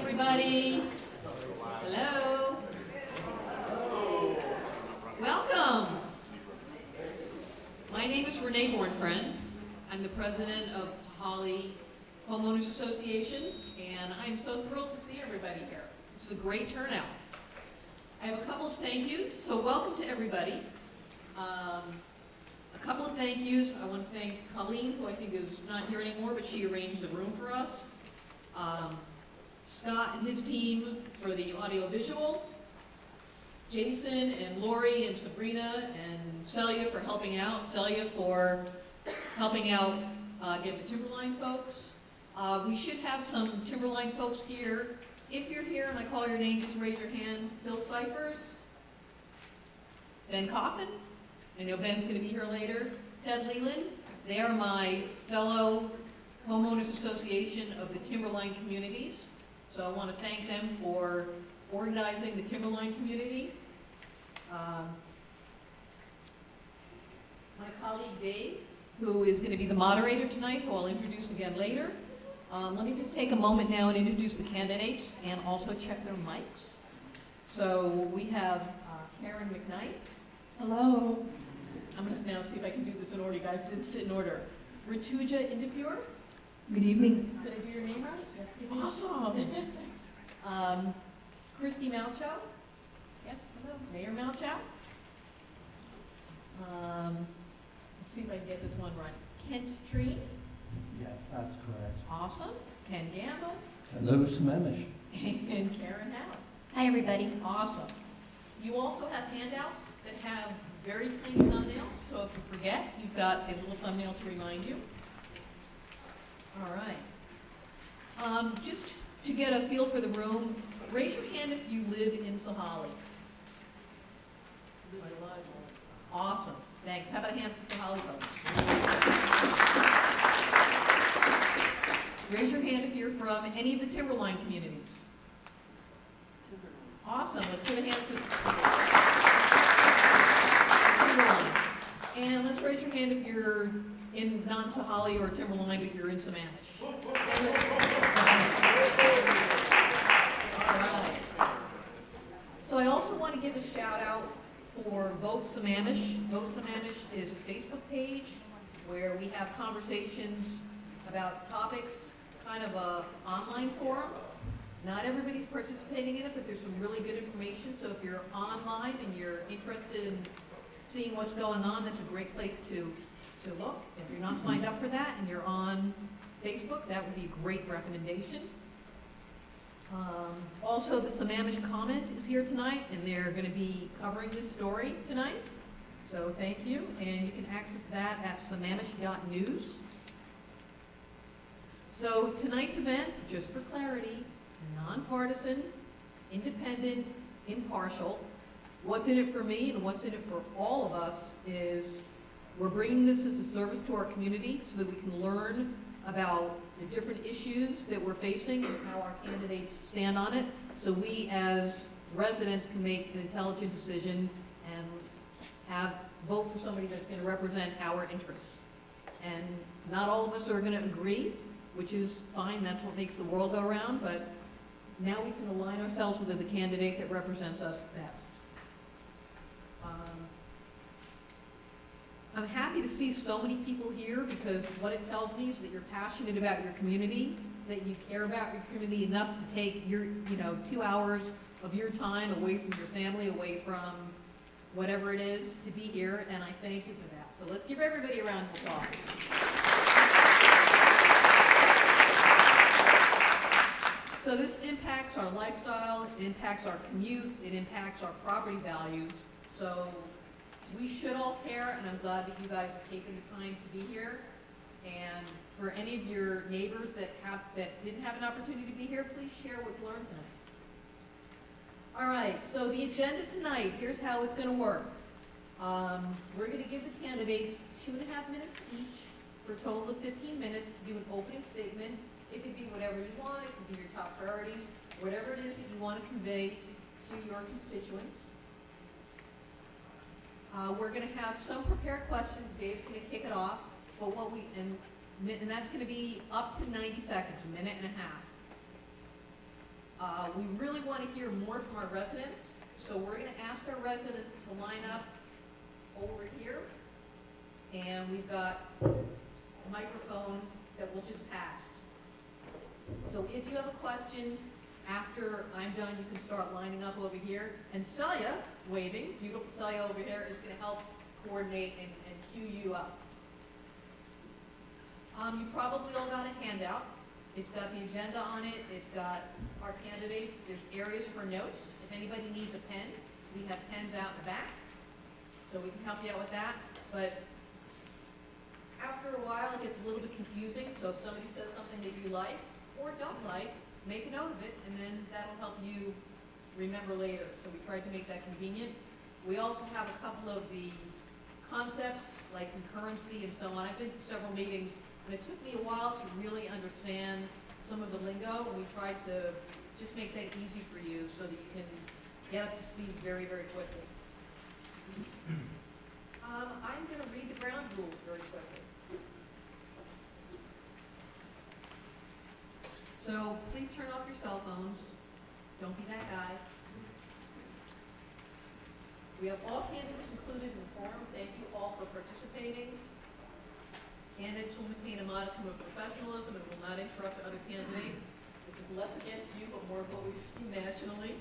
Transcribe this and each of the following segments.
everybody. Hello. Welcome. My name is Renee Bornfriend. I'm the president of Sahalee Homeowners Association, and I'm so thrilled to see everybody here. It's a great turnout. I have a couple of thank yous, so welcome to everybody. A couple of thank yous. I want to thank Colleen, who I think is not here anymore, but she arranged the room for us. Scott and his team for the audio-visual. Jason and Lori and Sabrina and Celia for helping out. Celia for helping out get the Timberline folks. We should have some Timberline folks here. If you're here and I call your name, just raise your hand. Phil Cyphers. Ben Coffin. I know Ben's going to be here later. Ted Leland. They are my fellow Homeowners Association of the Timberline communities. So I want to thank them for organizing the Timberline community. My colleague Dave, who is going to be the moderator tonight, who I'll introduce again later. Let me just take a moment now and introduce the candidates and also check their mics. So we have Karen McKnight. Hello. I'm going to now see if I can do this in order. You guys did sit in order. Rituja Indapure. Good evening. Did I do your name right? Yes, awesome. Christie Malchow. Yes, hello. Mayor Malchow. Let's see if I can get this one right. Kent Treen. Yes, that's correct. Awesome. Ken Gamblin. Hello, Sammamish. And Karen Howe. Hi, everybody. Awesome. You also have handouts that have very tiny thumbnails, so if you forget, you've got a little thumbnail to remind you. All right. Just to get a feel for the room, raise your hand if you live in Sahalee. Awesome. Thanks. How about a hand for Sahalee folks? Raise your hand if you're from any of the Timberline communities. Awesome. Let's give a hand for Timberline. And let's raise your hand if you're in non-Sahalee or Timberline, but you're in Sammamish. All right. So I also want to give a shout out for Vote Sammamish. Vote Sammamish is a Facebook page where we have conversations about topics, kind of a online forum. Not everybody's participating in it, but there's some really good information. So if you're online and you're interested in seeing what's going on, that's a great place to look. If you're not signed up for that and you're on Facebook, that would be a great recommendation. Also, the Sammamish Comment is here tonight, and they're going to be covering this story tonight. So thank you, and you can access that at sammamish.news. So tonight's event, just for clarity, nonpartisan, independent, impartial. What's in it for me and what's in it for all of us is we're bringing this as a service to our community so that we can learn about the different issues that we're facing and how our candidates stand on it, so we as residents can make an intelligent decision and vote for somebody that's going to represent our interests. And not all of us are going to agree, which is fine, that's what makes the world go around, but now we can align ourselves with the candidate that represents us best. I'm happy to see so many people here because what it tells me is that you're passionate about your community, that you care about your community enough to take your, 2 hours of your time away from your family, away from whatever it is to be here, and I thank you for that. So let's give everybody a round of applause. So this impacts our lifestyle, it impacts our commute, it impacts our property values. So we should all care, and I'm glad that you guys have taken the time to be here. And for any of your neighbors that didn't have an opportunity to be here, please share what you learned tonight. All right, so the agenda tonight, here's how it's going to work. We're going to give the candidates 2.5 minutes each for a total of 15 minutes to do an opening statement. It could be whatever you want, it could be your top priorities, whatever it is that you want to convey to your constituents. We're going to have some prepared questions. Dave's going to kick it off, but and that's going to be up to 90 seconds, a minute and a half. We really want to hear more from our residents, so we're going to ask our residents to line up over here. And we've got a microphone that will just pass. So if you have a question after I'm done, you can start lining up over here. And Celia, waving, beautiful Celia over here, is going to help coordinate and cue you up. You probably all got a handout. It's got the agenda on it. It's got our candidates. There's areas for notes. If anybody needs a pen, we have pens out in the back, so we can help you out with that. But after a while, it gets a little bit confusing. So if somebody says something that you like or don't like, make a note of it, and then that'll help you remember later. So we tried to make that convenient. We also have a couple of the concepts like concurrency and so on. I've been to several meetings, and it took me a while to really understand some of the lingo. We tried to just make that easy for you so that you can get up to speed very, very quickly. I'm going to read the ground rules very quickly. So please turn off your cell phones. Don't be that guy. We have all candidates included in the forum. Thank you all for participating. Candidates will maintain a modicum of professionalism and will not interrupt other candidates. This is less against you, but more of what we see nationally.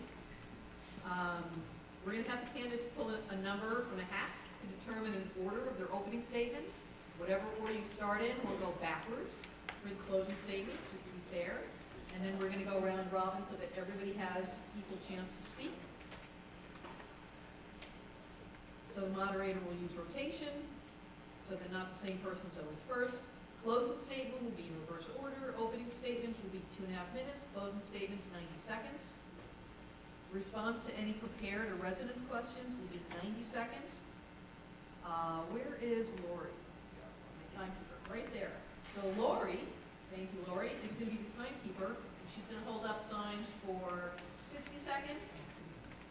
We're going to have the candidates pull a number from a hat to determine an order of their opening statements. Whatever order you start in, we'll go backwards for the closing statements, just to be fair. And then we're going to go round robin so that everybody has equal chance to speak. So the moderator will use rotation, so that not the same person's always first. Closing statement will be in reverse order. Opening statements will be 2.5 minutes. Closing statements, 90 seconds. Response to any prepared or resident questions will be 90 seconds. Where is Lori? My timekeeper, right there. So Lori, thank you, Lori, is going to be the timekeeper. She's going to hold up signs for 60 seconds,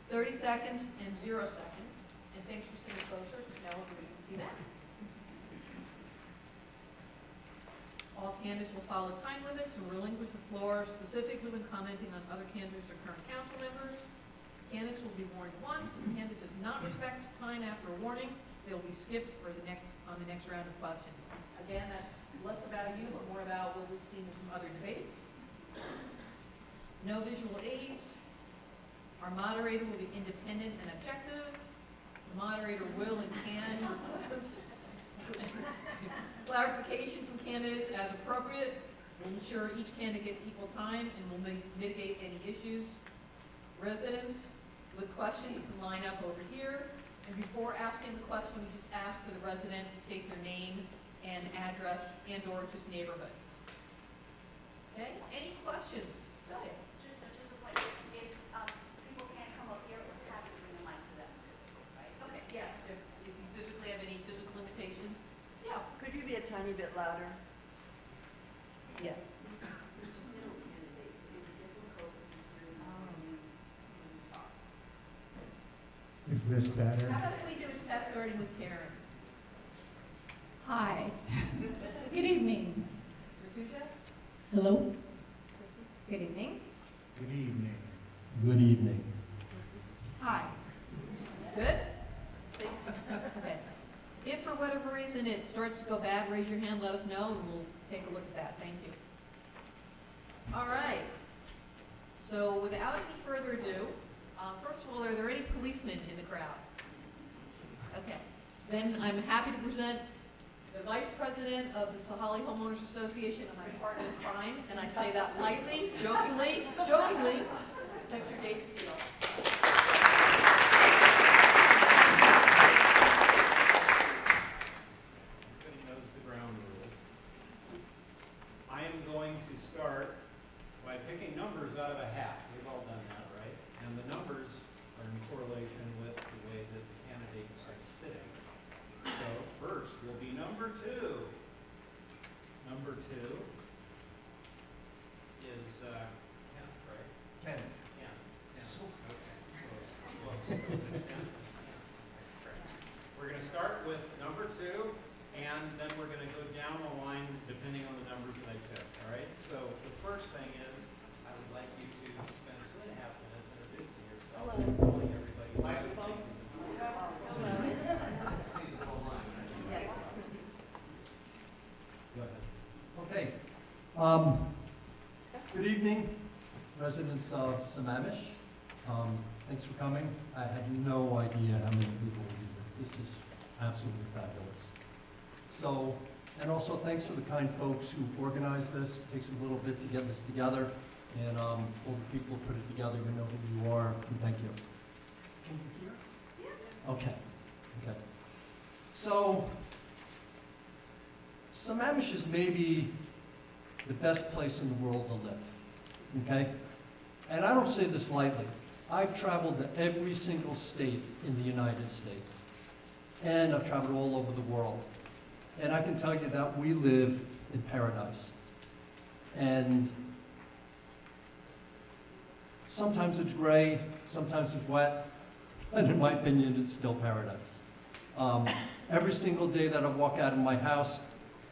30 seconds, and 0 seconds. And thanks for sitting closer. Now everybody can see that. All candidates will follow time limits and relinquish the floor specifically when commenting on other candidates or current council members. Candidates will be warned once. If a candidate does not respect time after a warning, they will be skipped for the next round of questions. Again, that's less about you, but more about what we've seen in some other debates. No visual aids. Our moderator will be independent and objective. The moderator will and can clarification from candidates as appropriate. We'll ensure each candidate gets equal time and will mitigate any issues. Residents with questions can line up over here. And before asking the question, we just ask for the resident to state their name and address and or just neighborhood. Okay, any questions? Celia? Just a point, if people can't come up here, we're happy to bring the mic to them, right? Okay, yes, if you physically have any physical limitations. Yeah. Could you be a tiny bit louder? Yeah. Is this better? How about if we do a test starting with Karen? Hi. Good evening. Rituja? Hello. Christie? Good evening. Good evening. Good evening. Hi. Good? Okay. If for whatever reason it starts to go bad, raise your hand, let us know, and we'll take a look at that. Thank you. All right. So without any further ado, first of all, are there any policemen in the crowd? Okay. Then I'm happy to present the Vice President of the Sahalee Homeowners Association and my partner in crime, and I say that lightly, jokingly, Mr. Dave Steele. Everybody knows the ground rules. I am going to start by picking numbers out of a hat. We've all done that, right? And the numbers are in correlation with the way that the candidates are sitting. So first will be number 2. Number 2 is Ken, right? Ken. Ken. Okay. Close. Ken. We're going to start with number 2, and then we're going to go down the line depending on the numbers that I pick. All right. So the first thing is I would like you to spend Good evening, residents of Sammamish. Thanks for coming. I had no idea how many people were here. This is absolutely fabulous. So, and also thanks for the kind folks who organized this. It takes a little bit to get this together, and all the people who put it together, you know who you are, and thank you. Can you hear? Yeah. Okay. Okay. So, Sammamish is maybe the best place in the world to live, okay? And I don't say this lightly. I've traveled to every single state in the United States, and I've traveled all over the world. And I can tell you that we live in paradise. And sometimes it's gray, sometimes it's wet, but in my opinion, it's still paradise. Every single day that I walk out of my house,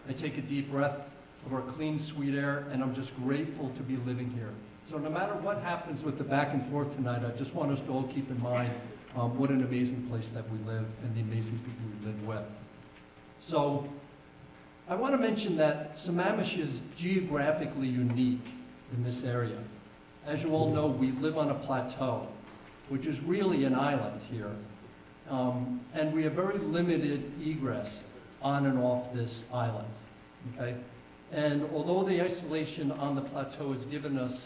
I take a deep breath of our clean, sweet air, and I'm just grateful to be living here. So no matter what happens with the back and forth tonight, I just want us to all keep in mind what an amazing place that we live and the amazing people we live with. So I want to mention that Sammamish is geographically unique in this area. As you all know, we live on a plateau, which is really an island here. And we have very limited egress on and off this island, okay? And although the isolation on the plateau has given us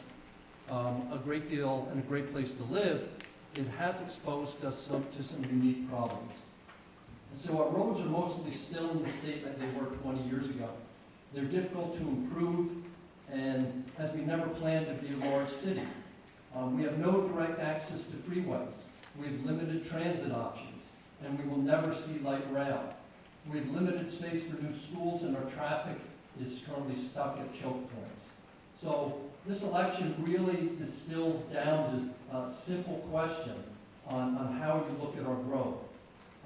a great deal and a great place to live, it has exposed us to some unique problems. And so our roads are mostly still in the state that they were 20 years ago. They're difficult to improve, and as we never planned to be a large city. We have no direct access to freeways. We have limited transit options, and we will never see light rail. We have limited space for new schools, and our traffic is currently stuck at choke points. So this election really distills down to a simple question on how you look at our growth.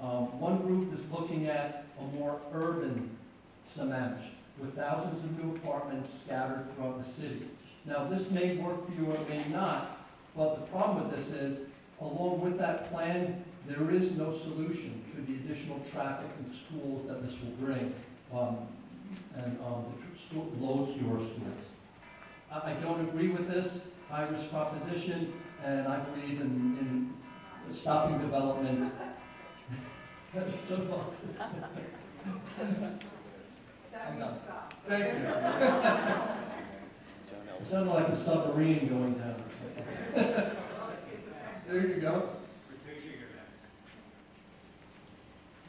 One group is looking at a more urban Sammamish with thousands of new apartments scattered throughout the city. Now this may work for you or it may not, but the problem with this is, along with that plan, there is no solution for the additional traffic and schools that this will bring, and the loads to your schools. I don't agree with this high-risk proposition, and I believe in stopping development. Thank you. It sounded like a submarine going down. There you go.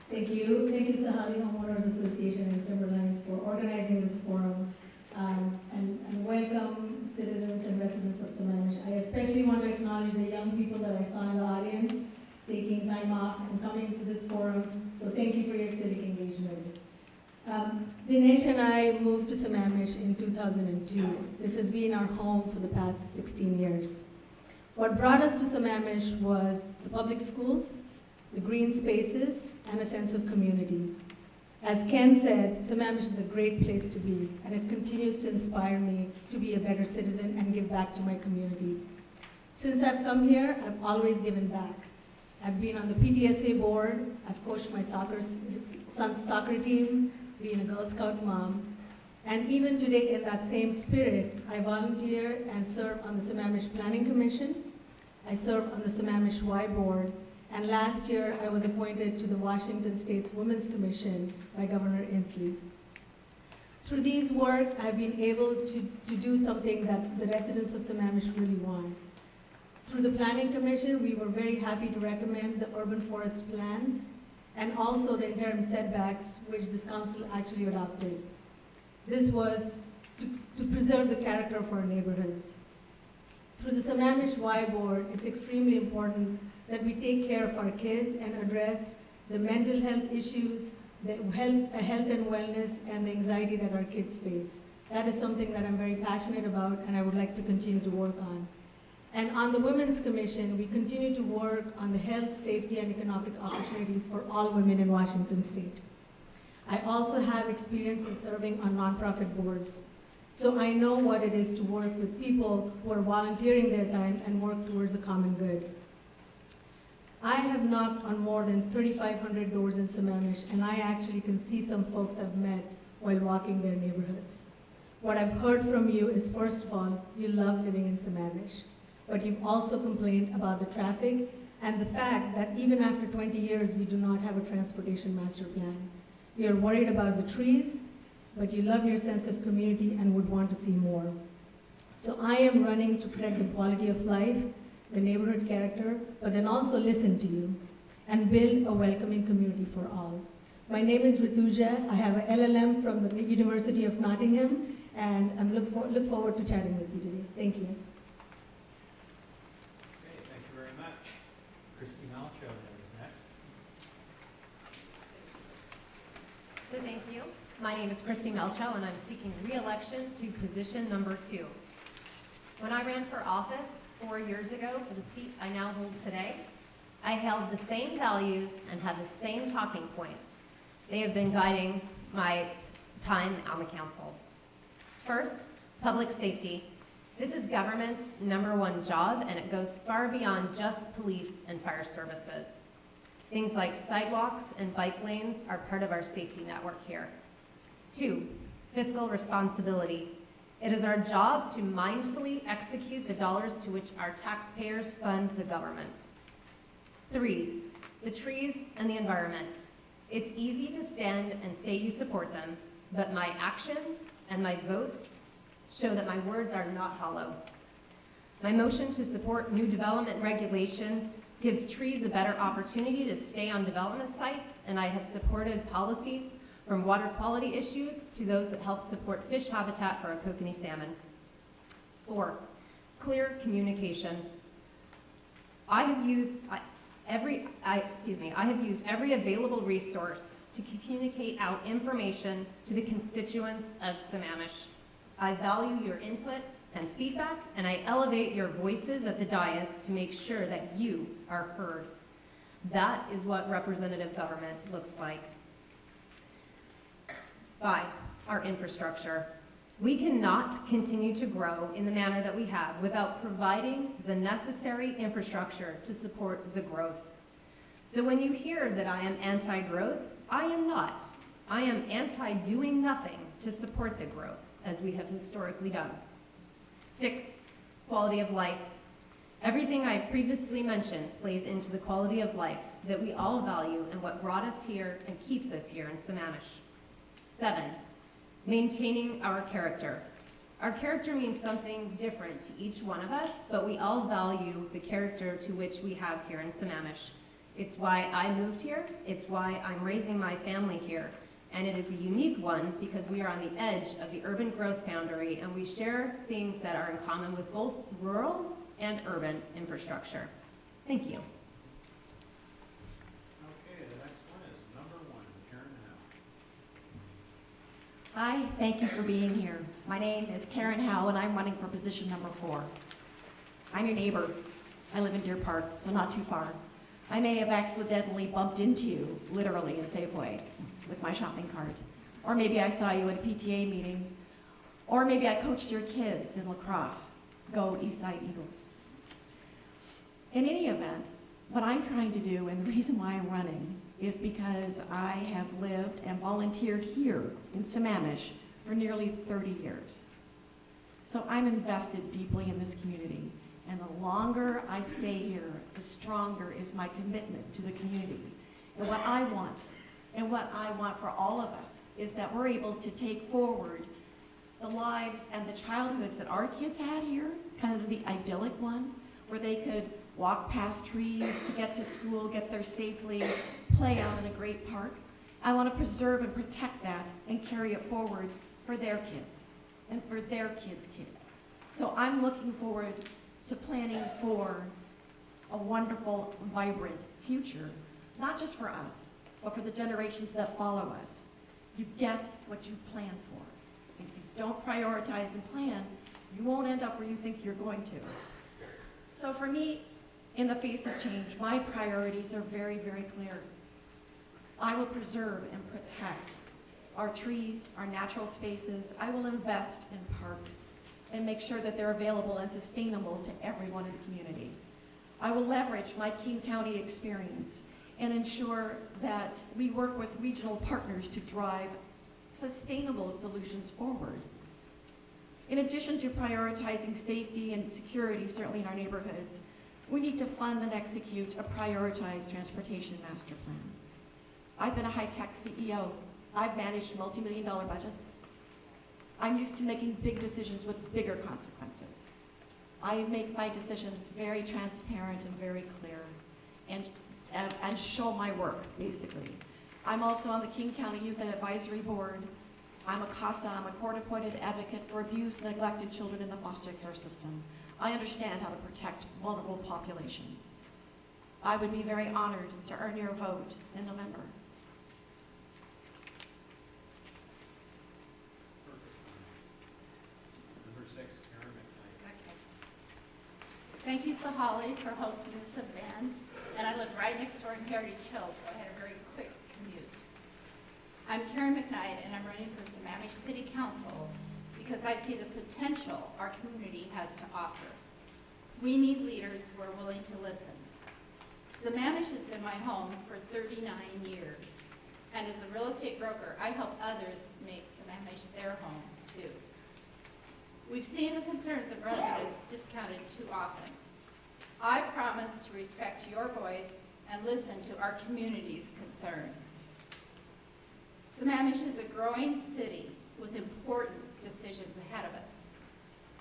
Thank you, Sahalee Homeowners Association in Timberline for organizing this forum, and welcome citizens and residents of Sammamish. I especially want to acknowledge the young people that I saw in the audience taking time off and coming to this forum, so thank you for your civic engagement. Dinesh and I moved to Sammamish in 2002. This has been our home for the past 16 years. What brought us to Sammamish was the public schools, the green spaces, and a sense of community. As Ken said, Sammamish is a great place to be, and it continues to inspire me to be a better citizen and give back to my community. Since I've come here, I've always given back. I've been on the PTSA board, I've coached my son's soccer team, being a Girl Scout mom, and even today in that same spirit, I volunteer and serve on the Sammamish Planning Commission. I serve on the Sammamish Y board, and last year I was appointed to the Washington State's Women's Commission by Governor Inslee. Through these work, I've been able to do something that the residents of Sammamish really want. Through the Planning Commission, we were very happy to recommend the Urban Forest Plan and also the interim setbacks, which this council actually adopted. This was to preserve the character of our neighborhoods. Through the Sammamish Y board, it's extremely important that we take care of our kids and address the mental health issues, the health and wellness, and the anxiety that our kids face. That is something that I'm very passionate about and I would like to continue to work on. And on the Women's Commission, we continue to work on the health, safety, and economic opportunities for all women in Washington State. I also have experience in serving on nonprofit boards. So I know what it is to work with people who are volunteering their time and work towards a common good. I have knocked on more than 3,500 doors in Sammamish, and I actually can see some folks I've met while walking their neighborhoods. What I've heard from you is, first of all, you love living in Sammamish, but you've also complained about the traffic and the fact that even after 20 years, we do not have a transportation master plan. You're worried about the trees, but you love your sense of community and would want to see more. So I am running to protect the quality of life, the neighborhood character, but then also listen to you and build a welcoming community for all. My name is Rituja. I have an LLM from the University of Nottingham, and I look forward to chatting with you today. Thank you. Okay, thank you very much. Christie Malchow is next. So thank you. My name is Christie Malchow, and I'm seeking re-election to position number 2. When I ran for office 4 years ago for the seat I now hold today, I held the same values and had the same talking points. They have been guiding my time on the council. First, public safety. This is government's #1 job, and it goes far beyond just police and fire services. Things like sidewalks and bike lanes are part of our safety network here. 2, fiscal responsibility. It is our job to mindfully execute the dollars to which our taxpayers fund the government. 3, the trees and the environment. It's easy to stand and say you support them, but my actions and my votes show that my words are not hollow. My motion to support new development regulations gives trees a better opportunity to stay on development sites, and I have supported policies from water quality issues to those that help support fish habitat for our kokanee salmon. 4, clear communication. I have used every available resource to communicate out information to the constituents of Sammamish. I value your input and feedback, and I elevate your voices at the dais to make sure that you are heard. That is what representative government looks like. 5, our infrastructure. We cannot continue to grow in the manner that we have without providing the necessary infrastructure to support the growth. So when you hear that I am anti-growth, I am not. I am anti-doing nothing to support the growth, as we have historically done. 6, quality of life. Everything I've previously mentioned plays into the quality of life that we all value and what brought us here and keeps us here in Sammamish. 7, maintaining our character. Our character means something different to each one of us, but we all value the character to which we have here in Sammamish. It's why I moved here, it's why I'm raising my family here, and it is a unique one because we are on the edge of the urban growth boundary and we share things that are in common with both rural and urban infrastructure. Thank you. Okay, the next one is number 1, Karen Howe. Hi, thank you for being here. My name is Karen Howe, and I'm running for position number 4. I'm your neighbor. I live in Deer Park, so not too far. I may have accidentally bumped into you, literally in Safeway, with my shopping cart. Or maybe I saw you at a PTA meeting. Or maybe I coached your kids in lacrosse. Go Eastside Eagles. In any event, what I'm trying to do, and the reason why I'm running, is because I have lived and volunteered here in Sammamish for nearly 30 years. So I'm invested deeply in this community, and the longer I stay here, the stronger is my commitment to the community. And what I want for all of us, is that we're able to take forward the lives and the childhoods that our kids had here, kind of the idyllic one, where they could walk past trees to get to school, get there safely, play out in a great park. I want to preserve and protect that and carry it forward for their kids and for their kids' kids. So I'm looking forward to planning for a wonderful, vibrant future, not just for us, but for the generations that follow us. You get what you plan for. If you don't prioritize and plan, you won't end up where you think you're going to. So for me, in the face of change, my priorities are very, very clear. I will preserve and protect our trees, our natural spaces. I will invest in parks and make sure that they're available and sustainable to everyone in the community. I will leverage my King County experience and ensure that we work with regional partners to drive sustainable solutions forward. In addition to prioritizing safety and security, certainly in our neighborhoods, we need to fund and execute a prioritized transportation master plan. I've been a high-tech CEO. I've managed multi-million-dollar budgets. I'm used to making big decisions with bigger consequences. I make my decisions very transparent and very clear and show my work, basically. I'm also on the King County Youth and Advisory Board. I'm a CASA, I'm a court-appointed advocate for abused and neglected children in the foster care system. I understand how to protect vulnerable populations. I would be very honored to earn your vote in November. Number 6, Karen McKnight. Thank you, Sahalee, for hosting this event. And I live right next door in Heritage Hills, so I had a very quick commute. I'm Karen McKnight, and I'm running for Sammamish City Council because I see the potential our community has to offer. We need leaders who are willing to listen. Sammamish has been my home for 39 years, and as a real estate broker, I help others make Sammamish their home, too. We've seen the concerns of residents discounted too often. I promise to respect your voice and listen to our community's concerns. Sammamish is a growing city with important decisions ahead of us.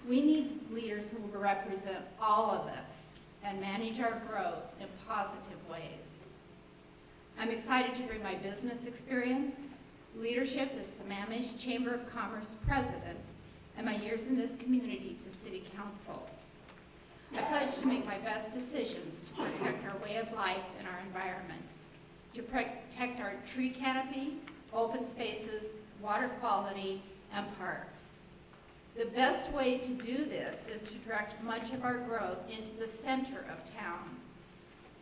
We need leaders who will represent all of us and manage our growth in positive ways. I'm excited to bring my business experience, leadership as Sammamish Chamber of Commerce President, and my years in this community to City Council. I pledge to make my best decisions to protect our way of life and our environment, to protect our tree canopy, open spaces, water quality, and parks. The best way to do this is to direct much of our growth into the center of town,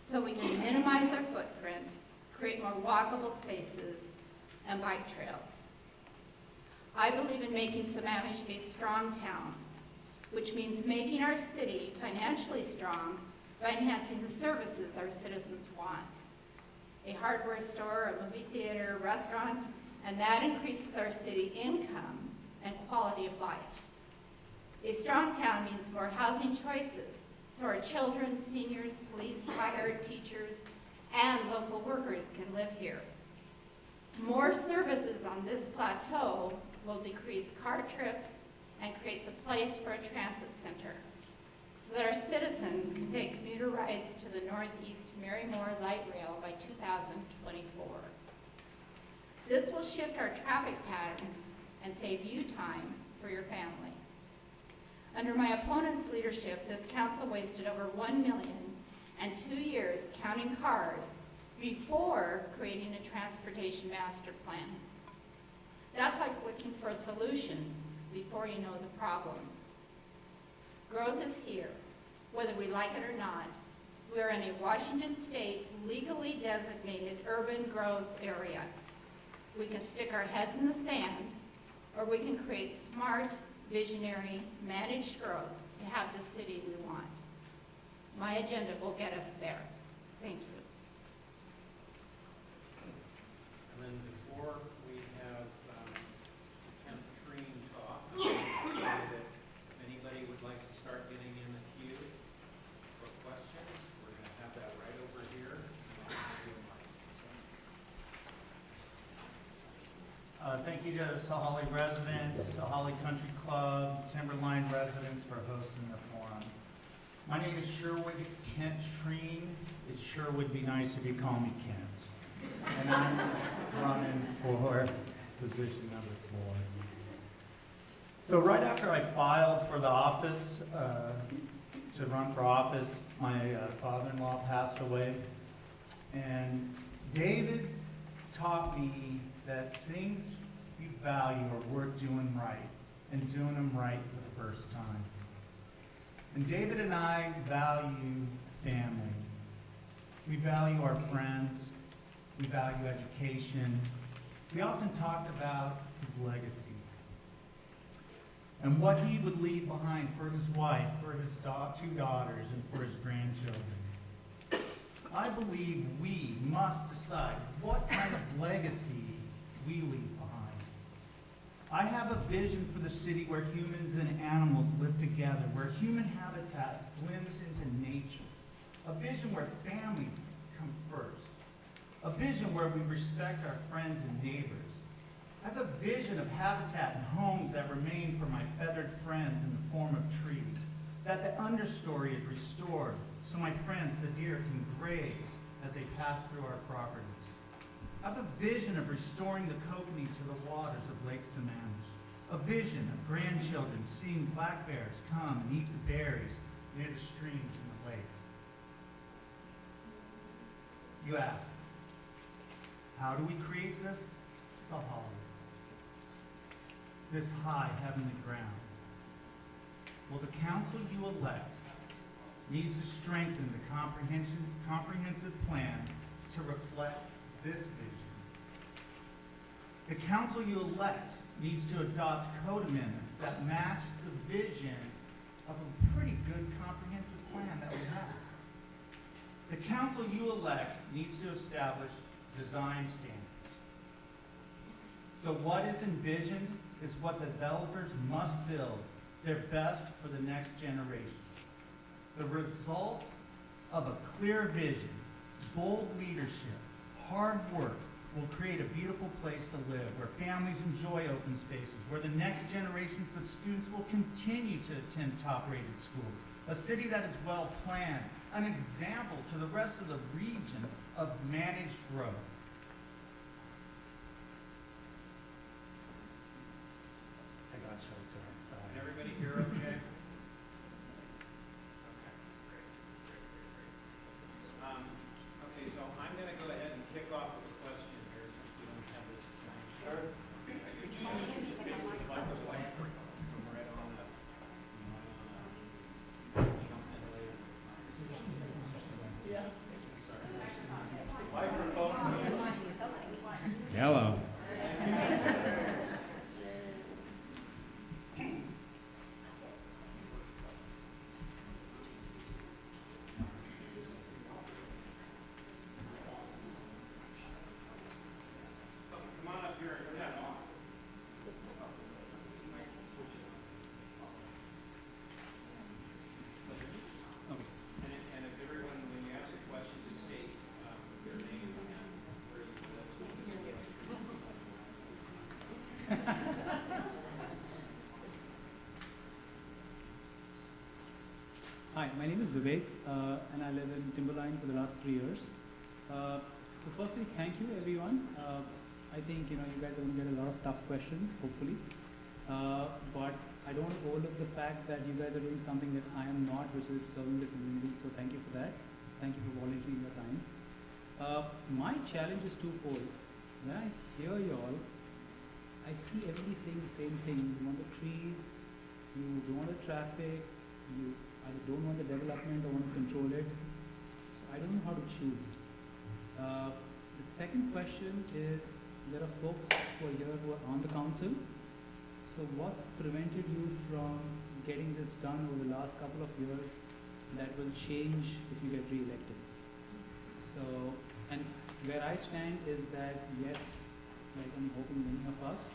so we can minimize our footprint, create more walkable spaces, and bike trails. I believe in making Sammamish a strong town, which means making our city financially strong by enhancing the services our citizens want. A hardware store, a movie theater, restaurants, and that increases our city income and quality of life. A strong town means more housing choices, so our children, seniors, police, fire, teachers, and local workers can live here. More services on this plateau will decrease car trips and create the place for a transit center, so that our citizens can take commuter rides to the Northeast Marymore Light Rail by 2024. This will shift our traffic patterns and save you time for your family. Under my opponent's leadership, this council wasted over $1 million and 2 years counting cars before creating a transportation master plan. That's like looking for a solution before you know the problem. Growth is here, whether we like it or not. We are in a Washington state legally designated urban growth area. We can stick our heads in the sand, or we can create smart, visionary, managed growth to have the city we want. My agenda will get us there. Thank you. And then before we have Treen talk, I would say that if anybody would like to start getting in the queue for questions, we're going to have that right over here. Thank you to Sahalee residents, Sahalee Country Club, Timberline residents for hosting the forum. My name is Sherwood Kent Treen. It sure would be nice if you call me Kent. And I'm running for position number 4. So right after I filed for the office, to run for office, my father-in-law passed away. And David taught me that things we value are worth doing right, and doing them right the first time. And David and I value family. We value our friends. We value education. We often talked about his legacy and what he would leave behind for his wife, for his 2 daughters, and for his grandchildren. I believe we must decide what kind of legacy we leave behind. I have a vision for the city where humans and animals live together, where human habitat blends into nature. A vision where families come first. A vision where we respect our friends and neighbors. I have a vision of habitat and homes that remain for my feathered friends in the form of trees. That the understory is restored so my friends, the deer, can graze as they pass through our properties. I have a vision of restoring the kokanee to the waters of Lake Sammamish. A vision of grandchildren seeing black bears come and eat the berries near the streams and the lakes. You ask, how do we create this? Sahalee. This high heavenly grounds. Well, the council you elect needs to strengthen the comprehensive plan to reflect this vision. The council you elect needs to adopt code amendments that match the vision of a pretty good comprehensive plan that we have. The council you elect needs to establish design standards. So what is envisioned is what developers must build their best for the next generation. The results of a clear vision, bold leadership, hard work will create a beautiful place to live, where families enjoy open spaces, where the next generations of students will continue to attend top-rated schools, a city that is well planned, an example to the rest of the region of managed growth. I got choked there. Can everybody hear okay? Okay, so I'm going to go ahead and kick off with a question here since we don't have this tonight. Sure. Could you introduce your case to the microphone? From right on up. Jump in later. Yeah. Microphone. Hello. Come on up here. Turn that off. And if everyone, when you ask a question, just state your name and where you live. Hi, my name is Vivek, and I live in Timberline for the last 3 years. So firstly, thank you everyone. I think you guys are going to get a lot of tough questions, hopefully. But I don't want to overlook the fact that you guys are doing something that I am not, which is serving the community. So thank you for that. Thank you for volunteering your time. My challenge is twofold. When I hear you all, I see everybody saying the same thing. You want the trees, you don't want the traffic, you either don't want the development or want to control it. So I don't know how to choose. The second question is, there are folks who are here who are on the council. So what's prevented you from getting this done over the last couple of years that will change if you get re-elected? So, and where I stand is that yes, like I'm hoping many of us,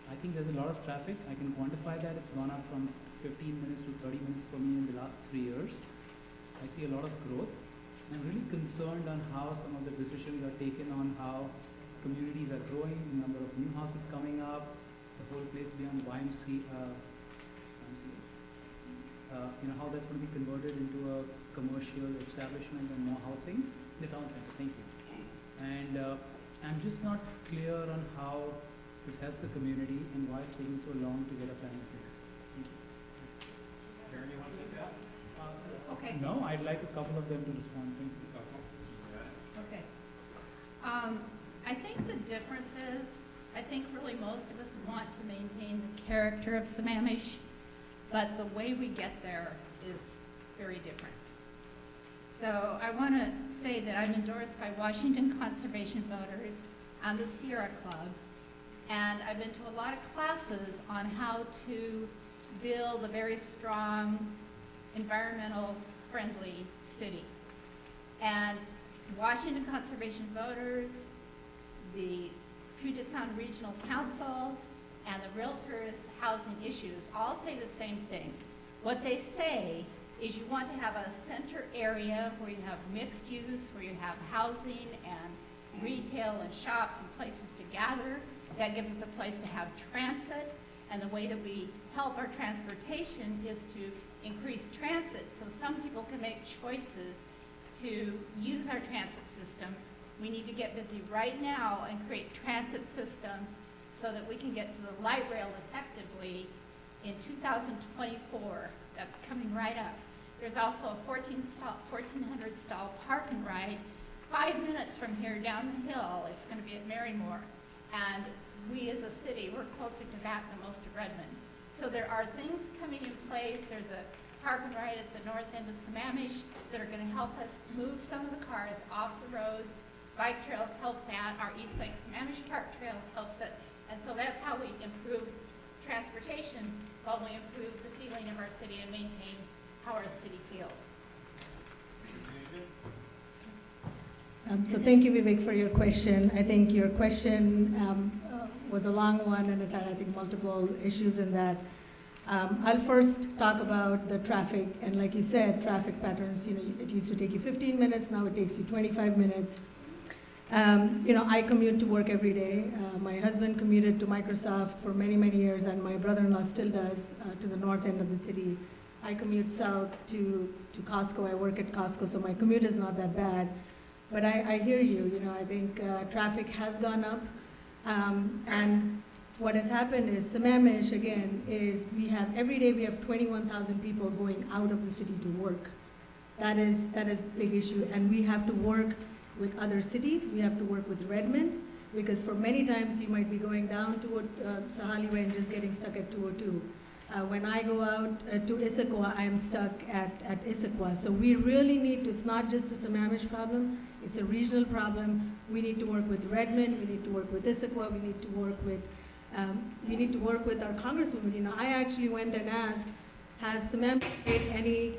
I think there's a lot of traffic. I can quantify that. It's gone up from 15 minutes to 30 minutes for me in the last 3 years. I see a lot of growth. I'm really concerned on how some of the decisions are taken on how communities are growing, the number of new houses coming up, the whole place beyond YMCA, how that's going to be converted into a commercial establishment and more housing in the town center. Thank you. And I'm just not clear on how this helps the community and why it's taking so long to get a plan in place. Thank you. Karen, you want to take that? Okay. No, I'd like a couple of them to respond. Thank you. Okay. I think the difference is, I think really most of us want to maintain the character of Sammamish, but the way we get there is very different. So I want to say that I'm endorsed by Washington Conservation Voters and the Sierra Club, and I've been to a lot of classes on how to build a very strong, environmental friendly city. And Washington Conservation Voters, the Puget Sound Regional Council, and the realtors' housing issues all say the same thing. What they say is you want to have a center area where you have mixed use, where you have housing and retail and shops and places to gather. That gives us a place to have transit, and the way that we help our transportation is to increase transit so some people can make choices to use our transit systems. We need to get busy right now and create transit systems so that we can get to the light rail effectively in 2024. That's coming right up. There's also a 1,400 stall park and ride 5 minutes from here down the hill. It's going to be at Marymore. And we as a city, we're closer to that than most of Redmond. So there are things coming in place. There's a park and ride at the north end of Sammamish that are going to help us move some of the cars off the roads. Bike trails help that. Our East Lake Sammamish Park Trail helps it. And so that's how we improve transportation while we improve the feeling of our city and maintain how our city feels. So thank you, Vivek, for your question. I think your question was a long one, and it had, I think, multiple issues in that. I'll first talk about the traffic, and like you said, traffic patterns. You know, it used to take you 15 minutes, now it takes you 25 minutes. You know, I commute to work every day. My husband commuted to Microsoft for many, many years, and my brother-in-law still does to the north end of the city. I commute south to Costco. I work at Costco, so my commute is not that bad. But I hear you. You know, I think traffic has gone up, and what has happened is Sammamish, again, is every day we have 21,000 people going out of the city to work. That is a big issue, and we have to work with other cities. We have to work with Redmond, because for many times you might be going down to Sahalee Way and just getting stuck at 202. When I go out to Issaquah, I'm stuck at Issaquah. So we really need to, it's not just a Sammamish problem, it's a regional problem. We need to work with Redmond, we need to work with Issaquah, we need to work with our congresswoman. You know, I actually went and asked, has Sammamish made any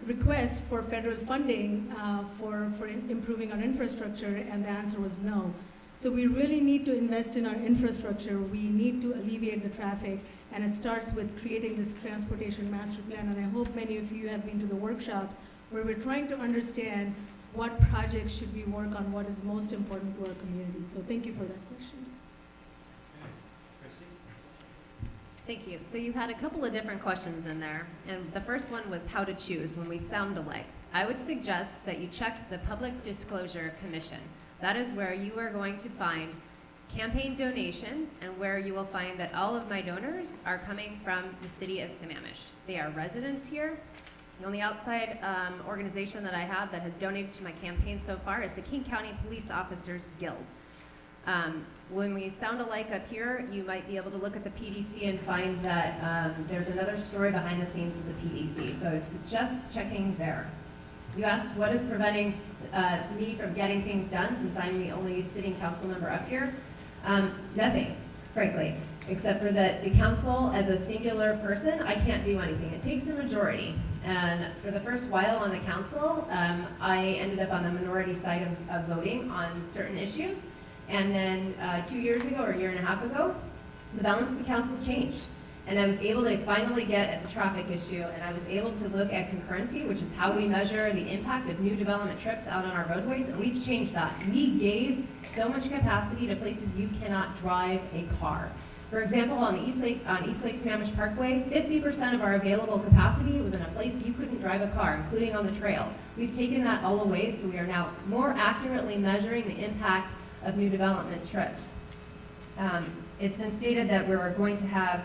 requests for federal funding for improving our infrastructure? And the answer was no. So we really need to invest in our infrastructure. We need to alleviate the traffic, and it starts with creating this transportation master plan. And I hope many of you have been to the workshops where we're trying to understand what projects should we work on, what is most important to our community. So thank you for that question. Christie? Thank you. So you had a couple of different questions in there, and the first one was how to choose when we sound alike. I would suggest that you check the Public Disclosure Commission. That is where you are going to find campaign donations and where you will find that all of my donors are coming from the city of Sammamish. They are residents here. The only outside organization that I have that has donated to my campaign so far is the King County Police Officers Guild. When we sound alike up here, you might be able to look at the PDC and find that there's another story behind the scenes of the PDC. So it's just checking there. You asked what is preventing me from getting things done since I'm the only sitting council member up here. Nothing, frankly, except for that the council as a singular person, I can't do anything. It takes a majority. And for the first while on the council, I ended up on the minority side of voting on certain issues. And then 2 years ago, or a year and a half ago, the balance of the council changed. And I was able to finally get at the traffic issue, and I was able to look at concurrency, which is how we measure the impact of new development trips out on our roadways, and we've changed that. We gave so much capacity to places you cannot drive a car. For example, on East Lake Sammamish Parkway, 50% of our available capacity was in a place you couldn't drive a car, including on the trail. We've taken that all away, so we are now more accurately measuring the impact of new development trips. It's been stated that we're going to have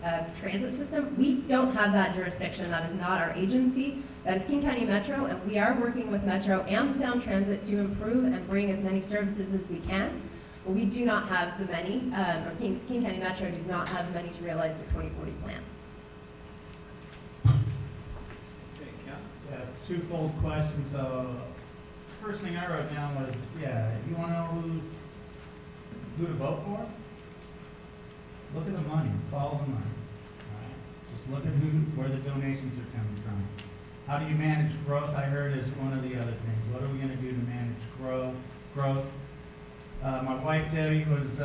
a transit system. We don't have that jurisdiction. That is not our agency. That is King County Metro, and we are working with Metro and Sound Transit to improve and bring as many services as we can. But we do not have the many, or King County Metro does not have the money to realize their 2040 plans. Okay, Ken? Yeah, twofold question. So, first thing I wrote down was, you want to know who to vote for? Look at the money, follow the money. All right? Just look at where the donations are coming from. How do you manage growth? I heard as one of the other things. What are we going to do to manage growth? My wife Debbie was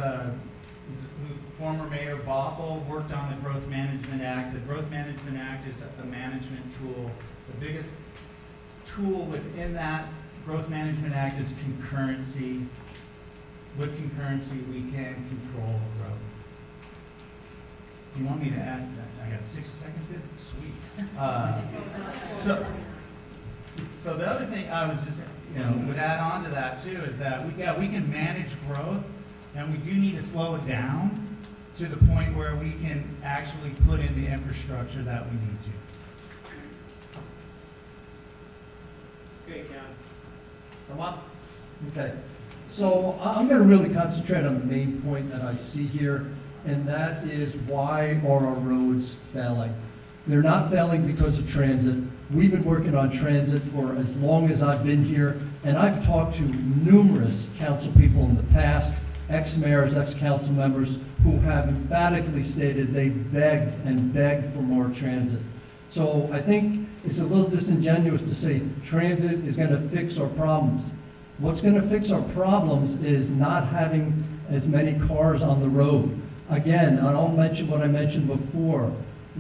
Former Mayor Bothell worked on the Growth Management Act. The Growth Management Act is the management tool. The biggest tool within that Growth Management Act is concurrency. With concurrency, we can control growth. You want me to add that? I got 60 seconds here? Sweet. So the other thing I was just, would add on to that too is that we can manage growth, and we do need to slow it down to the point where we can actually put in the infrastructure that we need to. Okay, Ken. Come on. Okay. So I'm going to really concentrate on the main point that I see here, and that is, why are our roads failing? They're not failing because of transit. We've been working on transit for as long as I've been here, and I've talked to numerous council people in the past, ex-mayors, ex-council members, who have emphatically stated they begged and begged for more transit. So I think it's a little disingenuous to say transit is going to fix our problems. What's going to fix our problems is not having as many cars on the road. Again, I'll mention what I mentioned before.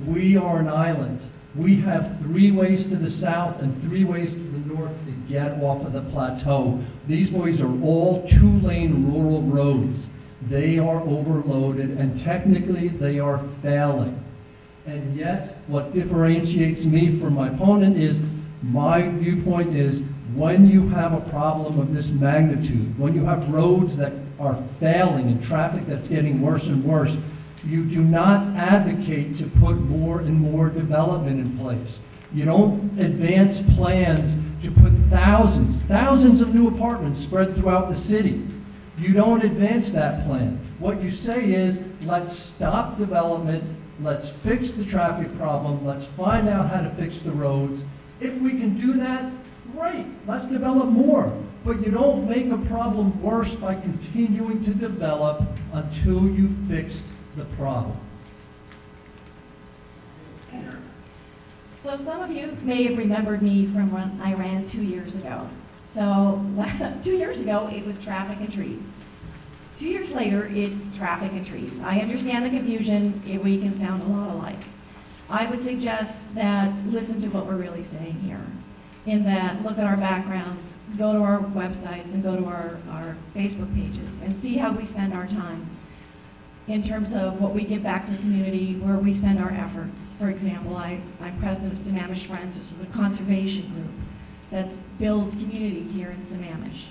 We are an island. We have 3 ways to the south and 3 ways to the north to get off of the plateau. These ways are all 2-lane rural roads. They are overloaded, and technically they are failing. And yet, what differentiates me from my opponent is, my viewpoint is, when you have a problem of this magnitude, when you have roads that are failing and traffic that's getting worse and worse, you do not advocate to put more and more development in place. You don't advance plans to put thousands of new apartments spread throughout the city. You don't advance that plan. What you say is, let's stop development, let's fix the traffic problem, let's find out how to fix the roads. If we can do that, great, let's develop more. But you don't make a problem worse by continuing to develop until you fix the problem. So some of you may have remembered me from when I ran 2 years ago. So 2 years ago, it was traffic and trees. 2 years later, it's traffic and trees. I understand the confusion. We can sound a lot alike. I would suggest that listen to what we're really saying here. In that, look at our backgrounds, go to our websites, and go to our Facebook pages, and see how we spend our time in terms of what we give back to the community, where we spend our efforts. For example, I'm president of Sammamish Friends, which is a conservation group that builds community here in Sammamish.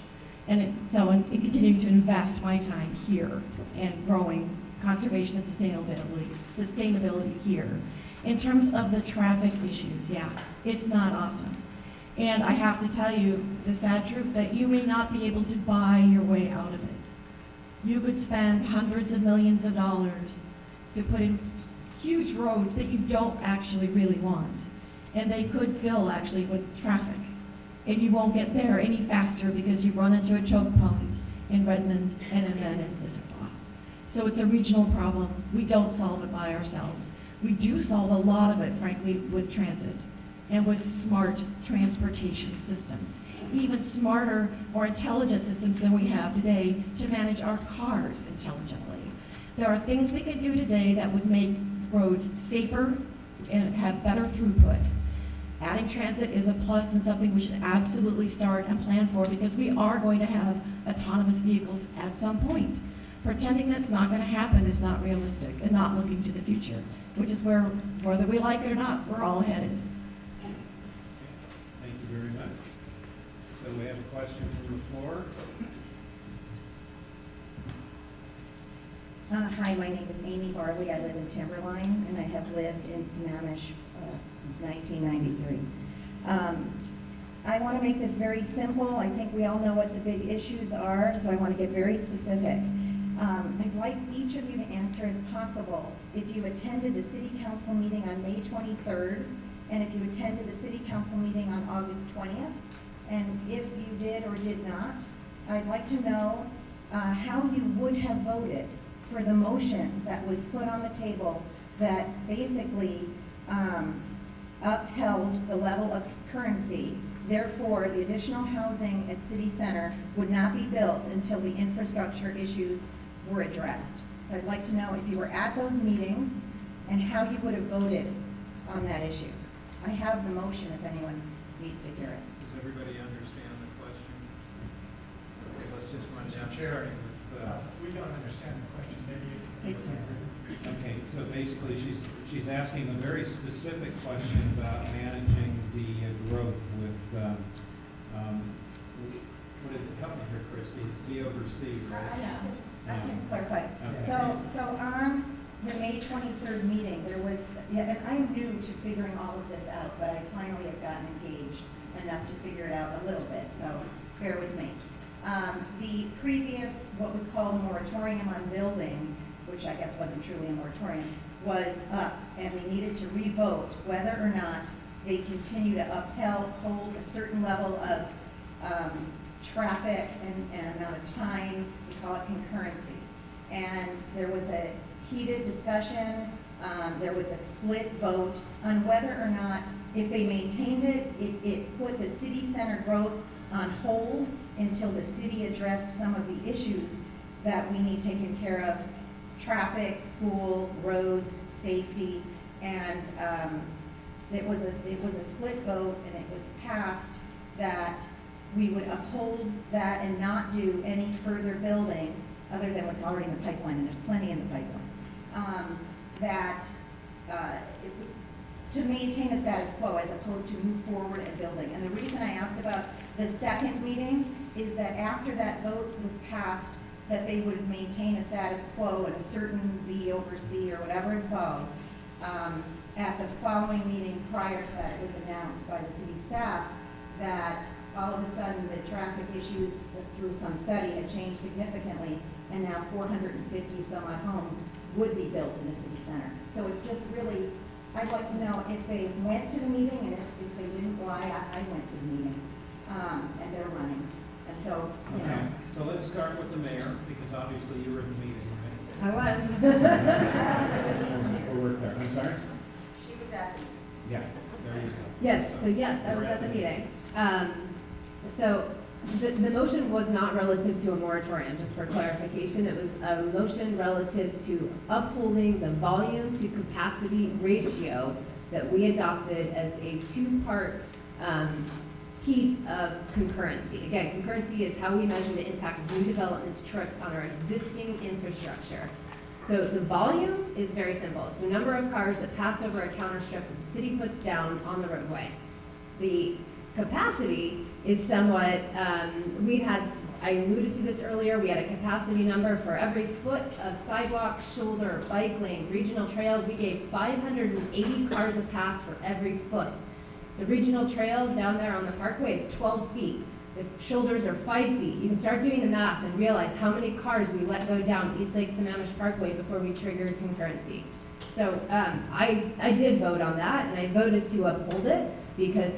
And in continuing to invest my time here and growing conservation and sustainability here. In terms of the traffic issues, yeah, it's not awesome. And I have to tell you the sad truth that you may not be able to buy your way out of it. You could spend hundreds of millions of dollars to put in huge roads that you don't actually really want. And they could fill actually with traffic. And you won't get there any faster because you run into a choke point in Redmond and then in Issaquah. So it's a regional problem. We don't solve it by ourselves. We do solve a lot of it, frankly, with transit and with smart transportation systems, even smarter, more intelligent systems than we have today to manage our cars intelligently. There are things we could do today that would make roads safer and have better throughput. Adding transit is a plus and something we should absolutely start and plan for, because we are going to have autonomous vehicles at some point. Pretending that's not going to happen is not realistic and not looking to the future, which is where, whether we like it or not, we're all headed. Thank you very much. So we have a question from the floor. Hi, my name is Amy Barley. I live in Timberline, and I have lived in Sammamish since 1993. I want to make this very simple. I think we all know what the big issues are, so I want to get very specific. I'd like each of you to answer, if possible, if you attended the City Council meeting on May 23rd, and if you attended the City Council meeting on August 20th, and if you did or did not, I'd like to know how you would have voted for the motion that was put on the table that basically upheld the level of concurrency. Therefore, the additional housing at City Center would not be built until the infrastructure issues were addressed. So I'd like to know if you were at those meetings and how you would have voted on that issue. I have the motion if anyone needs to hear it. Does everybody understand the question? Okay, let's just run down. Chair. starting with, We don't understand the question, maybe you can. Okay, so basically, she's asking a very specific question about managing the growth with, what is it, help me here, Christie, it's DOC, right? I can clarify. Okay. So on the May 23rd meeting, there was, and I'm new to figuring all of this out, but I finally have gotten engaged enough to figure it out a little bit, so bear with me. The previous, what was called moratorium on building, which I guess wasn't truly a moratorium, was up, and we needed to revote whether or not they continue to uphold a certain level of traffic and amount of time. We call it concurrency. And there was a heated discussion. There was a split vote on whether or not, if they maintained it, it put the city center growth on hold until the city addressed some of the issues that we need taken care of: traffic, school, roads, safety. And it was a split vote, and it was passed that we would uphold that and not do any further building other than what's already in the pipeline, and there's plenty in the pipeline. To maintain a status quo as opposed to move forward and building. And the reason I asked about the second meeting is that after that vote was passed, that they would maintain a status quo and a certain B over C or whatever it's called. At the following meeting prior to that, it was announced by the city staff that all of a sudden the traffic issues through some study had changed significantly, and now 450 some odd homes would be built in the city center. So it's just really, I'd like to know if they went to the meeting, and if they didn't, why. I went to the meeting, and they're running. And so, you know. Okay, so let's start with the mayor, because obviously you were in the meeting, right? I was. Or work there, I'm sorry? She was at the meeting. Yeah, there you go. Yes, so yes, I was at the meeting. So the motion was not relative to a moratorium, just for clarification. It was a motion relative to upholding the volume to capacity ratio that we adopted as a two-part piece of concurrency. Again, concurrency is how we measure the impact of new developments trips on our existing infrastructure. So the volume is very simple. It's the number of cars that pass over a counter strip that the city puts down on the roadway. The capacity is somewhat, I alluded to this earlier, we had a capacity number for every foot of sidewalk, shoulder, bike lane, regional trail. We gave 580 cars a pass for every foot. The regional trail down there on the parkway is 12 feet. The shoulders are 5 feet. You can start doing the math and realize how many cars we let go down East Lake Sammamish Parkway before we triggered concurrency. So I did vote on that, and I voted to uphold it, because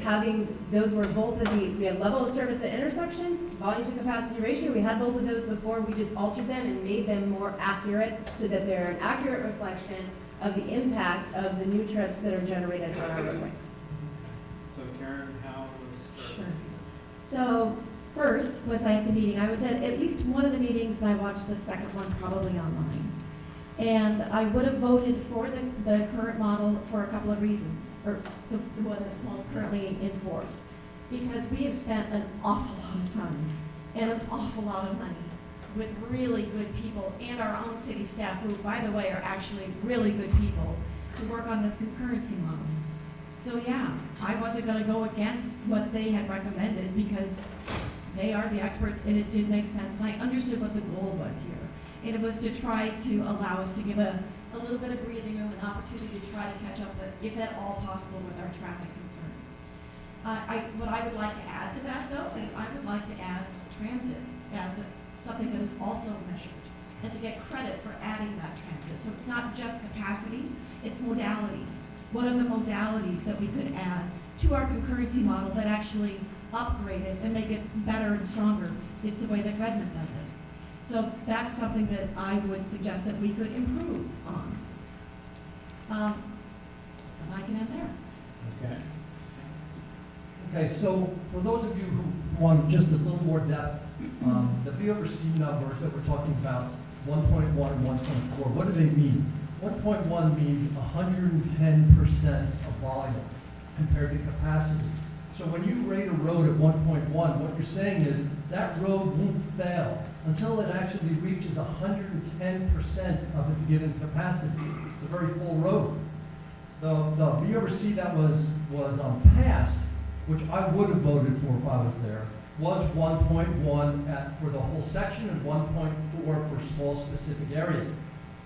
those were both of we had level of service at intersections, volume to capacity ratio. We had both of those before. We just altered them and made them more accurate so that they're an accurate reflection of the impact of the new trips that are generated on our roadways. So Karen, Howe, let's start. Sure. So first, was I at the meeting? I was at least one of the meetings, and I watched the second one probably online. And I would have voted for the current model for a couple of reasons, or the one that's most currently in force. Because we have spent an awful lot of time and an awful lot of money with really good people and our own city staff, who, by the way, are actually really good people, to work on this concurrency model. So yeah, I wasn't going to go against what they had recommended, because they are the experts and it did make sense, and I understood what the goal was here. And it was to try to allow us to give a little bit of breathing room, an opportunity to try to catch up, if at all possible, with our traffic concerns. What I would like to add to that, though, is I would like to add transit as something that is also measured, and to get credit for adding that transit. So it's not just capacity, it's modality. What are the modalities that we could add to our concurrency model that actually upgrade it and make it better and stronger? It's the way that Redmond does it. So that's something that I would suggest that we could improve on. And I can end there. Okay. Okay, so for those of you who want just a little more depth, the V over C numbers that we're talking about 1.1 and 1.4. What do they mean? 1.1 means 110% of volume compared to capacity. So when you rate a road at 1.1, what you're saying is that road won't fail until it actually reaches 110% of its given capacity. It's a very full road. The VOC that was passed, which I would have voted for if I was there, was 1.1 for the whole section and 1.4 for small specific areas.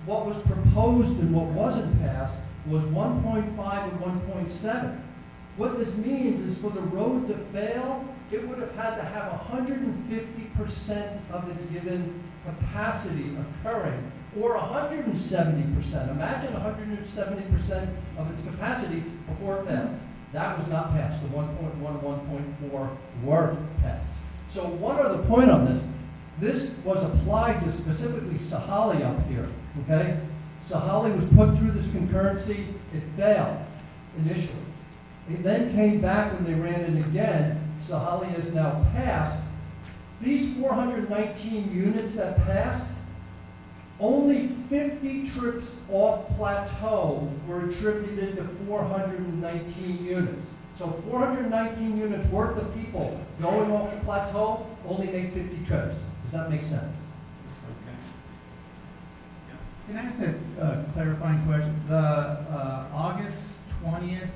What was proposed and what wasn't passed was 1.5 and 1.7. What this means is for the road to fail, it would have had to have 150% of its given capacity occurring, or 170%. Imagine 170% of its capacity before it failed. That was not passed. The 1.1 and 1.4 were passed. So one other point on this. This was applied to specifically Sahalee up here, okay? Sahalee was put through this concurrency. It failed initially. It then came back when they ran it again. Sahalee is now passed. These 419 units that passed, only 50 trips off plateau were attributed to 419 units. So 419 units worth of people going off the plateau only make 50 trips. Does that make sense? Can I ask a clarifying question? The August 20th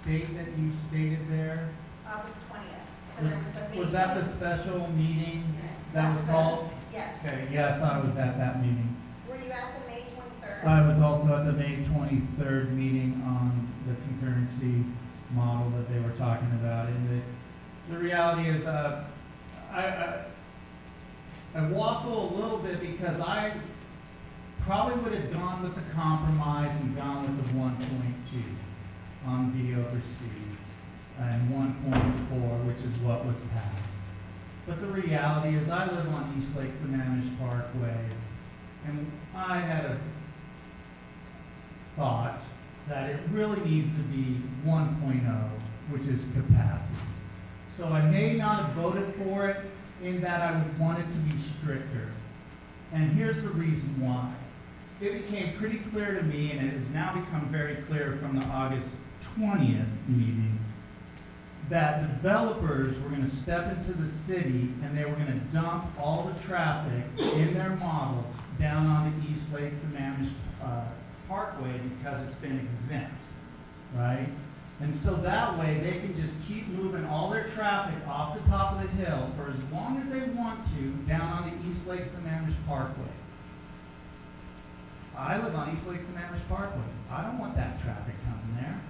date that you stated there, August 20th. So there was a was that the special meeting Yes. that was called? Yes. Okay, yes, I was at that meeting. Were you at the May 23rd? I was also at the May 23rd meeting on the concurrency model that they were talking about. And the reality is, I waffle a little bit because I probably would have gone with the compromise and gone with the 1.2 on VOC and 1.4, which is what was passed. But the reality is I live on East Lake Sammamish Parkway, and I had a thought that it really needs to be 1.0, which is capacity. So I may not have voted for it in that I would want it to be stricter. And here's the reason why. It became pretty clear to me, and it has now become very clear from the August 20th meeting, that developers were going to step into the city and they were going to dump all the traffic in their models down onto East Lake Sammamish Parkway because it's been exempt, right? And so that way they can just keep moving all their traffic off the top of the hill for as long as they want to down onto East Lake Sammamish Parkway. I live on East Lake Sammamish Parkway. I don't want that traffic coming there.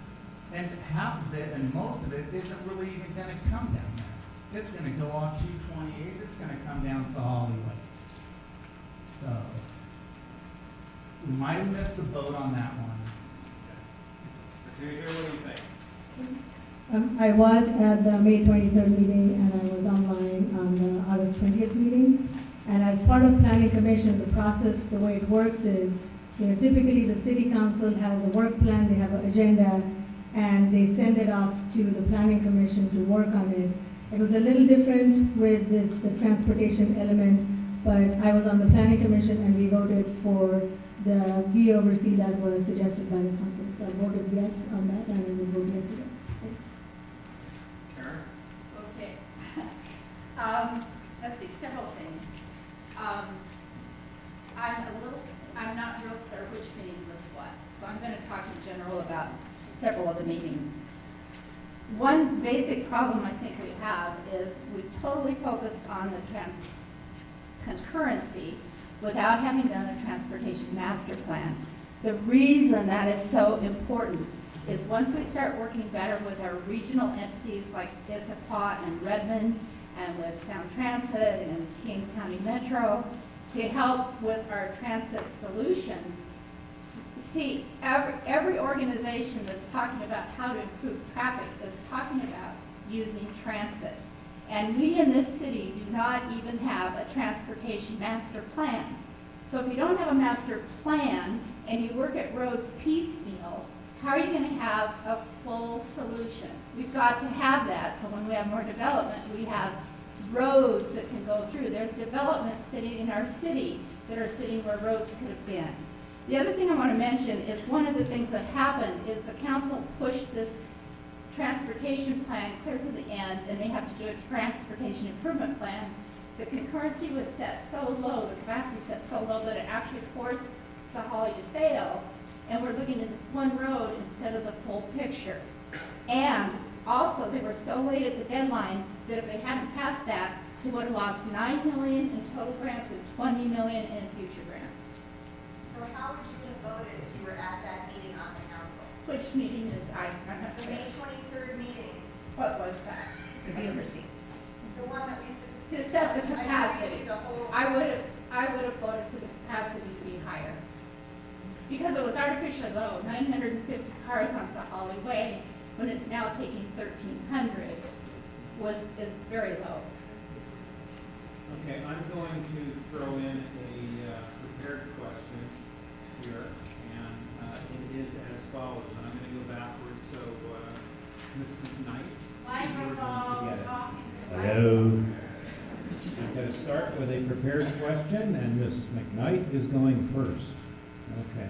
And half of it and most of it isn't really even going to come down there. It's going to go off 228. It's going to come down Sahalee Way. So we might have missed the boat on that one. Rituja, what do you think? I was at the May 23rd meeting and I was online on the August 20th meeting. And as part of Planning Commission, the process, the way it works is, typically the City Council has a work plan, they have an agenda, and they send it off to the Planning Commission to work on it. It was a little different with the transportation element, but I was on the Planning Commission and we voted for the VOC that was suggested by the council. So I voted yes on that and I will vote yes again. Thanks. Karen? Okay. Let's see, several things. I'm not real clear which meeting was what, so I'm going to talk in general about several of the meetings. One basic problem I think we have is we totally focused on the concurrency without having done a transportation master plan. The reason that is so important is once we start working better with our regional entities like Issaquah and Redmond, and with Sound Transit and King County Metro, to help with our transit solutions. See, every organization that's talking about how to improve traffic is talking about using transit. And we in this city do not even have a transportation master plan. So if you don't have a master plan and you work at roads piecemeal, how are you going to have a full solution? We've got to have that, so when we have more development, we have roads that can go through. There's development sitting in our city that are sitting where roads could have been. The other thing I want to mention is one of the things that happened is the council pushed this transportation plan clear to the end, and they have to do a transportation improvement plan. The concurrency was set so low, the capacity set so low that it actually forced Sahalee to fail, and we're looking at this one road instead of the full picture. And also, they were so late at the deadline that if they hadn't passed that, they would have lost $9 million in total grants and $20 million in future grants. So how would you have voted if you were at that meeting on the council? Which meeting is, I'm not The sure. May 23rd meeting, What was that? the one that we To set the I capacity. gave you the whole. I would have voted for the capacity to be higher. Because it was artificially low, 950 cars on Sahalee Way, when it's now taking 1,300, is very low. Okay, I'm going to throw in a prepared question here, and it is as follows, and I'm going to go backwards, so Ms. McKnight, you are going to get it. Hello. I'm going to start with a prepared question, and Ms. McKnight is going first. Okay.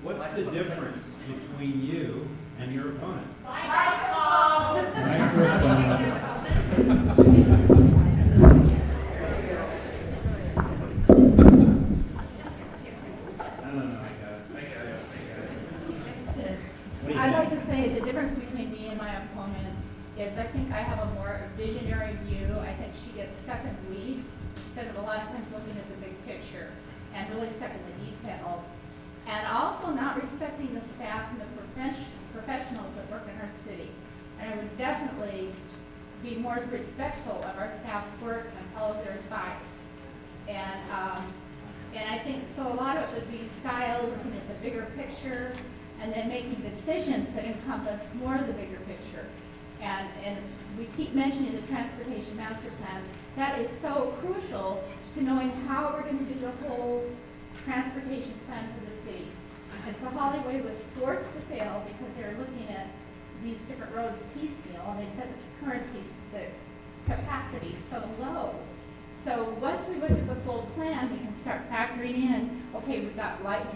What's the difference between you and your opponent? I'd like to say the difference between me and my opponent is I think I have a more visionary view. I think she gets stuck in the weeds instead of a lot of times looking at the big picture and really stuck in the details. And also not respecting the staff and the professionals that work in our city. And I would definitely be more respectful of our staff's work and follow their advice. And I think so a lot of it would be style, looking at the bigger picture, and then making decisions that encompass more of the bigger picture. And we keep mentioning the transportation master plan. That is so crucial to knowing how we're going to do the whole transportation plan for the city. And Sahalee Way was forced to fail because they were looking at these different roads piecemeal, and they said the capacity is so low. So once we look at the full plan, we can start factoring in, okay, we've got light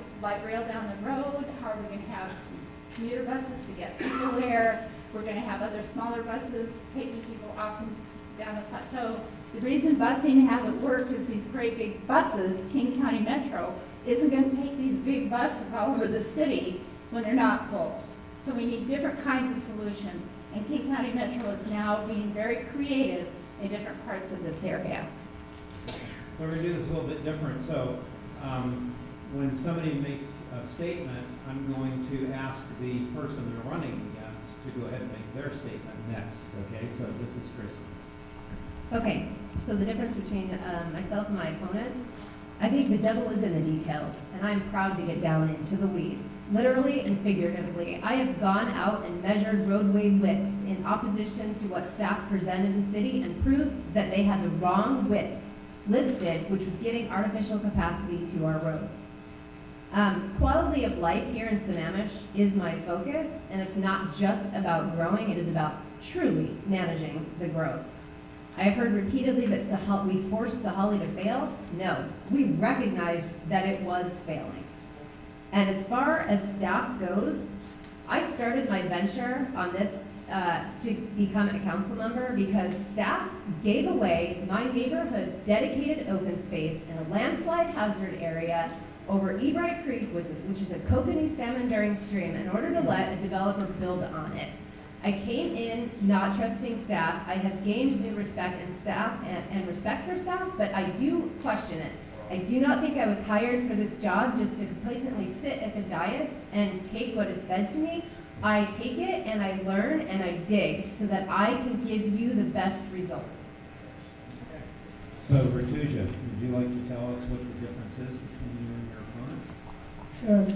rail down the road, how are we going to have some commuter buses to get people there? We're going to have other smaller buses taking people off and down the plateau. The reason busing hasn't worked is these great big buses, King County Metro, isn't going to take these big buses all over the city when they're not full. So we need different kinds of solutions. And King County Metro is now being very creative in different parts of this area. So we're going to do this a little bit different. So when somebody makes a statement, I'm going to ask the person they're running against to go ahead and make their statement next. Okay, so this is Christie. Okay, so the difference between myself and my opponent, I think the devil is in the details, and I'm proud to get down into the weeds. Literally and figuratively, I have gone out and measured roadway widths in opposition to what staff presented in the city and proved that they had the wrong widths listed, which was giving artificial capacity to our roads. Quality of life here in Sammamish is my focus, and it's not just about growing, it is about truly managing the growth. I have heard repeatedly that we forced Sahalee to fail. No, we recognized that it was failing. And as far as staff goes, I started my venture on this to become a council member because staff gave away my neighborhood's dedicated open space in a landslide hazard area over Ebright Creek, which is a coconut salmon-bearing stream, in order to let a developer build on it. I came in not trusting staff. I have gained new respect in staff and respect for staff, but I do question it. I do not think I was hired for this job just to complacently sit at the dais and take what is fed to me. I take it and I learn and I dig so that I can give you the best results. So Rituja, would you like to tell us what the difference is between you and your opponent?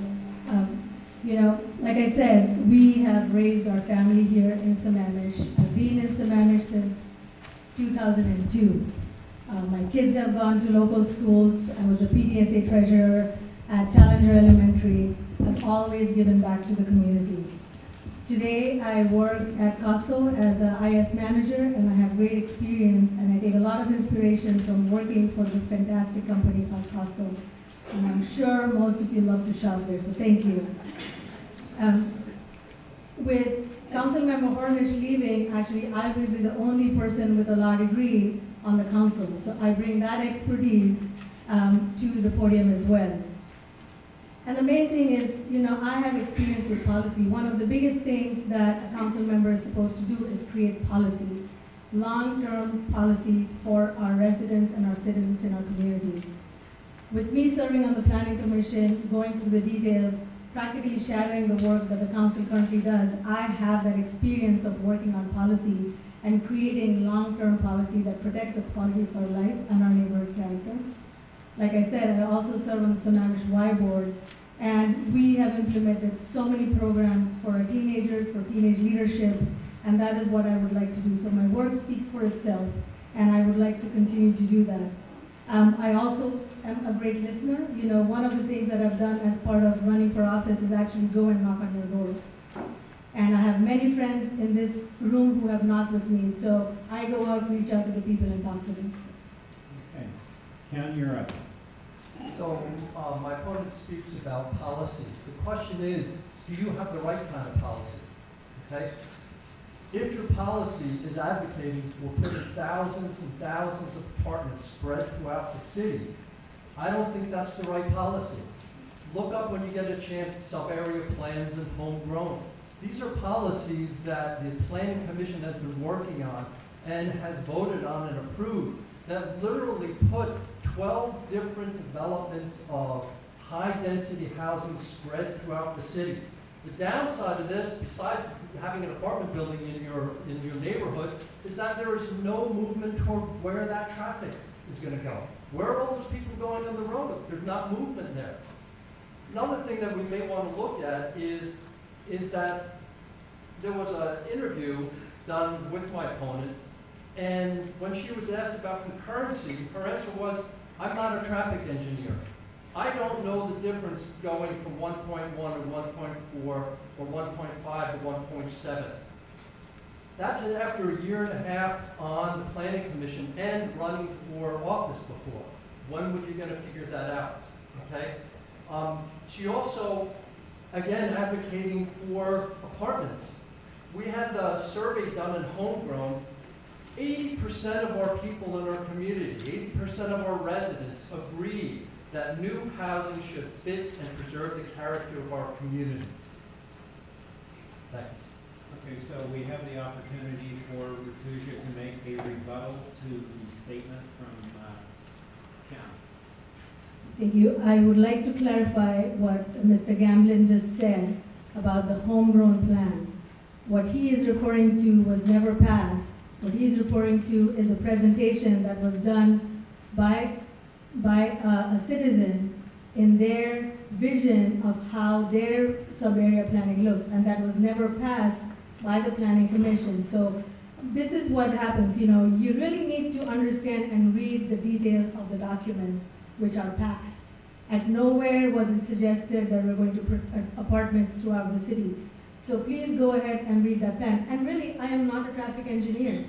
Sure. You know, like I said, we have raised our family here in Sammamish. I've been in Sammamish since 2002. My kids have gone to local schools. I was a PTSA treasurer at Challenger Elementary. I've always given back to the community. Today, I work at Costco as an IS manager, and I have great experience, and I take a lot of inspiration from working for the fantastic company called Costco. And I'm sure most of you love to shop there, so thank you. With Councilmember Hornish leaving, actually, I will be the only person with a law degree on the council, so I bring that expertise to the podium as well. And the main thing is, I have experience with policy. One of the biggest things that a council member is supposed to do is create policy, long-term policy for our residents and our citizens in our community. With me serving on the Planning Commission, going through the details, practically shadowing the work that the council currently does, I have that experience of working on policy and creating long-term policy that protects the quality of our life and our neighborhood character. Like I said, I also serve on the Sammamish Y Board, and we have implemented so many programs for our teenagers, for teenage leadership, and that is what I would like to do. So my work speaks for itself, and I would like to continue to do that. I also am a great listener. One of the things that I've done as part of running for office is actually go and knock on your doors. And I have many friends in this room who have knocked with me, so I go out, reach out to the people, and talk to them. Okay. Ken, you're up. So my opponent speaks about policy. The question is, do you have the right kind of policy? Okay? If your policy is advocating for putting thousands and thousands of apartments spread throughout the city, I don't think that's the right policy. Look up when you get a chance sub-area plans and homegrown. These are policies that the Planning Commission has been working on and has voted on and approved that literally put 12 different developments of high-density housing spread throughout the city. The downside of this, besides having an apartment building in your neighborhood, is that there is no movement toward where that traffic is going to go. Where are all those people going on the road? There's not movement there. Another thing that we may want to look at is that there was an interview done with my opponent, and when she was asked about concurrency, her answer was, I'm not a traffic engineer. I don't know the difference going from 1.1 to 1.4 or 1.5 to 1.7. That's after a year and a half on the Planning Commission and running for office before. When were you going to figure that out? Okay. She also, again, advocating for apartments. We had the survey done in homegrown. 80% of our people in our community, 80% of our residents agree that new housing should fit and preserve the character of our communities. Thanks. Okay, so we have the opportunity for Rituja to make a rebuttal to the statement from Ken. Thank you. I would like to clarify what Mr. Gamblin just said about the homegrown plan. What he is referring to was never passed. What he is referring to is a presentation that was done by a citizen in their vision of how their sub-area planning looks, and that was never passed by the Planning Commission. So this is what happens, you really need to understand and read the details of the documents which are passed. At nowhere was it suggested that we're going to put apartments throughout the city. So please go ahead and read that plan. And really, I am not a traffic engineer.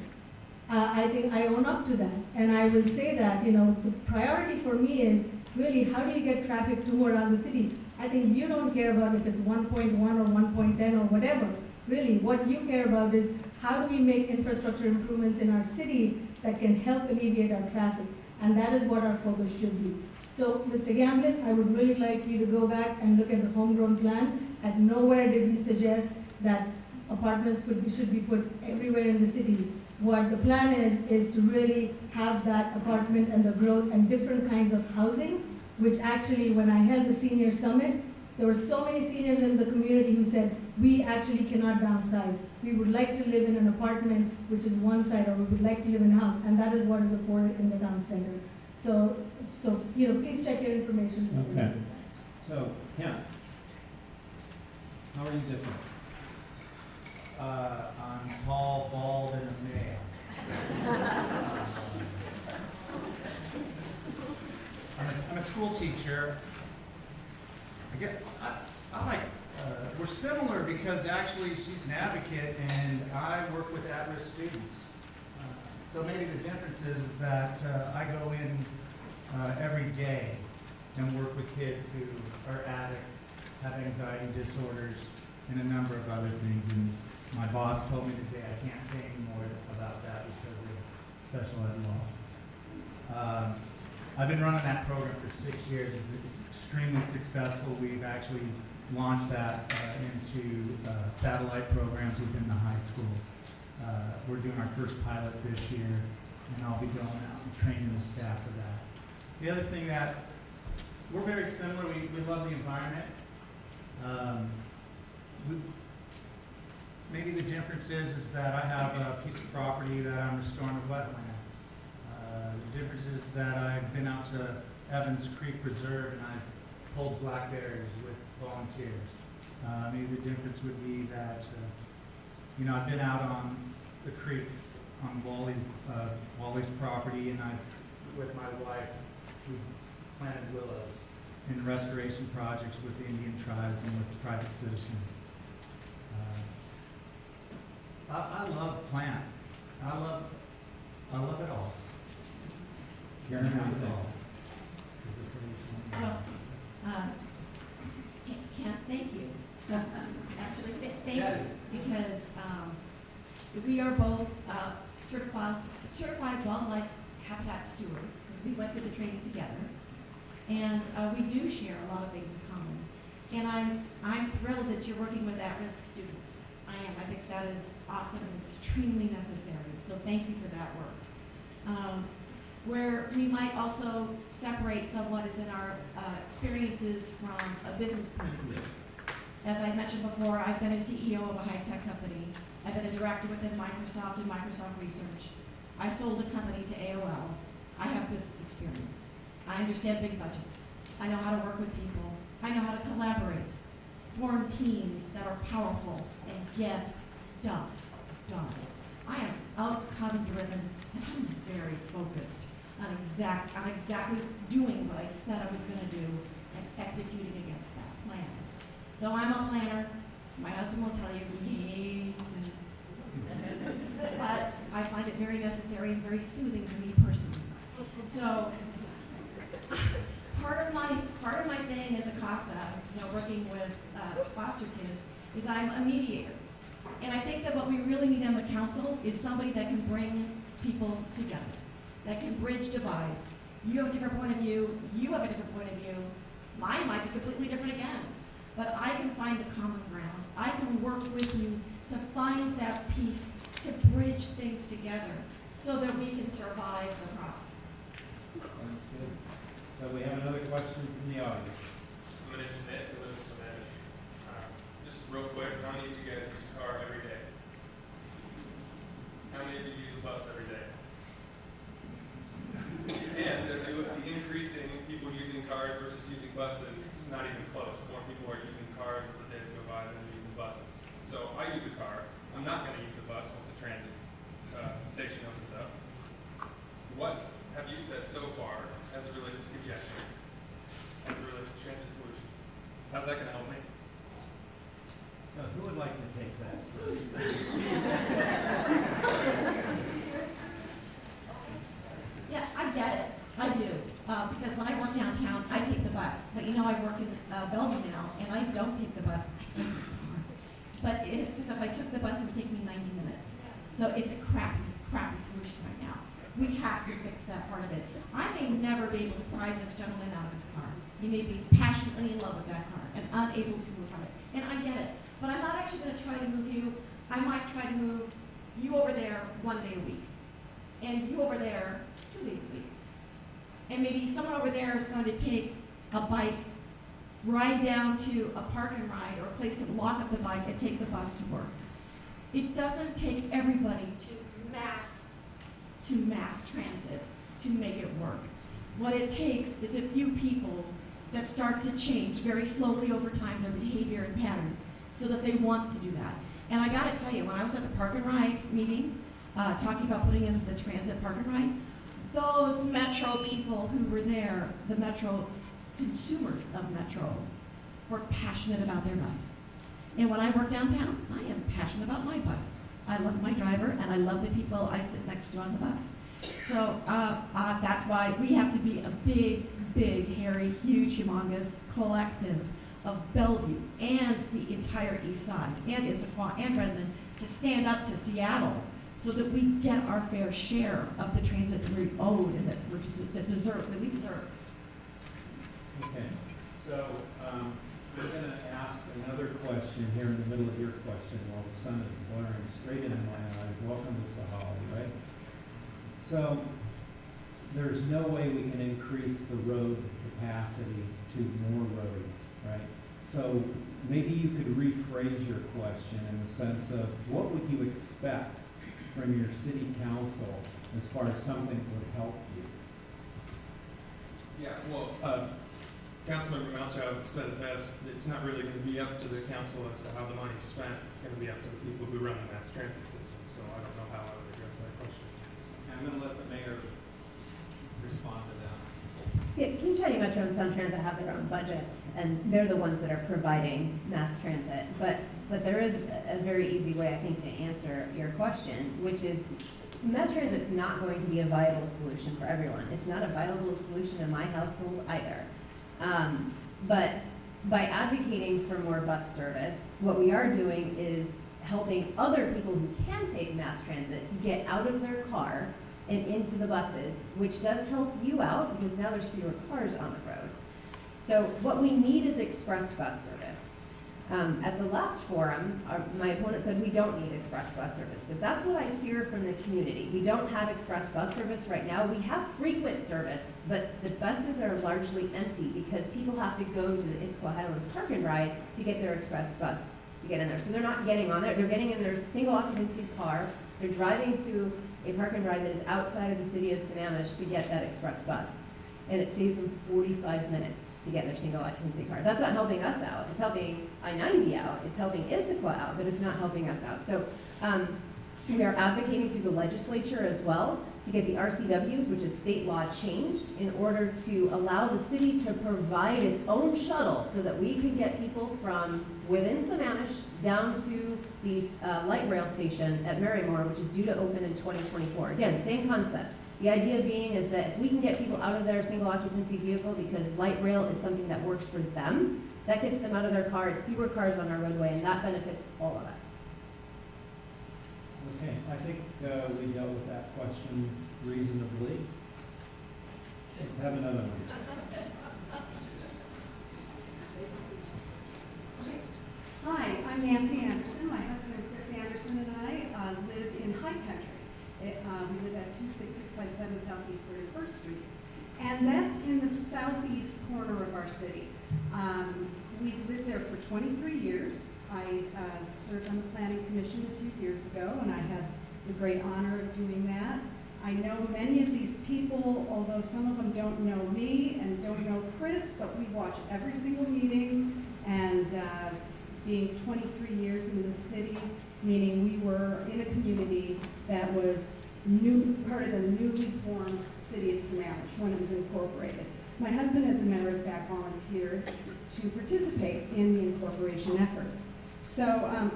I think I own up to that. And I will say that, the priority for me is really how do you get traffic to around the city? I think you don't care about if it's 1.1 or 1.10 or whatever. Really, what you care about is how do we make infrastructure improvements in our city that can help alleviate our traffic? And that is what our focus should be. So, Mr. Gamblin, I would really like you to go back and look at the homegrown plan. At nowhere did we suggest that apartments should be put everywhere in the city. What the plan is to really have that apartment and the growth and different kinds of housing, which actually, when I held the senior summit, there were so many seniors in the community who said, we actually cannot downsize. We would like to live in an apartment which is one side, or we would like to live in a house, and that is what is afforded in the town center. So please check your information. Okay. So, Ken, how are you different? I'm tall, bald, and a male. I'm a school teacher. Again, I like, we're similar because actually she's an advocate and I work with at-risk students. So maybe the difference is that I go in every day and work with kids who are addicts, have anxiety disorders, and a number of other things. And my boss told me today I can't say any more about that because of special ed law. I've been running that program for 6 years. It's extremely successful. We've actually launched that into satellite programs within the high schools. We're doing our first pilot this year, and I'll be going out and training the staff for that. The other thing that we're very similar, we love the environment. Maybe the difference is that I have a piece of property that I'm restoring a wetland. The difference is that I've been out to Evans Creek Preserve and I've pulled blackberries with volunteers. Maybe the difference would be that, I've been out on the creeks on Wally's property, and with my wife, we planted willows in restoration projects with Indian tribes and with private citizens. I love plants. I love it all. Karen, what do you think? Well, thank you. Actually, thank you, because we are both certified wildlife habitat stewards, because we went through the training together, and we do share a lot of things in common. And I'm thrilled that you're working with at-risk students. I am. I think that is awesome and extremely necessary. So thank you for that work. Where we might also separate somewhat is in our experiences from a business point of view. As I mentioned before, I've been a CEO of a high-tech company. I've been a director within Microsoft and Microsoft Research. I sold a company to AOL. I have business experience. I understand big budgets. I know how to work with people. I know how to collaborate, form teams that are powerful, and get stuff done. I am outcome-driven, and I'm very focused on exactly doing what I said I was going to do and executing against that plan. So I'm a planner. My husband will tell you he hates it. But I find it very necessary and very soothing for me personally. So part of my thing as a CASA, working with foster kids, is I'm a mediator. And I think that what we really need on the council is somebody that can bring people together, that can bridge divides. You have a different point of view, you have a different point of view, mine might be completely different again. But I can find a common ground. I can work with you to find that piece, to bridge things together so that we can survive the process. Sounds good. So we have another question from the audience. My name's Nick, I live in Sammamish. Just real quick, how many of you guys use a car every day? How many of you use a bus every day? And as you look at the increasing people using cars versus using buses, it's not even close. More people are using cars as the days go by than they're using buses. So I use a car. I'm not going to use a bus once a transit station opens up. What have you said so far as it relates to congestion, as it relates to transit solutions? How's that going to help me? So who would like to take that first? Yeah, I get it. I do. Because when I work downtown, I take the bus. But I work in Bellevue now, and I don't take the bus. I take the car. But because if I took the bus, it would take me 90 minutes. So it's a crappy solution right now. We have to fix that part of it. I may never be able to pry this gentleman out of his car. He may be passionately in love with that car and unable to move from it. And I get it. But I'm not actually going to try to move you. I might try to move you over there 1 day a week. And you over there 2 days a week. And maybe someone over there is going to take a bike, ride down to a park and ride or a place to lock up the bike and take the bus to work. It doesn't take everybody to mass transit to make it work. What it takes is a few people that start to change very slowly over time their behavior and patterns so that they want to do that. And I gotta tell you, when I was at the park and ride meeting, talking about putting in the transit park and ride, those Metro people who were there, the Metro consumers of Metro, were passionate about their bus. And when I work downtown, I am passionate about my bus. I love my driver, and I love the people I sit next to on the bus. So that's why we have to be a big, big, hairy, huge, humongous collective of Bellevue and the entire east side, and Issaquah and Redmond, to stand up to Seattle so that we get our fair share of the transit that we owed and that we deserve. Okay, so we're going to ask another question here in the middle of your question while the sun is blaring straight into my eyes. Welcome to Sahalee, right? So there's no way we can increase the road capacity to more roads, right? So maybe you could rephrase your question in the sense of what would you expect from your city council as far as something that would help you? Yeah, well, Councilmember Malchow said it best. It's not really going to be up to the council as to how the money's spent. It's going to be up to the people who run the mass transit system. So I don't know how I would address that question. I'm going to let the mayor respond to that. Yeah, King County Metro and Sun Transit have their own budgets, and they're the ones that are providing mass transit. But there is a very easy way, I think, to answer your question, which is mass transit's not going to be a viable solution for everyone. It's not a viable solution in my household either. But by advocating for more bus service, what we are doing is helping other people who can take mass transit to get out of their car and into the buses, which does help you out because now there's fewer cars on the road. So what we need is express bus service. At the last forum, my opponent said we don't need express bus service, but that's what I hear from the community. We don't have express bus service right now. We have frequent service, but the buses are largely empty because people have to go to the Issaquah Highlands Park and Ride to get their express bus to get in there. So they're not getting on there. They're getting in their single occupancy car. They're driving to a park and ride that is outside of the city of Sammamish to get that express bus. And it saves them 45 minutes to get their single occupancy car. That's not helping us out. It's helping I-90 out. It's helping Issaquah out, but it's not helping us out. So we are advocating through the legislature as well to get the RCWs, which is state law, changed in order to allow the city to provide its own shuttle so that we can get people from within Sammamish down to the light rail station at Marymore, which is due to open in 2024. Again, same concept. The idea being is that if we can get people out of their single occupancy vehicle because light rail is something that works for them, that gets them out of their car. It's fewer cars on our roadway, and that benefits all of us. Okay, I think we dealt with that question reasonably. Let's have another one. Hi, I'm Nancy Anderson. My husband, Chris Anderson, and I live in High Country. We live at 26657 Southeast 31st Street. And that's in the southeast corner of our city. We've lived there for 23 years. I served on the Planning Commission a few years ago, and I had the great honor of doing that. I know many of these people, although some of them don't know me and don't know Chris, but we watch every single meeting, and being 23 years in the city, meaning we were in a community that was part of the newly formed city of Sammamish when it was incorporated. My husband, as a matter of fact, volunteered to participate in the incorporation efforts. So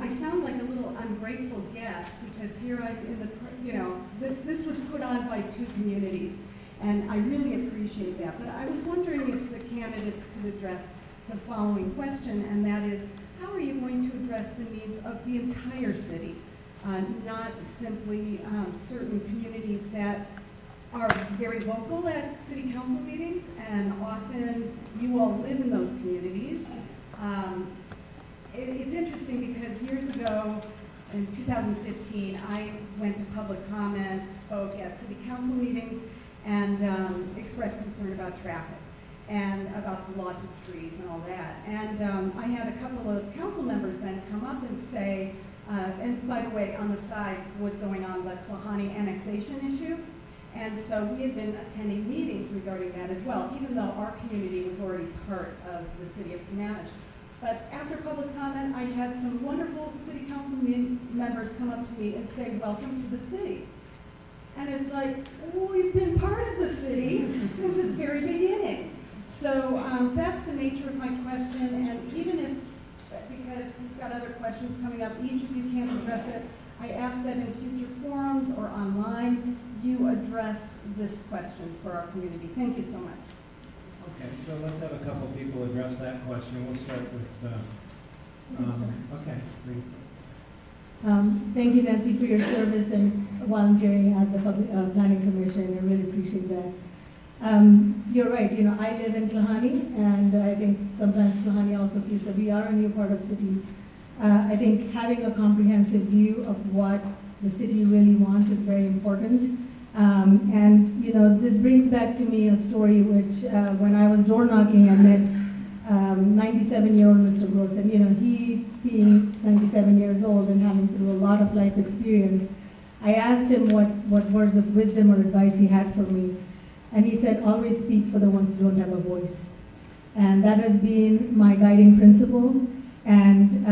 I sound like a little ungrateful guest because here I'm in the, this was put on by two communities, and I really appreciate that. But I was wondering if the candidates could address the following question, and that is, how are you going to address the needs of the entire city, not simply certain communities that are very vocal at city council meetings, and often you all live in those communities. It's interesting because years ago, in 2015, I went to public comment, spoke at city council meetings, and expressed concern about traffic and about the loss of trees and all that. And I had a couple of council members then come up and say, and by the way, on the side was going on the Klahani annexation issue. And so we had been attending meetings regarding that as well, even though our community was already part of the city of Sammamish. But after public comment, I had some wonderful city council members come up to me and say, welcome to the city. And it's like, well, we've been part of the city since its very beginning. So that's the nature of my question, and even if, because we've got other questions coming up. Each of you can't address it. I ask that in future forums or online, you address this question for our community. Thank you so much. Okay, so let's have a couple people address that question. We'll start with, okay. Thank you, Nancy, for your service and volunteering at the Planning Commission. I really appreciate that. You're right, I live in Klahani, and I think sometimes Klahani also feels that we are a new part of city. I think having a comprehensive view of what the city really wants is very important. This brings back to me a story which, when I was door knocking, I met 97-year-old Mr. Gross, and he being 97 years old and having through a lot of life experience, I asked him what words of wisdom or advice he had for me. And he said, always speak for the ones who don't have a voice. And that has been my guiding principle. And,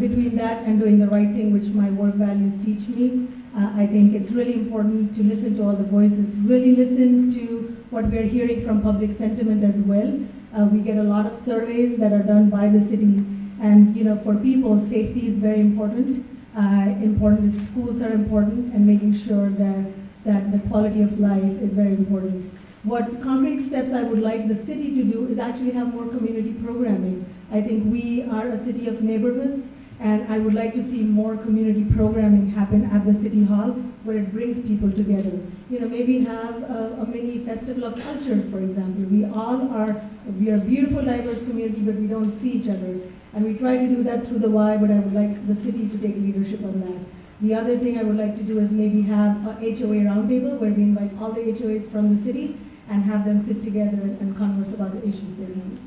between that and doing the right thing, which my work values teach me, I think it's really important to listen to all the voices, really listen to what we're hearing from public sentiment as well. We get a lot of surveys that are done by the city. And, for people, safety is very important. Schools are important, and making sure that the quality of life is very important. What concrete steps I would like the city to do is actually have more community programming. I think we are a city of neighborhoods, and I would like to see more community programming happen at the City Hall where it brings people together. Maybe have a mini festival of cultures, for example. We are a beautiful, diverse community, but we don't see each other. And we try to do that through the Y, but I would like the city to take leadership on that. The other thing I would like to do is maybe have a HOA roundtable where we invite all the HOAs from the city and have them sit together and converse about the issues they need.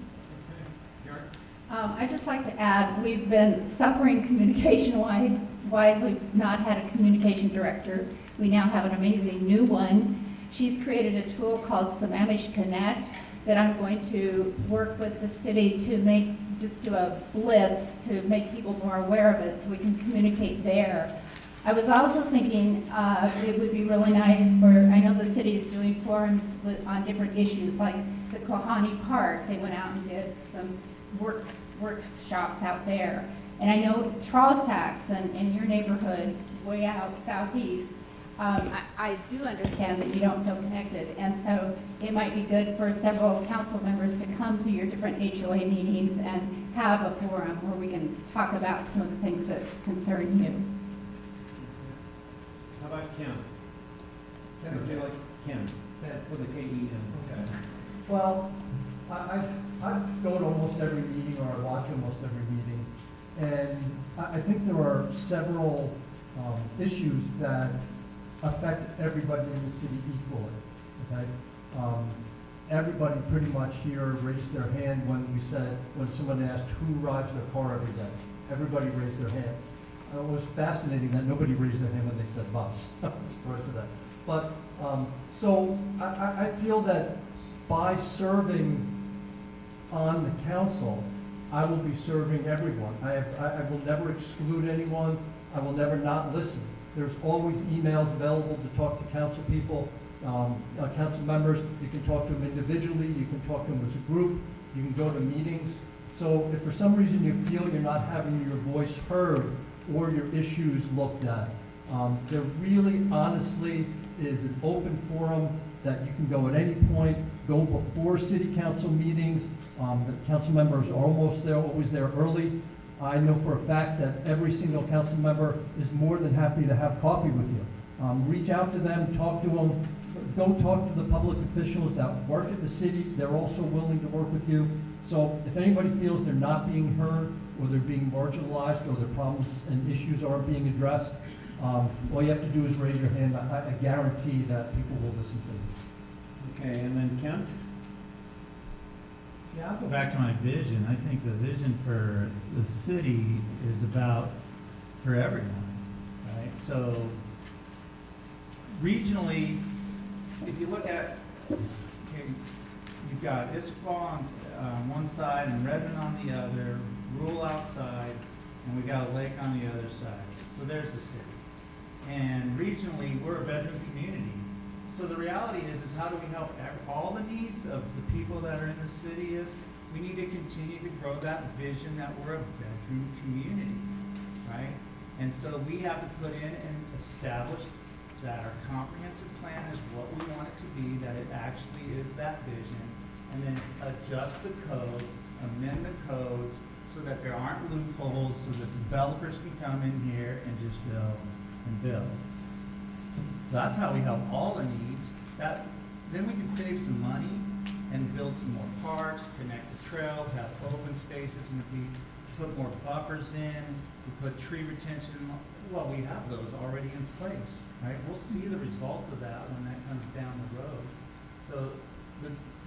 I'd just like to add, we've been suffering communication-wise. We've not had a communication director. We now have an amazing new one. She's created a tool called Sammamish Connect that I'm going to work with the city to just do a blitz to make people more aware of it so we can communicate there. I was also thinking it would be really nice I know the city is doing forums on different issues, like the Klahani Park. They went out and did some workshops out there. And I know Trollsacks in your neighborhood, way out southeast, I do understand that you don't feel connected. And so it might be good for several council members to come to your different HOA meetings and have a forum where we can talk about some of the things that concern you. How about Kim? Would you like Kim? With a K-E-M. Okay. Well, I go to almost every meeting, or I watch almost every meeting, and I think there are several issues that affect everybody in the city equally. Okay, everybody pretty much here raised their hand when someone asked who rides their car every day. Everybody raised their hand. It was fascinating that nobody raised their hand when they said bus. I was surprised at that. But so I feel that by serving on the council, I will be serving everyone. I will never exclude anyone. I will never not listen. There's always emails available to talk to council people, council members. You can talk to them individually. You can talk to them as a group. You can go to meetings. So if for some reason you feel you're not having your voice heard or your issues looked at, there really honestly is an open forum that you can go at any point, go before city council meetings. The council members are always there early. I know for a fact that every single council member is more than happy to have coffee with you. Reach out to them, talk to them, go talk to the public officials that work at the city. They're also willing to work with you. So if anybody feels they're not being heard or they're being marginalized or their problems and issues aren't being addressed, all you have to do is raise your hand. I guarantee that people will listen to you. Okay, and then Kent? Yeah, I'll go back to my vision. I think the vision for the city is about for everyone, right? So regionally, if you look at, okay, you've got Issaquah on one side and Redmond on the other, Rural outside, and we've got a lake on the other side. So there's the city. And regionally, we're a bedroom community. So the reality is how do we help all the needs of the people that are in the city is we need to continue to grow that vision that we're a bedroom community, right? And so we have to put in and establish that our comprehensive plan is what we want it to be, that it actually is that vision, and then adjust the codes, amend the codes, so that there aren't loopholes, so that developers can come in here and just build and build. So that's how we help all the needs. Then we can save some money and build some more parks, connect the trails, have open spaces, and if we put more buffers in, we put tree retention, well, we have those already in place, right? We'll see the results of that when that comes down the road. So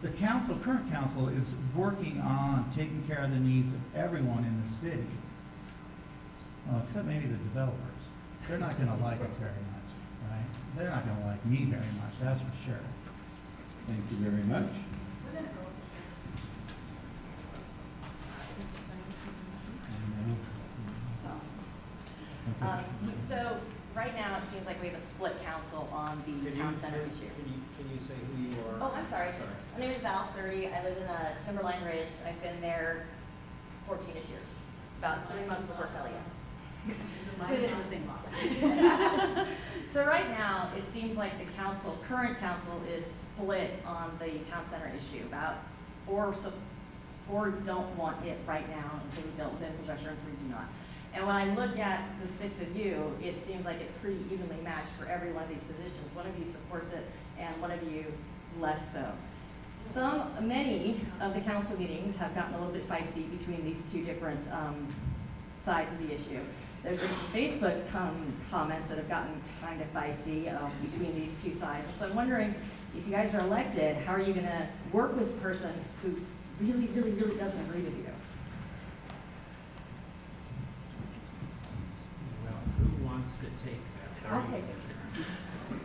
the council, current council, is working on taking care of the needs of everyone in the city. Well, except maybe the developers. They're not gonna like us very much, right? They're not gonna like me very much, that's for sure. Thank you very much. So right now, it seems like we have a split council on the town center issue. Can you say who you are? Oh, I'm sorry. My name is Val Surrey. I live in Timberline Ridge. I've been there 14-ish years, about 3 months before selling it. So right now, it seems like the current council is split on the town center issue. About four don't want it right now, and 3 don't live in conjunction, and 3 do not. And when I look at the 6 of you, it seems like it's pretty evenly matched for every one of these positions. One of you supports it, and one of you less so. Many of the council meetings have gotten a little bit feisty between these 2 different sides of the issue. There's been some Facebook comments that have gotten kind of feisty between these 2 sides. So I'm wondering, if you guys are elected, how are you going to work with a person who really, really, really doesn't agree with you? Who wants to take that? I'll take it.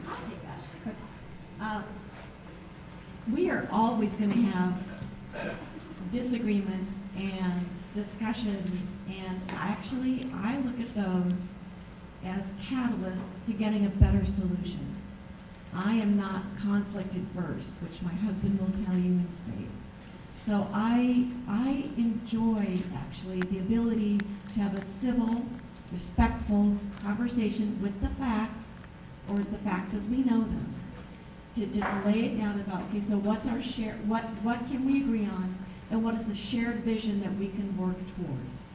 I'll take that. We are always going to have disagreements and discussions, and actually, I look at those as catalysts to getting a better solution. I am not conflict adverse, which my husband will tell you in spades. So I enjoy, actually, the ability to have a civil, respectful conversation with the facts, or as the facts as we know them, to just lay it down about, okay, so what's our share, what can we agree on, and what is the shared vision that we can work towards?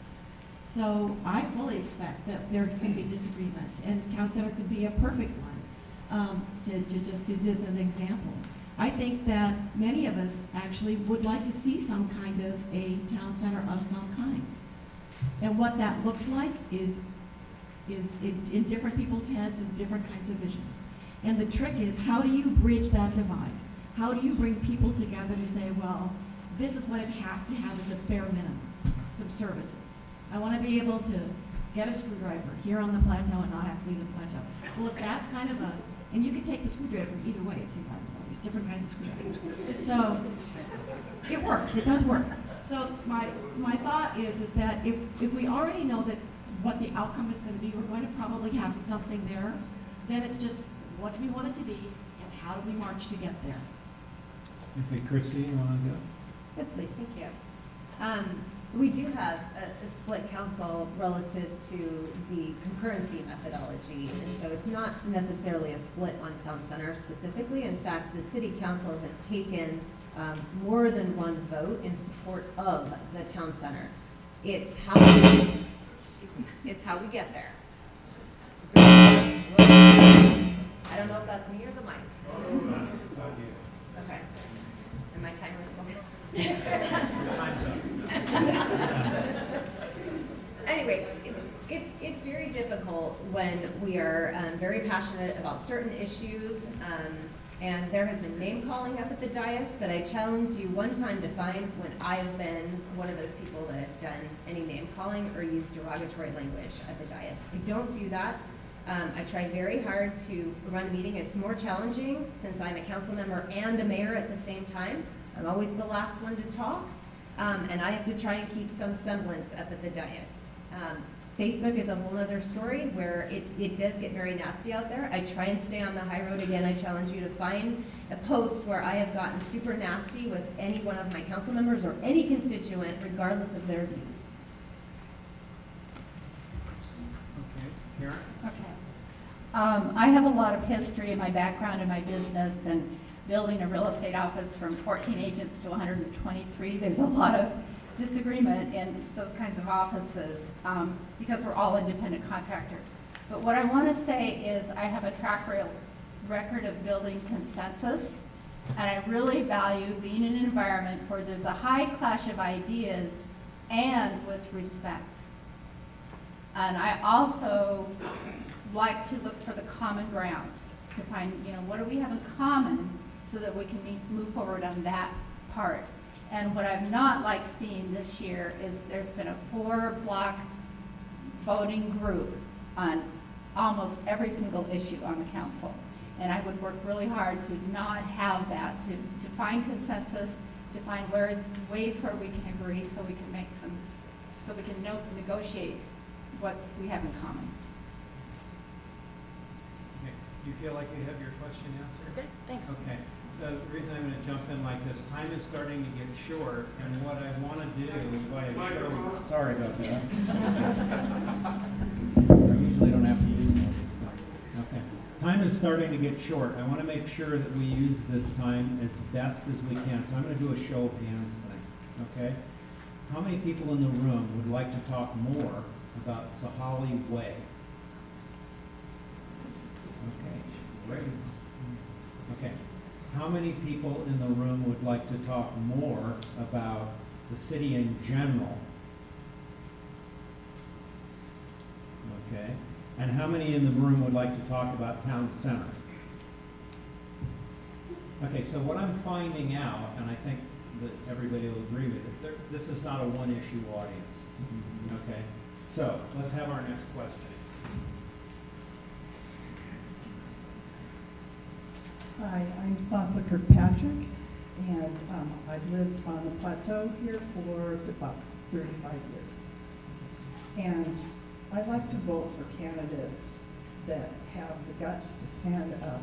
So I fully expect that there's going to be disagreement, and town center could be a perfect one, to just use as an example. I think that many of us actually would like to see some kind of a town center of some kind. And what that looks like is in different people's heads and different kinds of visions. And the trick is, how do you bridge that divide? How do you bring people together to say, well, this is what it has to have as a bare minimum, some services. I want to be able to get a screwdriver here on the plateau and not have to leave the plateau. Well, if that's kind of and you can take the screwdriver either way too, by the way. There's different kinds of screwdrivers. So it works, it does work. So my thought is that if we already know that what the outcome is going to be, we're going to probably have something there, then it's just, what do we want it to be, and how do we march to get there? Okay, Christie, you want to go? Yes, please, thank you. We do have a split council relative to the concurrency methodology, and so it's not necessarily a split on town center specifically. In fact, the city council has taken more than one vote in support of the town center. It's how we get there. I don't know if that's me or the mic. Okay. And my timer is still Anyway, it's very difficult when we are very passionate about certain issues, and there has been name calling up at the dais, but I challenge you one time to find when I've been one of those people that has done any name calling or used derogatory language at the dais. I don't do that. I try very hard to run a meeting. It's more challenging since I'm a council member and a mayor at the same time. I'm always the last one to talk, and I have to try and keep some semblance up at the dais. Facebook is a whole other story where it does get very nasty out there. I try and stay on the high road. Again, I challenge you to find a post where I have gotten super nasty with any one of my council members or any constituent, regardless of their views. Okay, Karen? Okay. I have a lot of history in my background in my business and building a real estate office from 14 agents to 123. There's a lot of disagreement in those kinds of offices because we're all independent contractors. But what I want to say is I have a track record of building consensus, and I really value being in an environment where there's a high clash of ideas and with respect. And I also like to look for the common ground to find, what do we have in common so that we can move forward on that part. And what I've not liked seeing this year is there's been a 4-block voting group on almost every single issue on the council. And I would work really hard to not have that, to find consensus, to find ways where we can agree so we can negotiate what we have in common. Okay. Do you feel like you have your question answered? Okay, thanks. Okay. The reason I'm going to jump in like this, time is starting to get short, and what I want to do is by a show. Sorry about that. I usually don't have to use all these things. Okay. Time is starting to get short. I want to make sure that we use this time as best as we can. So I'm going to do a show of hands thing. Okay. How many people in the room would like to talk more about Sahalee Way? Okay. Great. Okay. How many people in the room would like to talk more about the city in general? Okay. And how many in the room would like to talk about town center? Okay, so what I'm finding out, and I think that everybody will agree with it, this is not a one-issue audience. Okay? So, let's have our next question. Hi, I'm Sasa Kirkpatrick, and I've lived on the plateau here for about 35 years. And I like to vote for candidates that have the guts to stand up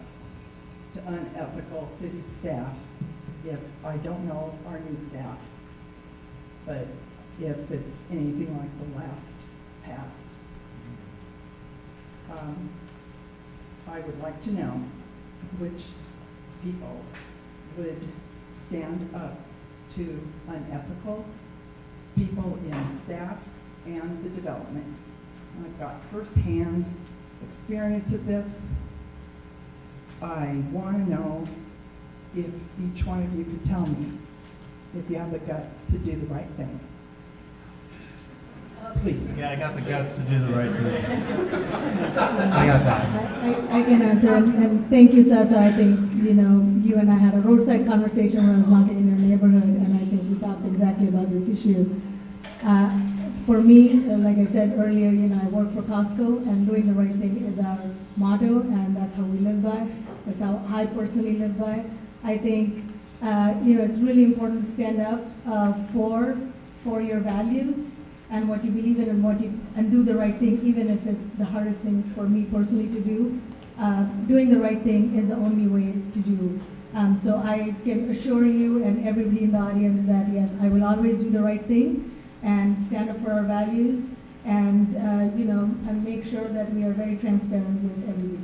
to unethical city staff if I don't know our new staff, but if it's anything like the last past. I would like to know which people would stand up to unethical people in staff and the development. I've got firsthand experience of this. I want to know if each one of you could tell me if you have the guts to do the right thing. Please. Yeah, I got the guts to do the right thing. I got that. I can answer, and thank you, Sasa. I think, you and I had a roadside conversation when I was walking in your neighborhood, and I think we talked exactly about this issue. For me, like I said earlier, I work for Costco, and doing the right thing is our motto, and that's how we live by. That's how I personally live by. I think, it's really important to stand up for your values and what you believe in, and do the right thing, even if it's the hardest thing for me personally to do. Doing the right thing is the only way to do. So I can assure you and everybody in the audience that yes, I will always do the right thing and stand up for our values, and and make sure that we are very transparent with everybody.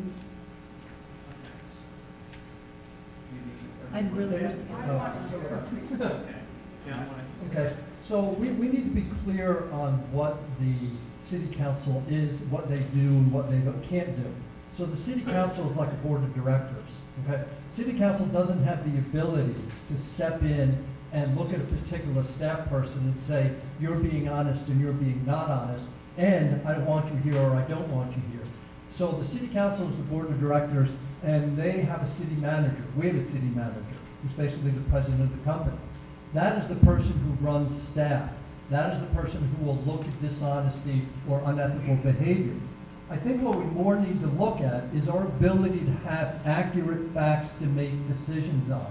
I'd really Okay, so we need to be clear on what the city council is, what they do, and what they can't do. So the city council is like a board of directors, okay? City council doesn't have the ability to step in and look at a particular staff person and say, you're being honest and you're being not honest, and I want you here or I don't want you here. So the city council is the board of directors, and they have a city manager. We have a city manager, who's basically the president of the company. That is the person who runs staff. That is the person who will look at dishonesty or unethical behavior. I think what we more need to look at is our ability to have accurate facts to make decisions on,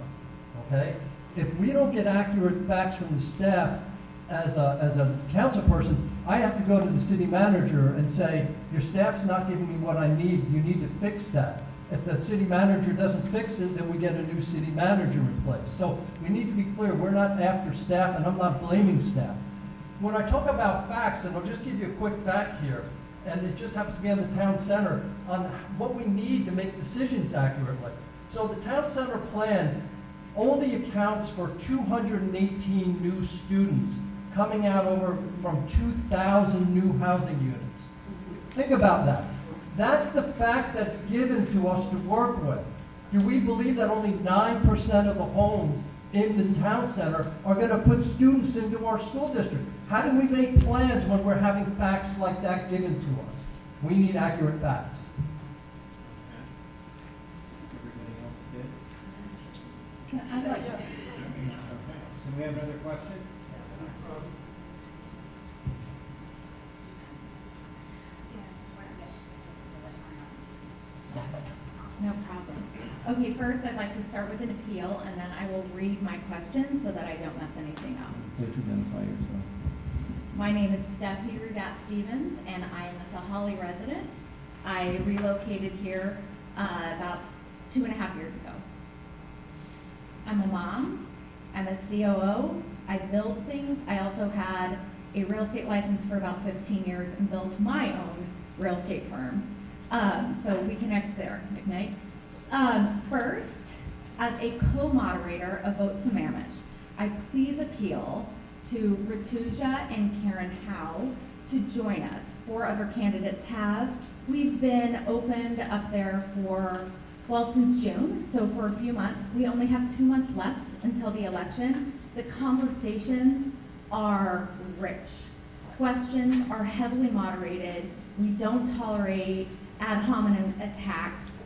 okay? If we don't get accurate facts from the staff as a council person, I have to go to the city manager and say, your staff's not giving me what I need, you need to fix that. If the city manager doesn't fix it, then we get a new city manager in place. So we need to be clear, we're not after staff, and I'm not blaming staff. When I talk about facts, and I'll just give you a quick fact here, and it just happens to be on the town center, on what we need to make decisions accurately. So the town center plan only accounts for 218 new students coming out over from 2,000 new housing units. Think about that. That's the fact that's given to us to work with. Do we believe that only 9% of the homes in the town center are going to put students into our school district? How do we make plans when we're having facts like that given to us? We need accurate facts. Everybody else good? I'd like to. Okay. Do we have another question? No problem. Okay, first I'd like to start with an appeal, and then I will read my questions so that I don't mess anything up. Please identify yourself. My name is Stephanie Rudat Stevens, and I am a Sahalee resident. I relocated here about 2.5 years ago. I'm a mom. I'm a COO. I build things. I also had a real estate license for about 15 years and built my own real estate firm. So we connect there, McKnight. First, as a co-moderator of Vote Sammamish, I please appeal to Rituja and Karen Howe to join us. 4 other candidates have. We've been opened up there for, well, since June, so for a few months. We only have 2 months left until the election. The conversations are rich. Questions are heavily moderated. We don't tolerate ad hominem attacks.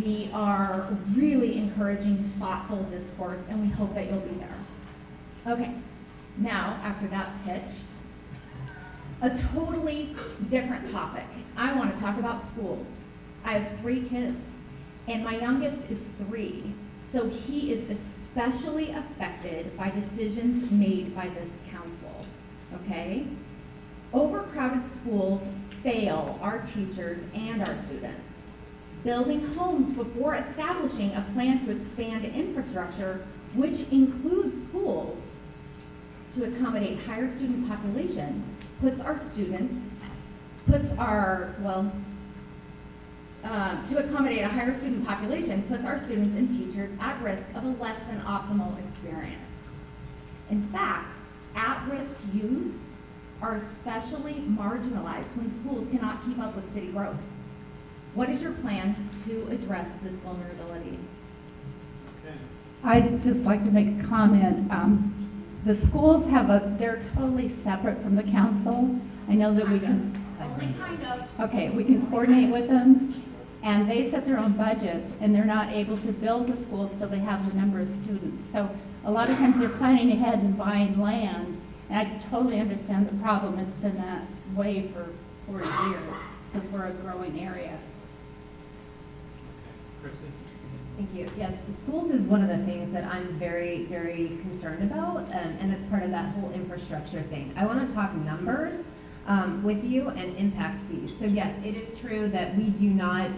We are really encouraging thoughtful discourse, and we hope that you'll be there. Okay, now, after that pitch, a totally different topic. I want to talk about schools. I have 3 kids, and my youngest is 3, so he is especially affected by decisions made by this council, okay? Overcrowded schools fail our teachers and our students. Building homes before establishing a plan to expand infrastructure, which includes schools, to accommodate higher student population, to accommodate a higher student population puts our students and teachers at risk of a less than optimal experience. In fact, at-risk youths are especially marginalized when schools cannot keep up with city growth. What is your plan to address this vulnerability? I'd just like to make a comment. The schools they're totally separate from the council. I know that we can. Only kind of. Okay, we can coordinate with them, and they set their own budgets, and they're not able to build the schools till they have the number of students. So a lot of times they're planning ahead and buying land, and I totally understand the problem. It's been that way for 40 years because we're a growing area. Christie? Thank you. Yes, the schools is one of the things that I'm very, very concerned about, and it's part of that whole infrastructure thing. I want to talk numbers with you and impact fees. So yes, it is true that we do not,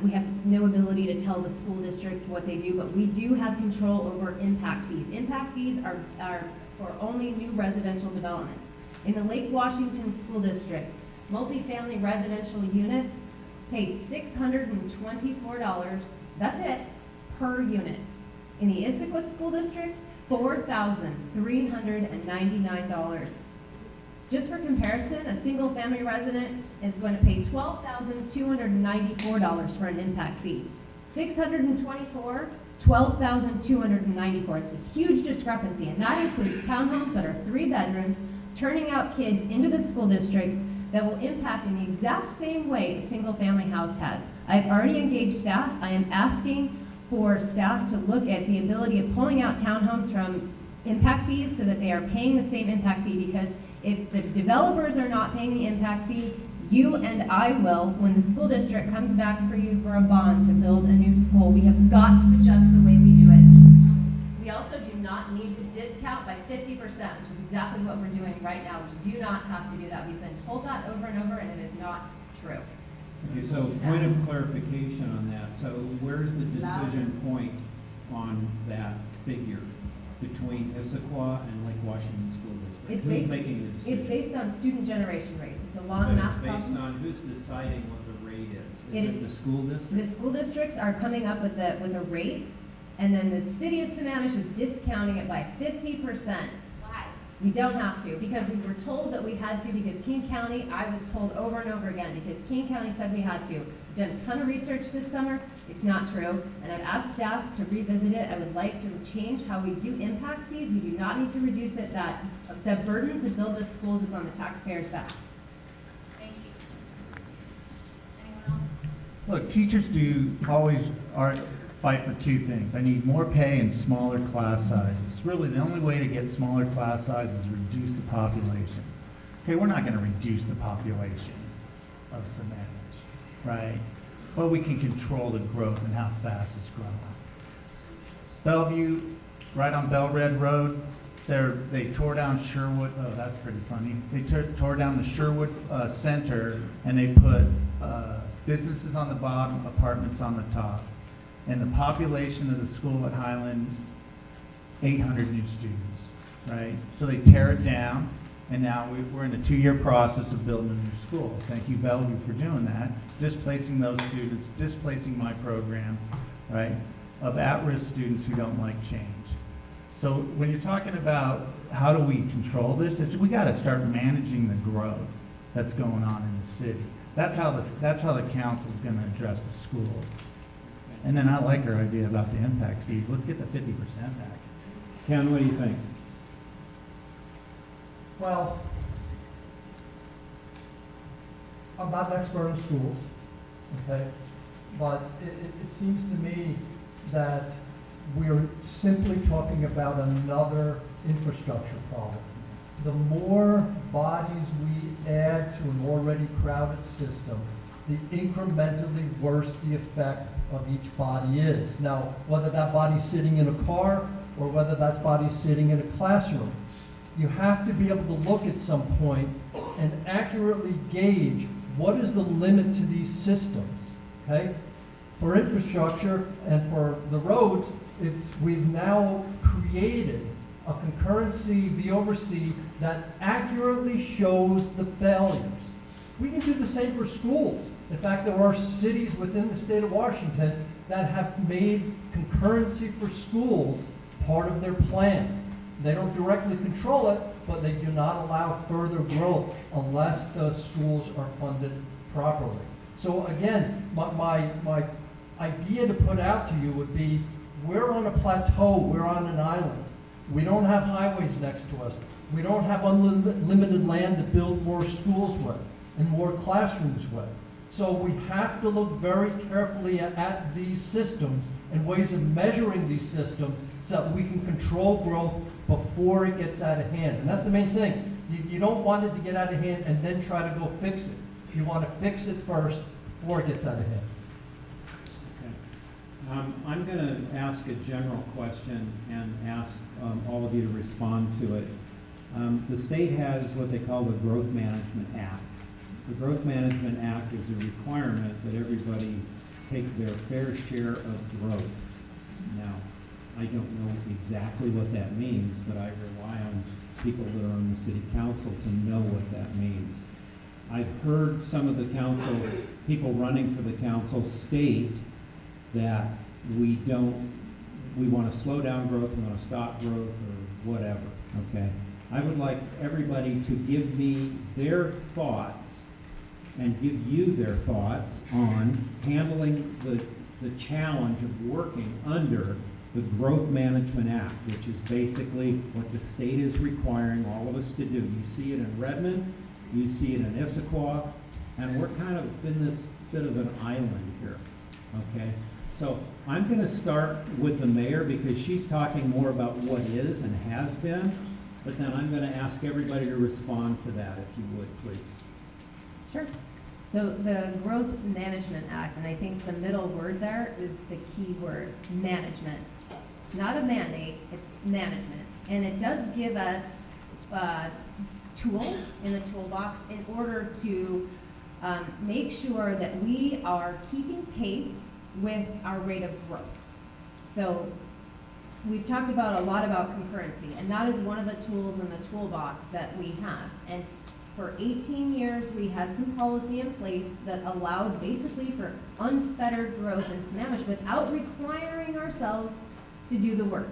we have no ability to tell the school district what they do, but we do have control over impact fees. Impact fees are for only new residential developments. In the Lake Washington School District, multifamily residential units pay $624, that's it, per unit. In the Issaquah School District, $4,399. Just for comparison, a single family resident is going to pay $12,294 for an impact fee. $624, $12,294. It's a huge discrepancy, and that includes townhomes that are 3 bedrooms, turning out kids into the school districts that will impact in the exact same way a single family house has. I've already engaged staff. I am asking for staff to look at the ability of pulling out townhomes from impact fees so that they are paying the same impact fee, because if the developers are not paying the impact fee, you and I will when the school district comes back for you for a bond to build a new school. We have got to adjust the way we do it. We also do not need to discount by 50%, which is exactly what we're doing right now. We do not have to do that. We've been told that over and over, and it is not true. Okay, so point of clarification on that. So where's the decision point on that figure between Issaquah and Lake Washington School District? It's Who's based, making the decision? it's based on student generation rates. It's a But long math it's based problem. on who's deciding what the rate is? It Is it is- the school district? The school districts are coming up with a rate, and then the city of Sammamish is discounting it by 50%. Why? We don't have to, because we were told that we had to, because King County, I was told over and over again, because King County said we had to. We've done a ton of research this summer, it's not true, and I've asked staff to revisit it. I would like to change how we do impact fees. We do not need to reduce it. The burden to build the schools is on the taxpayers' backs. Thank you. Anyone else? Look, teachers always fight for two things. I need more pay and smaller class sizes. Really, the only way to get smaller class sizes is reduce the population. Okay, we're not going to reduce the population of Sammamish, right? But we can control the growth and how fast it's growing. Bellevue, right on Belred Road, they tore down Sherwood. Oh, that's pretty funny. They tore down the Sherwood Center, and they put businesses on the bottom, apartments on the top. And the population of the school at Highland, 800 new students, right? So they tear it down, and now we're in a 2-year process of building a new school. Thank you, Bellevue, for doing that, displacing those students, displacing my program, right, of at-risk students who don't like change. So when you're talking about how do we control this, we got to start managing the growth that's going on in the city. That's how the council is going to address the schools. And then I like her idea about the impact fees. Let's get the 50% back. Ken, what do you think? Well, I'm not an expert in schools, okay? But it seems to me that we're simply talking about another infrastructure problem. The more bodies we add to an already crowded system, the incrementally worse the effect of each body is. Now, whether that body's sitting in a car or whether that body's sitting in a classroom, you have to be able to look at some point and accurately gauge what is the limit to these systems, okay? For infrastructure and for the roads, we've now created a concurrency VOC that accurately shows the failures. We can do the same for schools. In fact, there are cities within the state of Washington that have made concurrency for schools part of their plan. They don't directly control it, but they do not allow further growth unless the schools are funded properly. So again, my idea to put out to you would be, we're on a plateau, we're on an island. We don't have highways next to us. We don't have unlimited land to build more schools with and more classrooms with. So we have to look very carefully at these systems and ways of measuring these systems so that we can control growth before it gets out of hand. And that's the main thing. You don't want it to get out of hand and then try to go fix it. You want to fix it first before it gets out of hand. Okay. I'm going to ask a general question and ask all of you to respond to it. The state has what they call the Growth Management Act. The Growth Management Act is a requirement that everybody take their fair share of growth. Now, I don't know exactly what that means, but I rely on people that are on the city council to know what that means. I've heard some of the council, people running for the council state that we want to slow down growth, we want to stop growth, or whatever, okay? I would like everybody to give me their thoughts and give you their thoughts on handling the challenge of working under the Growth Management Act, which is basically what the state is requiring all of us to do. You see it in Redmond, you see it in Issaquah, and we're kind of in this bit of an island here, okay? So I'm going to start with the mayor because she's talking more about what is and has been, but then I'm going to ask everybody to respond to that, if you would, please. Sure. So the Growth Management Act, and I think the middle word there is the key word, management. Not a mandate, it's management. And it does give us tools in the toolbox in order to make sure that we are keeping pace with our rate of growth. So we've talked about a lot about concurrency, and that is one of the tools in the toolbox that we have. And for 18 years, we had some policy in place that allowed basically for unfettered growth in Sammamish without requiring ourselves to do the work.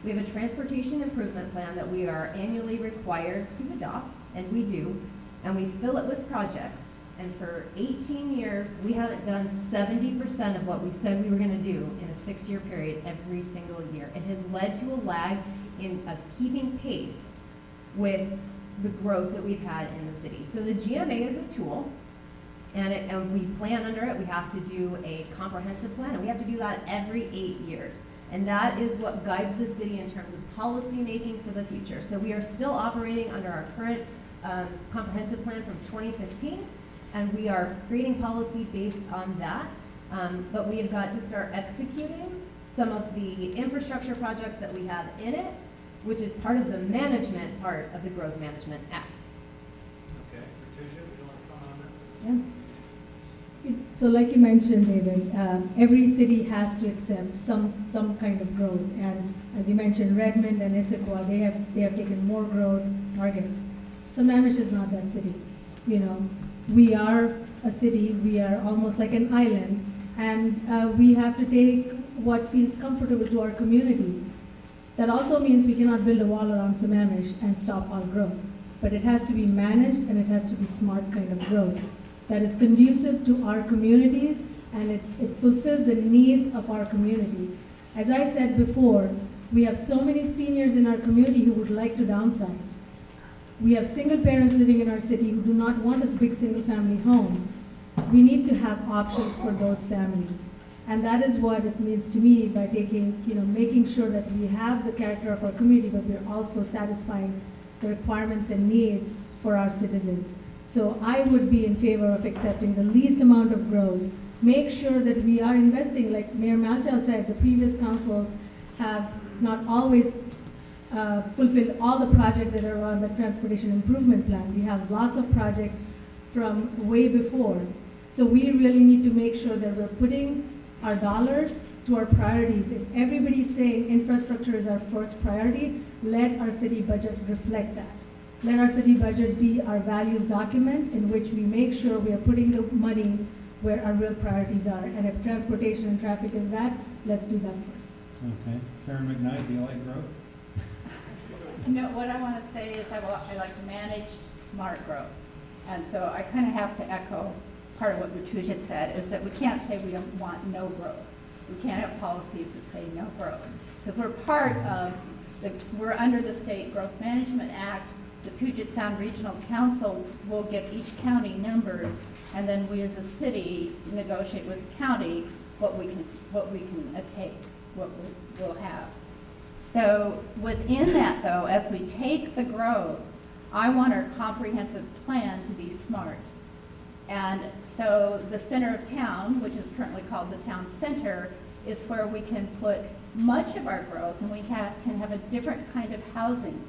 We have a transportation improvement plan that we are annually required to adopt, and we do, and we fill it with projects. And for 18 years, we haven't done 70% of what we said we were going to do in a 6-year period every single year. It has led to a lag in us keeping pace with the growth that we've had in the city. So the GMA is a tool, and we plan under it. We have to do a comprehensive plan, and we have to do that every 8 years. And that is what guides the city in terms of policy making for the future. So we are still operating under our current comprehensive plan from 2015, and we are creating policy based on that. But we have got to start executing some of the infrastructure projects that we have in it, which is part of the management part of the Growth Management Act. Okay, Rituja, would you want to comment on that? Yeah. So like you mentioned, David, every city has to accept some kind of growth. And as you mentioned, Redmond and Issaquah, they have taken more growth targets. Sammamish is not that city. You know, we are a city, we are almost like an island, and we have to take what feels comfortable to our community. That also means we cannot build a wall around Sammamish and stop our growth. But it has to be managed, and it has to be smart kind of growth that is conducive to our communities, and it fulfills the needs of our communities. As I said before, we have so many seniors in our community who would like to downsize. We have single parents living in our city who do not want a big single family home. We need to have options for those families. And that is what it means to me by making sure that we have the character of our community, but we're also satisfying the requirements and needs for our citizens. So I would be in favor of accepting the least amount of growth. Make sure that we are investing, like Mayor Malchow said, the previous councils have not always fulfilled all the projects that are on the transportation improvement plan. We have lots of projects from way before. So we really need to make sure that we're putting our dollars to our priorities. If everybody's saying infrastructure is our first priority, let our city budget reflect that. Let our city budget be our values document in which we make sure we are putting the money where our real priorities are. And if transportation and traffic is that, let's do that first. Okay. Karen McKnight, do you like growth? No, what I want to say is I like to manage smart growth. And so I kind of have to echo part of what Rituja said, is that we can't say we don't want no growth. We can't have policies that say no growth. Because we're under the State Growth Management Act. The Puget Sound Regional Council will give each county numbers, and then we as a city negotiate with the county what we can take, what we'll have. So within that, though, as we take the growth, I want our comprehensive plan to be smart. And so the center of town, which is currently called the town center, is where we can put much of our growth, and we can have a different kind of housing.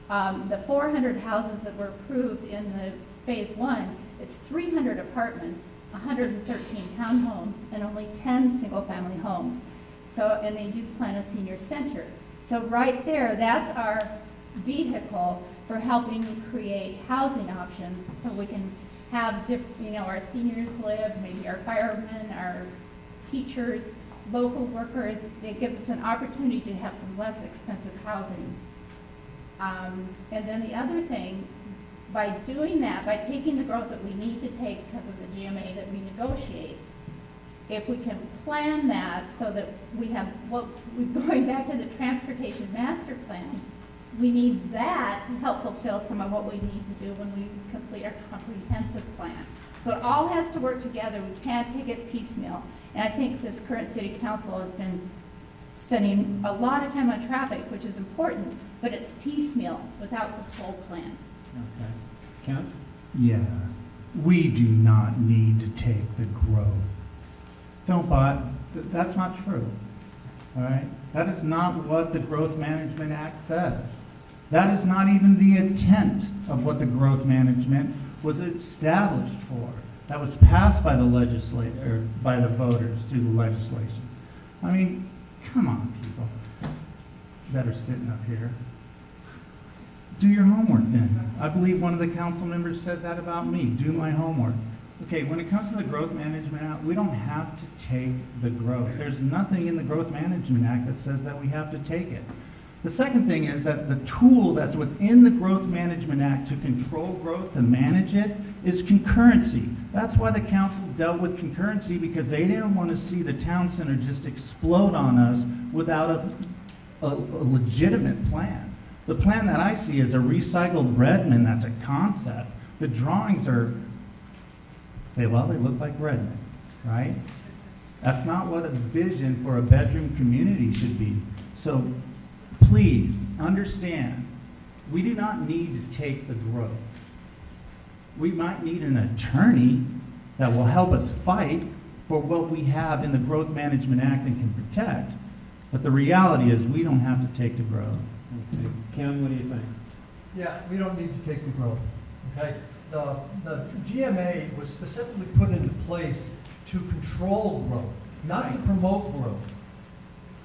The 400 houses that were approved in the phase 1, it's 300 apartments, 113 townhomes, and only 10 single-family homes. So, and they do plan a senior center. So right there, that's our vehicle for helping create housing options, so we can have our seniors live, maybe our firemen, our teachers, local workers. It gives us an opportunity to have some less expensive housing. And then the other thing, by doing that, by taking the growth that we need to take because of the GMA that we negotiate, if we can plan that so that we have going back to the transportation master plan, we need that to help fulfill some of what we need to do when we complete our comprehensive plan. So it all has to work together. We can't take it piecemeal. And I think this current city council has been spending a lot of time on traffic, which is important, but it's piecemeal without the full plan. Okay. Kent? Yeah, we do not need to take the growth. Don't buy, that's not true, all right? That is not what the Growth Management Act says. That is not even the intent of what the growth management was established for. That was passed by the legislature, by the voters through the legislation. I mean, come on, people that are sitting up here. Do your homework then. I believe one of the council members said that about me. Do my homework. Okay, when it comes to the Growth Management Act, we don't have to take the growth. There's nothing in the Growth Management Act that says that we have to take it. The second thing is that the tool that's within the Growth Management Act to control growth, to manage it, is concurrency. That's why the council dealt with concurrency, because they didn't want to see the town center just explode on us without a legitimate plan. The plan that I see is a recycled Redmond that's a concept. The drawings are, they look like Redmond, right? That's not what a vision for a bedroom community should be. So please understand, we do not need to take the growth. We might need an attorney that will help us fight for what we have in the Growth Management Act and can protect. But the reality is we don't have to take the growth. Okay. Ken, what do you think? Yeah, we don't need to take the growth, okay? The GMA was specifically put into place to control growth, not to promote growth.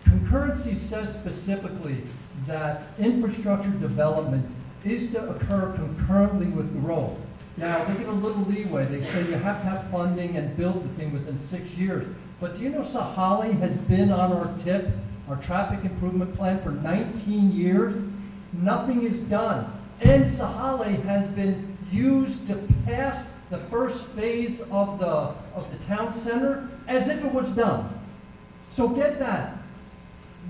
Concurrency says specifically that infrastructure development is to occur concurrently with growth. Now, they get a little leeway. They say you have to have funding and build the thing within 6 years. But do you know Sahalee has been on our tip, our traffic improvement plan, for 19 years? Nothing is done. And Sahalee has been used to pass the first phase of the town center as if it was done. So get that.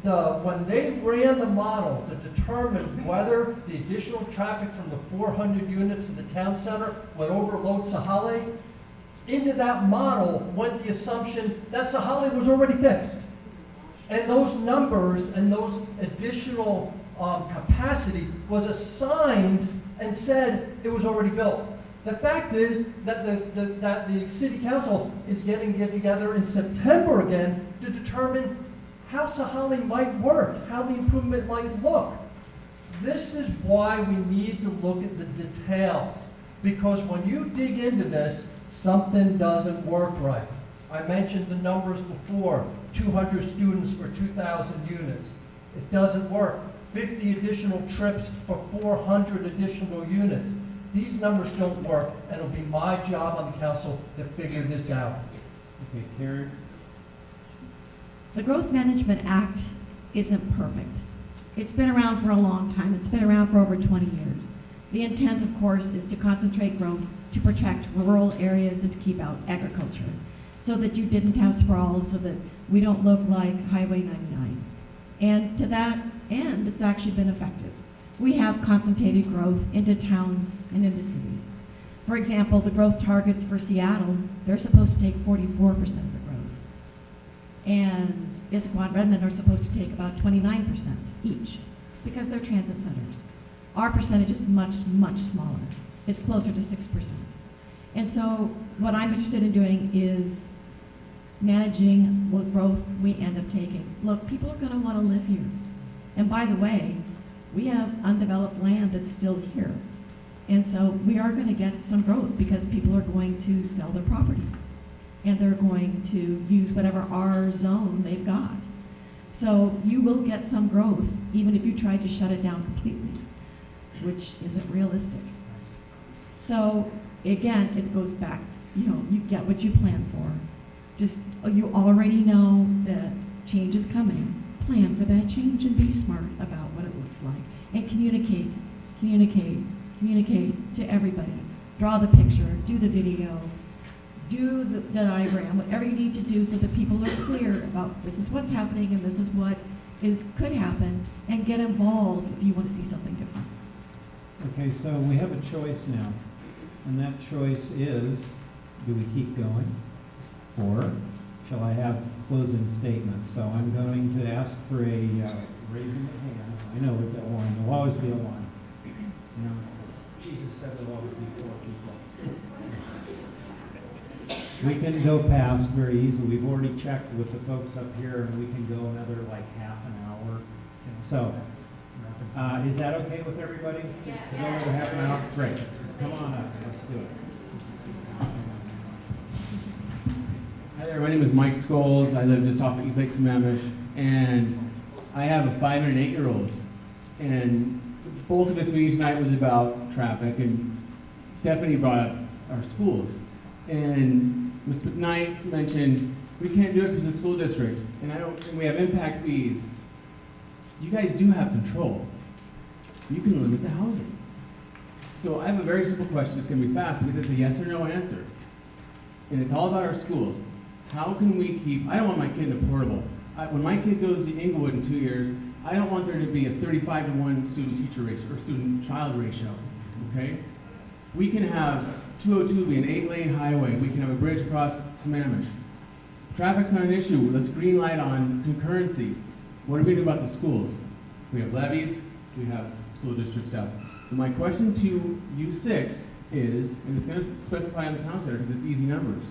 When they ran the model to determine whether the additional traffic from the 400 units in the town center would overload Sahalee, into that model went the assumption that Sahalee was already fixed. And those numbers and those additional capacity was assigned and said it was already built. The fact is that the city council is getting together in September again to determine how Sahalee might work, how the improvement might look. This is why we need to look at the details, because when you dig into this, something doesn't work right. I mentioned the numbers before, 200 students for 2,000 units. It doesn't work. 50 additional trips for 400 additional units. These numbers don't work, and it'll be my job on the council to figure this out. Okay, Karen? The Growth Management Act isn't perfect. It's been around for a long time. It's been around for over 20 years. The intent, of course, is to concentrate growth, to protect rural areas, and to keep out agriculture, so that you didn't have sprawl, so that we don't look like Highway 99. And to that end, it's actually been effective. We have concentrated growth into towns and into cities. For example, the growth targets for Seattle, they're supposed to take 44% of the growth. And Issaquah and Redmond are supposed to take about 29% each, because they're transit centers. Our percentage is much, much smaller. It's closer to 6%. And so what I'm interested in doing is managing what growth we end up taking. Look, people are going to want to live here. And by the way, we have undeveloped land that's still here. And so we are going to get some growth because people are going to sell their properties. And they're going to use whatever R zone they've got. So you will get some growth, even if you try to shut it down completely, which isn't realistic. So again, it goes back, you get what you plan for. Just, you already know that change is coming. Plan for that change and be smart about what it looks like. And communicate to everybody. Draw the picture, do the video, do the diagram, whatever you need to do so that people are clear about this is what's happening and this is what could happen, and get involved if you want to see something different. Okay, so we have a choice now, and that choice is, do we keep going, or shall I have closing statements? So I'm going to ask for a raising of hand. I know we've got one. There'll always be a one. Jesus said there'll always be 4 people. We can go past very easily. We've already checked with the folks up here, and we can go another like half an hour. So, wrap it Is that okay with everybody? Yes. Is that over half an hour? Great. Come on up. Let's do it. Hi there. My name is Mike Scholes. I live just off of East Lake Sammamish, and I have a 5 and an 8-year-old. And both of this meeting tonight was about traffic, and Stephanie brought up our schools. And Ms. McKnight mentioned we can't do it because of the school districts, and we have impact fees. You guys do have control. You can limit the housing. So I have a very simple question. It's going to be fast because it's a yes or no answer. And it's all about our schools. How can we keep, I don't want my kid in a portable. When my kid goes to Inglewood in 2 years, I don't want there to be a 35-to-1 student-teacher ratio or student-child ratio, okay? We can have 202 be an 8-lane highway. We can have a bridge across Sammamish. Traffic's not an issue. Let's green light on concurrency. What are we doing about the schools? We have levies, we have school district stuff. So my question to you 6 is, and it's going to specify on the town center because it's easy numbers,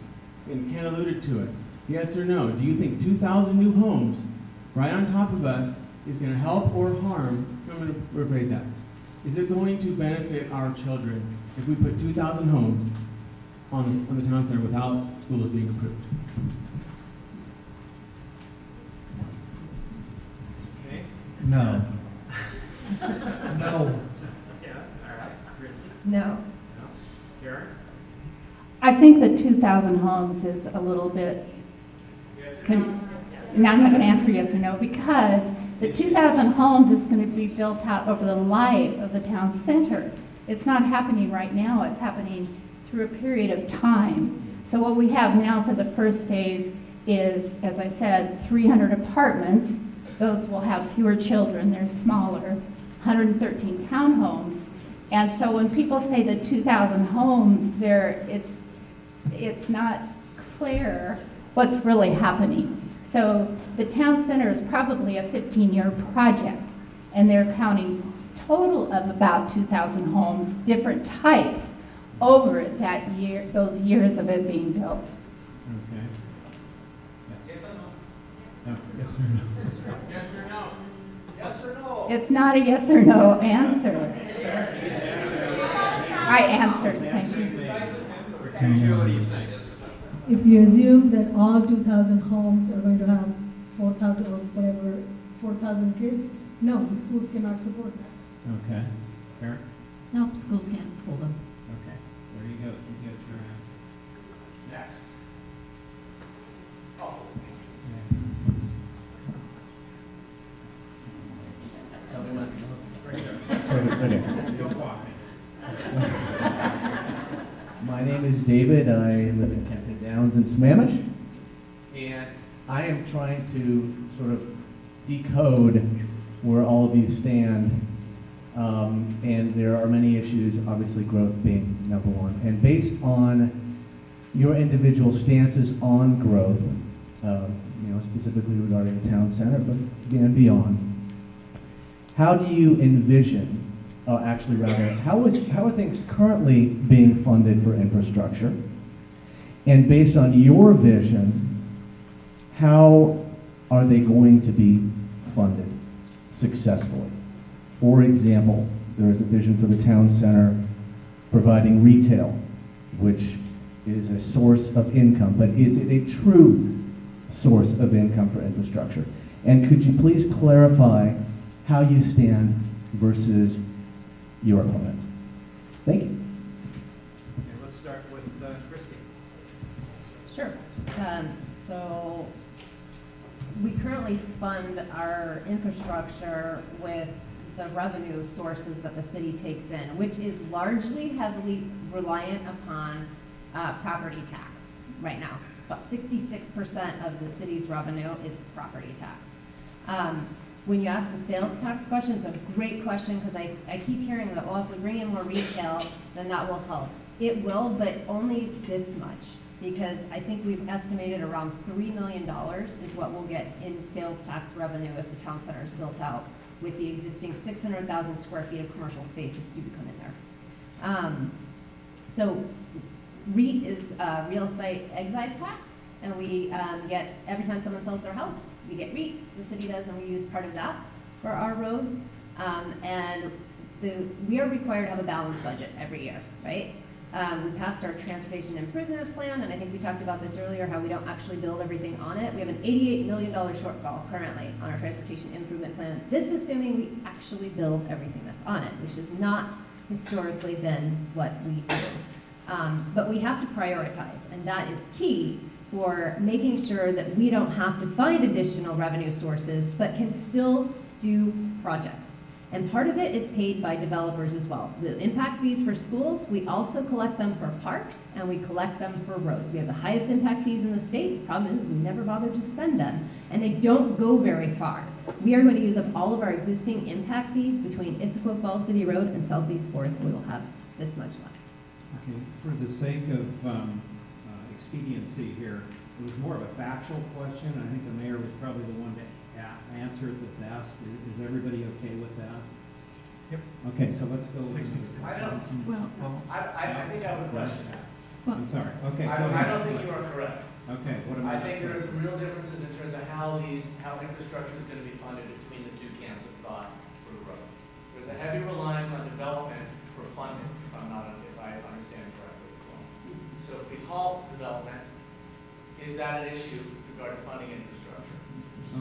and Ken alluded to it, yes or no, do you think 2,000 new homes right on top of us is going to help or harm, I'm going to rephrase that, is it going to benefit our children if we put 2,000 homes on the town center without schools being approved? Okay. No. No. Yeah, all right. Christie? No. No. Karen? I think the 2,000 homes is a little bit, now I'm not going to answer yes or no, because the 2,000 homes is going to be built out over the life of the town center. It's not happening right now, it's happening through a period of time. So what we have now for the first phase is, as I said, 300 apartments. Those will have fewer children, they're smaller, 113 townhomes. And so when people say the 2,000 homes, it's not clear what's really happening. So the town center is probably a 15-year project, and they're counting total of about 2,000 homes, different types, over that year, those years of it being built. Okay. Yes or No, no? yes or no? Yes or no? Yes or no? It's not a yes or no answer. I answered, thank you. Rituja, what do you think? If you assume that all 2,000 homes are going to have 4,000 or whatever, 4,000 kids, no, the schools cannot support that. Okay. Karen? No, schools can't hold them. Okay. There you go. You get your answer. Next. Oh. Tell me when. Okay. Don't walk. My name is David. I live in Kempton Downs in Sammamish, and I am trying to sort of decode where all of you stand. And there are many issues, obviously growth being number one. And based on your individual stances on growth, specifically regarding the town center, but again beyond, how do you envision, how are things currently being funded for infrastructure? And based on your vision, how are they going to be funded successfully? For example, there is a vision for the town center providing retail, which is a source of income, but is it a true source of income for infrastructure? And could you please clarify how you stand versus your opponent? Thank you. Okay, let's start with Christie. Sure. So we currently fund our infrastructure with the revenue sources that the city takes in, which is largely heavily reliant upon property tax right now. It's about 66% of the city's revenue is property tax. When you ask the sales tax question, it's a great question because I keep hearing that, well, if we bring in more retail, then that will help. It will, but only this much, because I think we've estimated around $3 million is what we'll get in sales tax revenue if the town center is built out with the existing 600,000 square feet of commercial spaces to come in there. So REIT is real estate excise tax, and we get, every time someone sells their house, we get REIT, the city does, and we use part of that for our roads. And we are required to have a balanced budget every year, right? We passed our transportation improvement plan, and I think we talked about this earlier, how we don't actually build everything on it. We have an $88 million shortfall currently on our transportation improvement plan. This is assuming we actually build everything that's on it, which has not historically been what we do. But we have to prioritize, and that is key for making sure that we don't have to find additional revenue sources, but can still do projects. And part of it is paid by developers as well. The impact fees for schools, we also collect them for parks, and we collect them for roads. We have the highest impact fees in the state. The problem is we never bothered to spend them, and they don't go very far. We are going to use up all of our existing impact fees between Issaquah Falls City Road and Southeast 4th, and we will have this much left. Okay, for the sake of expediency here, it was more of a factual question. I think the mayor was probably the one to answer it the best. Is everybody okay with that? Yep. Okay, so let's go. I don't, I think I would question that. I'm sorry. Okay. I don't think you are correct. Okay, what am I? I think there are some real differences in terms of how infrastructure is going to be funded between the two camps of thought for the road. There's a heavy reliance on development for funding, if I understand correctly as well. So if we halt development, is that an issue regarding funding infrastructure?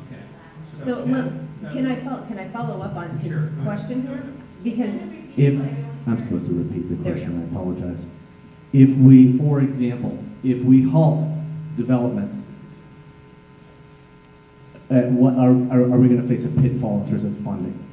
Okay. So, can I follow up on his question here? Because if I'm supposed to repeat the question, I apologize. If we, for example, if we halt development, what are we going to face a pitfall in terms of funding?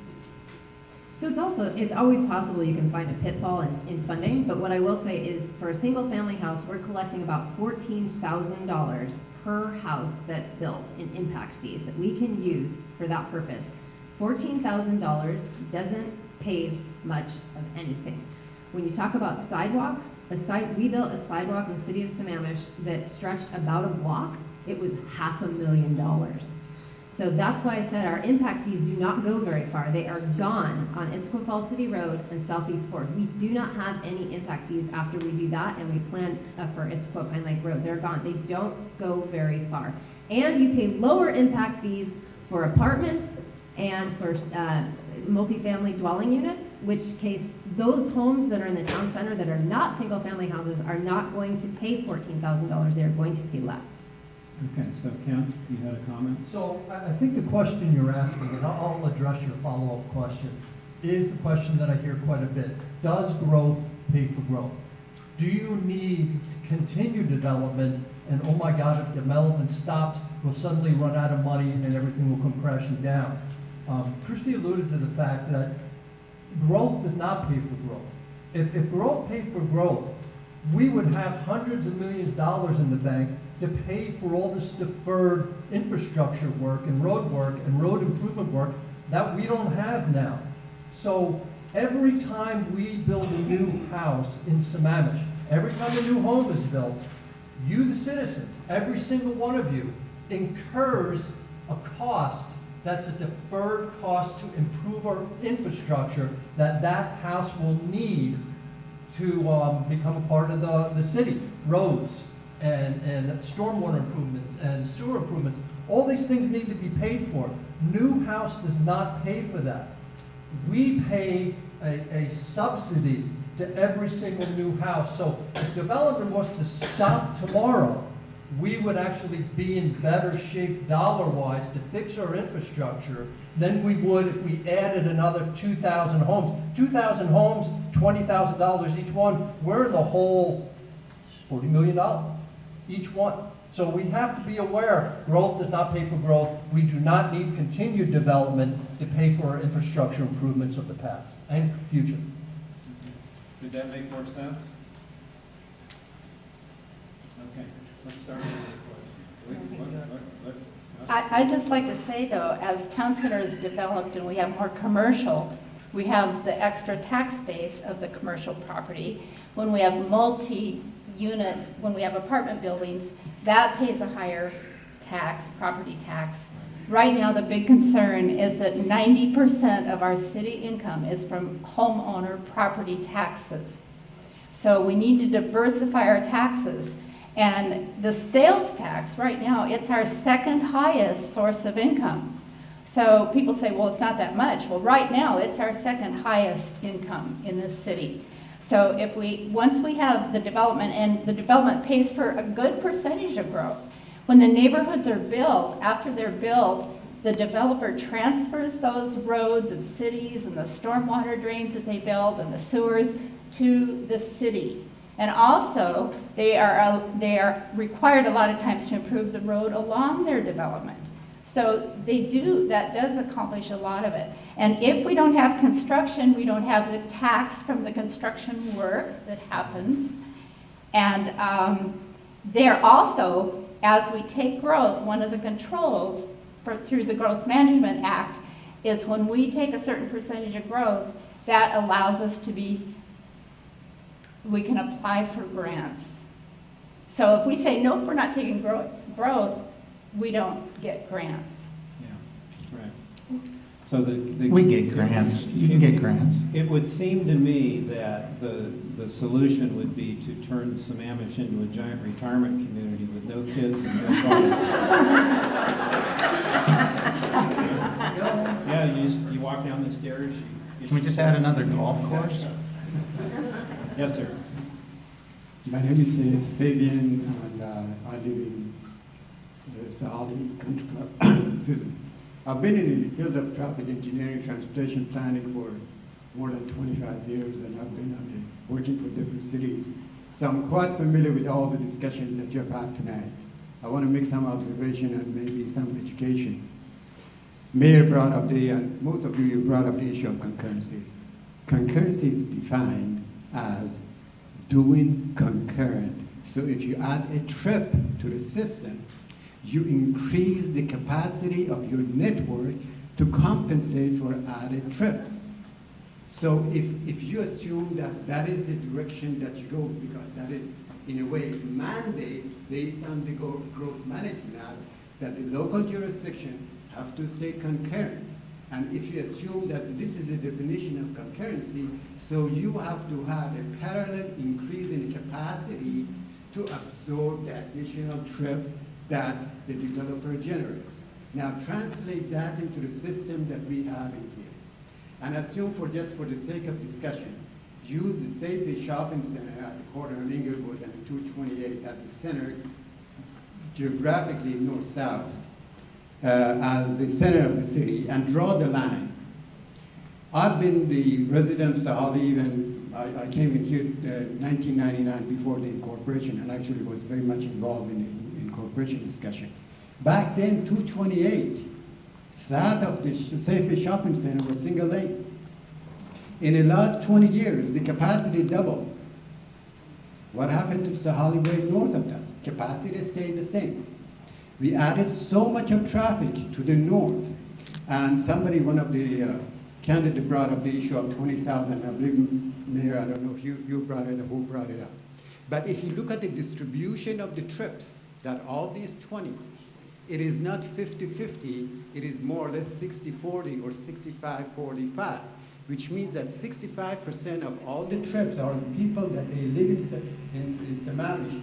So it's always possible you can find a pitfall in funding, but what I will say is for a single family house, we're collecting about $14,000 per house that's built in impact fees that we can use for that purpose. $14,000 doesn't pay much of anything. When you talk about sidewalks, we built a sidewalk in the city of Sammamish that stretched about a block. It was $500,000. So that's why I said our impact fees do not go very far. They are gone on Issaquah Falls City Road and Southeast 4th. We do not have any impact fees after we do that, and we plan for Issaquah Pine Lake Road. They're gone. They don't go very far. And you pay lower impact fees for apartments and for multifamily dwelling units, which case those homes that are in the town center that are not single-family houses are not going to pay $14,000. They're going to pay less. Okay, so Ken, you had a comment? So I think the question you're asking, and I'll address your follow-up question, is the question that I hear quite a bit. Does growth pay for growth? Do you need to continue development, and oh my God, if development stops, we'll suddenly run out of money and everything will come crashing down? Christie alluded to the fact that growth does not pay for growth. If growth paid for growth, we would have hundreds of millions of dollars in the bank to pay for all this deferred infrastructure work and road improvement work that we don't have now. So every time we build a new house in Sammamish, every time a new home is built, you, the citizens, every single one of you, incurs a cost that's a deferred cost to improve our infrastructure that house will need to become a part of the city. Roads and stormwater improvements and sewer improvements. All these things need to be paid for. New house does not pay for that. We pay a subsidy to every single new house. So if development was to stop tomorrow, we would actually be in better shape dollar-wise to fix our infrastructure than we would if we added another 2,000 homes. 2,000 homes, $20,000 each one, we're in the whole $40 million each one. So we have to be aware growth does not pay for growth. We do not need continued development to pay for our infrastructure improvements of the past and future. Did that make more sense? Okay, let's start with this question. I'd just like to say, though, as town center is developed and we have more commercial, we have the extra tax base of the commercial property. When we have multi-unit, when we have apartment buildings, that pays a higher tax, property tax. Right now, the big concern is that 90% of our city income is from homeowner property taxes. So we need to diversify our taxes. And the sales tax, right now, it's our second highest source of income. So people say, well, it's not that much. Well, right now, it's our second highest income in this city. So once we have the development, and the development pays for a good percentage of growth. When the neighborhoods are built, after they're built, the developer transfers those roads and cities and the stormwater drains that they build and the sewers to the city. And also, they are required a lot of times to improve the road along their development. So that does accomplish a lot of it. And if we don't have construction, we don't have the tax from the construction work that happens. And there also, as we take growth, one of the controls through the Growth Management Act is when we take a certain percentage of growth, that allows us we can apply for grants. So if we say, nope, we're not taking growth, we don't get grants. Yeah, right. So we get grants. You can get grants. It would seem to me that the solution would be to turn Sammamish into a giant retirement community with no kids and no cars. Yeah, you walk down the stairs. Can we just add another golf course? Yes, sir. My name is Fabian, and I live in Sahalee Country Club. Excuse me. I've been in the field of traffic engineering, transportation planning for more than 25 years, and I've been working for different cities. So I'm quite familiar with all the discussions that you've had tonight. I want to make some observation and maybe some education. Mayor brought up most of you brought up the issue of concurrency. Concurrency is defined as doing concurrent. So if you add a trip to the system, you increase the capacity of your network to compensate for added trips. So if you assume that that is the direction that you go, because that is, in a way, a mandate based on the growth management act, that the local jurisdiction have to stay concurrent. And if you assume that this is the definition of concurrency, so you have to have a parallel increase in capacity to absorb the additional trip that the developer generates. Now translate that into the system that we have in here. And assume for the sake of discussion, use the Sahalee Shopping Center at the corner of Inglewood and 228 as the center, geographically north-south, as the center of the city, and draw the line. I've been the resident of Sahalee, even I came in here in 1999 before the incorporation, and actually was very much involved in the incorporation discussion. Back then, 228, south of the Sahalee Shopping Center was single lane. In the last 20 years, the capacity doubled. What happened to Sahalee Way north of that? Capacity stayed the same. We added so much of traffic to the north, and one of the candidates brought up the issue of 20,000. I believe, Mayor, I don't know if you brought it or who brought it up. But if you look at the distribution of the trips, that all these 20, it is not 50-50, it is more or less 60-40 or 65-45, which means that 65% of all the trips are people that they live in Sammamish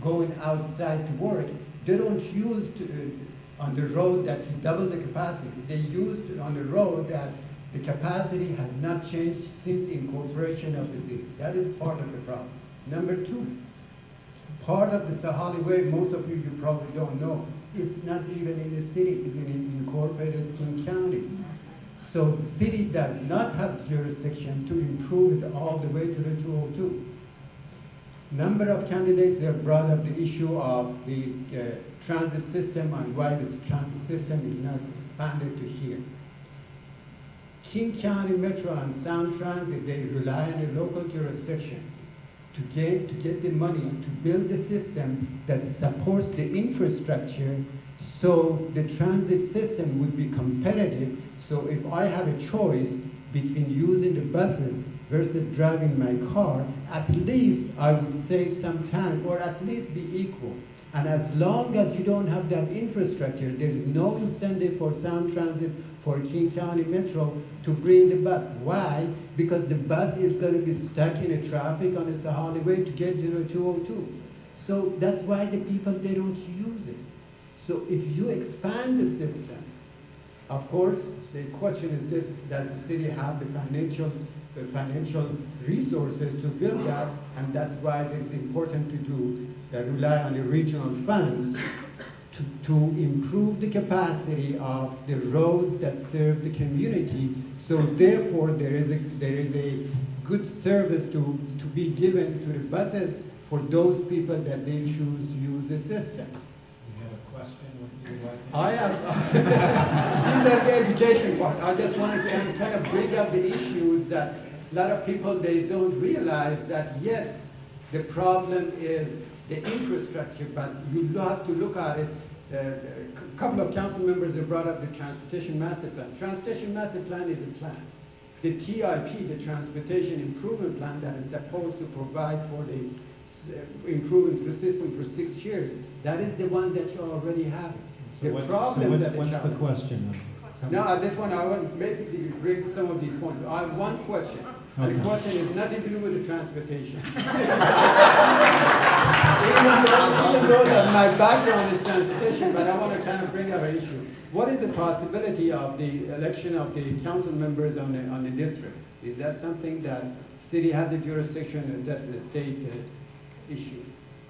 going outside to work. They don't use on the road that you double the capacity. They use on the road that the capacity has not changed since the incorporation of the city. That is part of the problem. Number two, part of the Sahalee Way, most of you probably don't know, is not even in the city, it's in incorporated King County. So the city does not have jurisdiction to improve it all the way to the 202. Number of candidates have brought up the issue of the transit system and why this transit system is not expanded to here. King County Metro and Sound Transit, they rely on the local jurisdiction to get the money to build the system that supports the infrastructure so the transit system would be competitive. So if I have a choice between using the buses versus driving my car, at least I would save some time or at least be equal. And as long as you don't have that infrastructure, there is no incentive for Sound Transit, for King County Metro to bring the bus. Why? Because the bus is going to be stuck in the traffic on the Sahalee Way to get to the 202. So that's why the people, they don't use it. So if you expand the system Of course, the question is this, does the city have the financial resources to build that? And that's why it is important to rely on the regional funds to improve the capacity of the roads that serve the community. So therefore, there is a good service to be given to the buses for those people that they choose to use the system. You have a question? What you like to I have, these are the education part. I just wanted to kind of bring up the issues that a lot of people, they don't realize that yes, the problem is the infrastructure, but you have to look at it. A couple of council members have brought up the Transportation Master Plan. Transportation Master Plan is a plan. The TIP, the Transportation Improvement Plan, that is supposed to provide for the improvement to the system for 6 years, that is the one that you already have. what's the question? Now, at this point, I want basically bring some of these points. I have one question. Okay. The question is nothing to do with the transportation. Even though that my background is transportation, but I want to kind of bring up an issue. What is the possibility of the election of the council members on the district? Is that something that city has a jurisdiction and that is a state issue?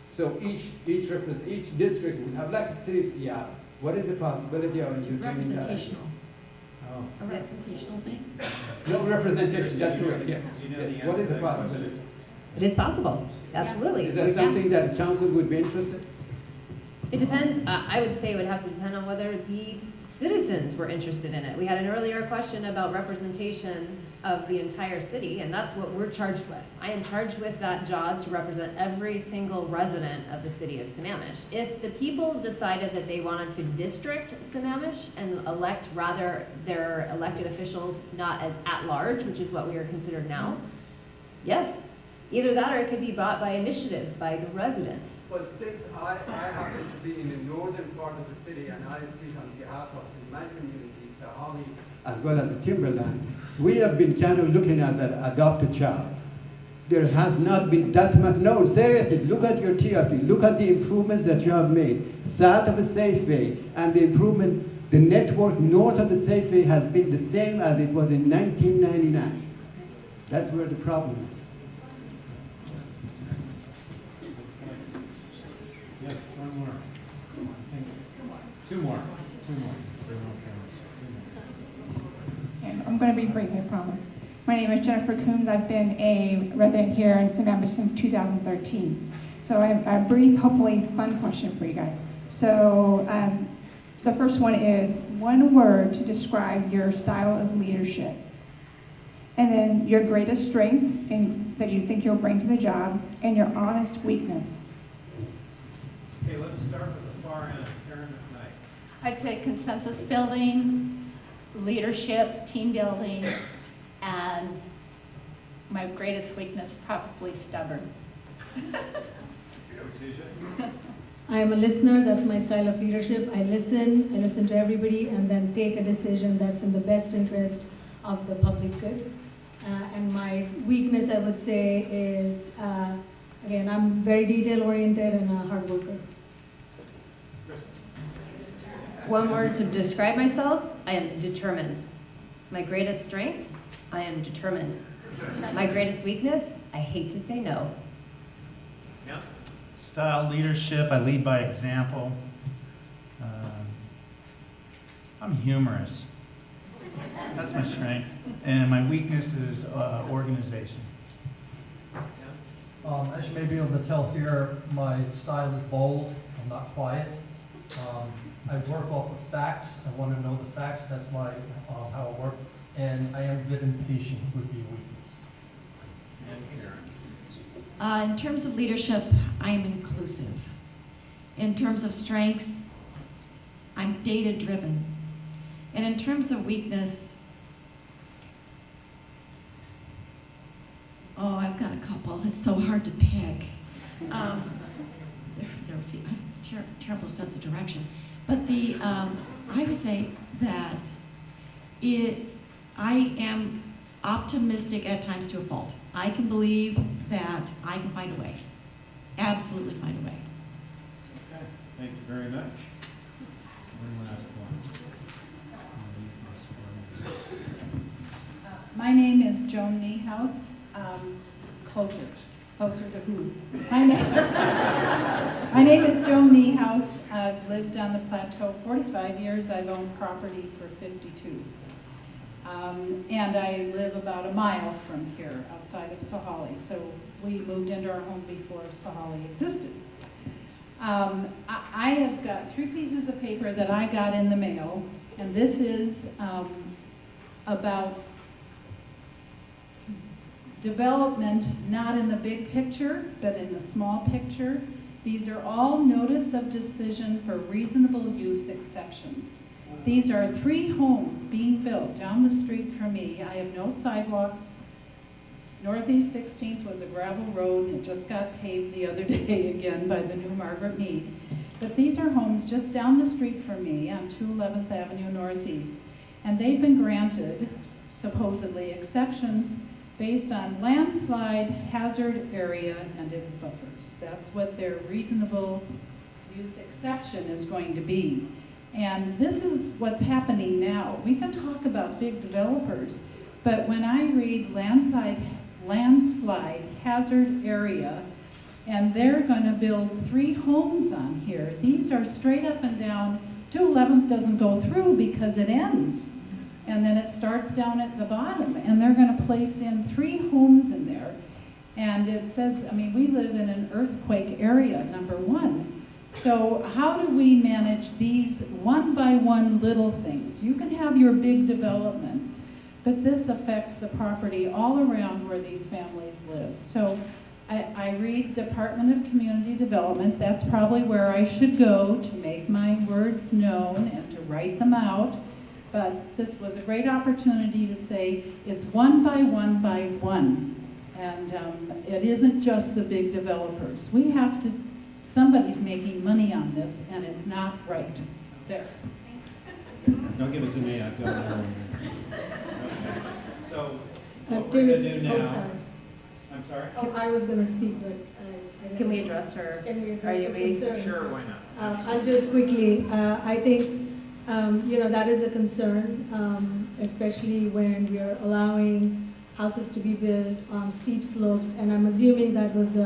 So each district would have, like the city of Seattle, what is the possibility of entertaining that? Representational. A representational thing? No representation, that's correct, yes. Yes. What is the possibility? It is possible, absolutely. Is that something that the council would be interested? It depends. I would say it would have to depend on whether the citizens were interested in it. We had an earlier question about representation of the entire city, and that's what we're charged with. I am charged with that job to represent every single resident of the city of Sammamish. If the people decided that they wanted to district Sammamish and elect rather their elected officials not as at-large, which is what we are considered now, yes, either that or it could be brought by initiative by the residents. Well, since I happen to be in the northern part of the city and I speak on behalf of my community, Sahalee, as well as the Timberland, we have been kind of looking as an adopted child. There has not been that much, no, seriously, look at your TIP, look at the improvements that you have made. South of the Safeway and the improvement, the network north of the Safeway has been the same as it was in 1999. That's where the problem is. Yes, one more. Two more. I'm going to be brief, I promise. My name is Jennifer Coombs. I've been a resident here in Sammamish since 2013. So I have a brief, hopefully fun question for you guys. So the first one is one word to describe your style of leadership. And then your greatest strength that you think you'll bring to the job, and your honest weakness. Okay, let's start with the far end, Karen McKnight. I'd say consensus building, leadership, team building, and my greatest weakness, probably stubborn. I am a listener, that's my style of leadership. I listen to everybody, and then take a decision that's in the best interest of the public good. And my weakness, I would say, is, again, I'm very detail-oriented and a hard worker. One word to describe myself, I am determined. My greatest strength, I am determined. My greatest weakness, I hate to say no. Yeah. Style leadership, I lead by example. I'm humorous. That's my strength. And my weakness is organization. As you may be able to tell here, my style is bold. I'm not quiet. I work off of facts. I want to know the facts. That's my how I work. And I am a bit impatient would be a weakness. And Karen. In terms of leadership, I am inclusive. In terms of strengths, I'm data-driven. And in terms of weakness, oh, I've got a couple. It's so hard to pick. They're terrible sense of direction. But I would say that I am optimistic at times to a fault. I can believe that I can find a way. Absolutely find a way. Okay, thank you very much. One last one. My name is Joan Niehaus, closer to who? My name is Joan Niehaus. I've lived on the plateau 45 years. I've owned property for 52. And I live about a mile from here, outside of Sahalee. So we moved into our home before Sahalee existed. I have got 3 pieces of paper that I got in the mail, and this is about development, not in the big picture, but in the small picture. These are all notice of decision for reasonable use exceptions. These are 3 homes being built down the street from me. I have no sidewalks. Northeast 16th was a gravel road, and it just got paved the other day again by the new Margaret Mead. But these are homes just down the street from me on 211th Avenue Northeast. And they've been granted, supposedly, exceptions based on landslide hazard area and its buffers. That's what their reasonable use exception is going to be. And this is what's happening now. We can talk about big developers, but when I read landslide hazard area, and they're going to build 3 homes on here, these are straight up and down. 211th doesn't go through because it ends. And then it starts down at the bottom, and they're going to place in 3 homes in there. And it says, I mean, we live in an earthquake area, number 1. So how do we manage these one-by-one little things? You can have your big developments, but this affects the property all around where these families live. So I read Department of Community Development. That's probably where I should go to make my words known and to write them out. But this was a great opportunity to say it's one by one. And it isn't just the big developers. We have to, somebody's making money on this, and it's not right. There. Don't give it to me, I've got it all. Okay. So, what we're David, going to do now, sorry. I'm sorry? Oh, I was going to speak, but Can we address her? Can we Are you address the based? concern? Sure, why not? I'll do it quickly. I think, that is a concern, especially when we are allowing houses to be built on steep slopes, and I'm assuming that was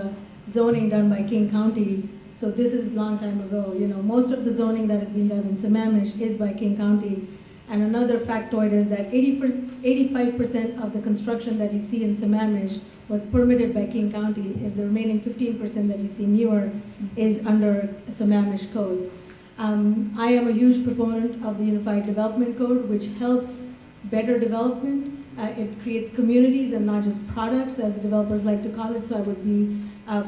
zoning done by King County. So this is a long time ago. Most of the zoning that has been done in Sammamish is by King County. And another factoid is that 85% of the construction that you see in Sammamish was permitted by King County, is the remaining 15% that you see newer is under Sammamish codes. I am a huge proponent of the Unified Development Code, which helps better development. It creates communities and not just products, as the developers like to call it, so I would be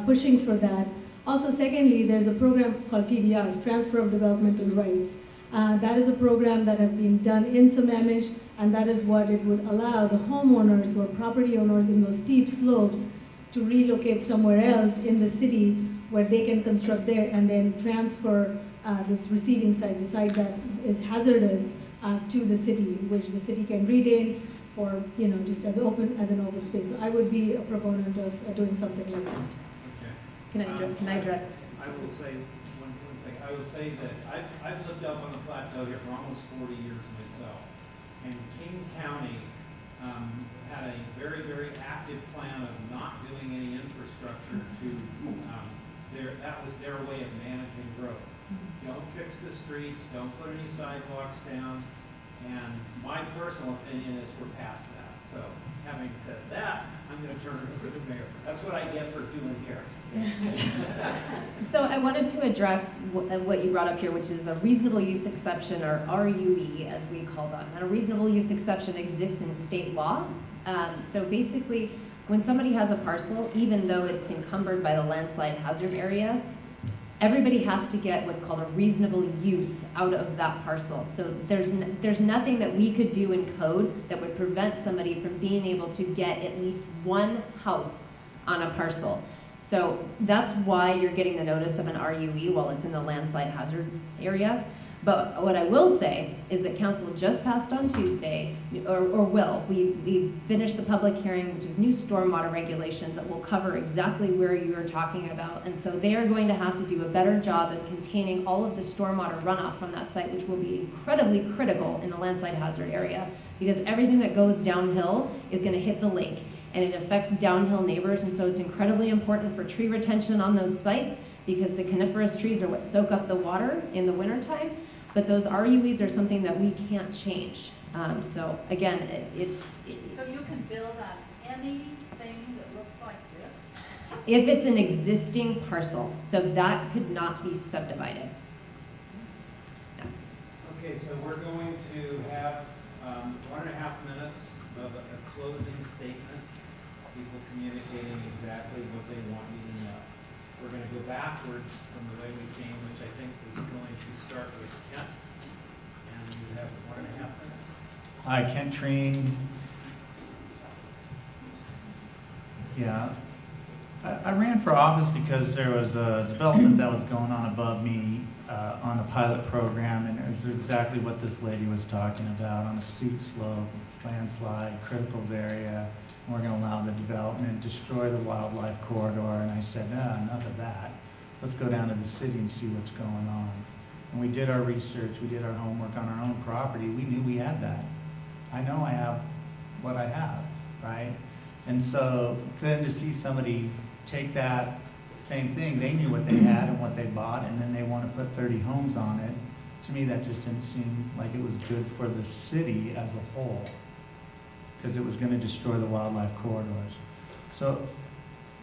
pushing for that. Also, secondly, there's a program called TDRs, Transfer of Developmental Rights. That is a program that has been done in Sammamish, and that is what it would allow the homeowners who are property owners in those steep slopes to relocate somewhere else in the city where they can construct there and then transfer this receiving site, the site that is hazardous, to the city, which the city can retain for, just as an open space. So I would be a proponent of doing something like that. Okay. Can I address? I will say one thing. I will say that I've lived up on the plateau here for almost 40 years myself. And King County had a very, very active plan of not doing any infrastructure to, that was their way of managing growth. Don't fix the streets, don't put any sidewalks down, and my personal opinion is we're past that. So, having said that, I'm going to turn it over to the mayor. That's what I get for doing here. So I wanted to address what you brought up here, which is a reasonable use exception, or RUE as we call them. And a reasonable use exception exists in state law. So basically, when somebody has a parcel, even though it's encumbered by the landslide hazard area, everybody has to get what's called a reasonable use out of that parcel. So there's nothing that we could do in code that would prevent somebody from being able to get at least one house on a parcel. So that's why you're getting the notice of an RUE while it's in the landslide hazard area. But what I will say is that council just passed on Tuesday, we finished the public hearing, which is new stormwater regulations that will cover exactly where you are talking about. And so they are going to have to do a better job of containing all of the stormwater runoff from that site, which will be incredibly critical in the landslide hazard area, because everything that goes downhill is going to hit the lake, and it affects downhill neighbors. And so it's incredibly important for tree retention on those sites, because the coniferous trees are what soak up the water in the wintertime. But those RUEs are something that we can't change. So again, So you can build on anything that looks like this? if it's an existing parcel, so that could not be subdivided. Okay, so we're going to have 1.5 minutes of a closing statement, people communicating exactly what they want you to know. We're going to go backwards from the way we came, which I think is going to start with Kent, and you have 1.5 minutes. Hi, Kent Treen. Yeah, I ran for office because there was a development that was going on above me on a pilot program, and it was exactly what this lady was talking about, on a steep slope, landslide, criticals area. And we're going to allow the development, destroy the wildlife corridor. And I said, enough of that. Let's go down to the city and see what's going on. And we did our research, we did our homework on our own property. We knew we had that. I know I have what I have, right? And so then to see somebody take that same thing, they knew what they had and what they bought, and then they want to put 30 homes on it. To me, that just didn't seem like it was good for the city as a whole, because it was going to destroy the wildlife corridors. So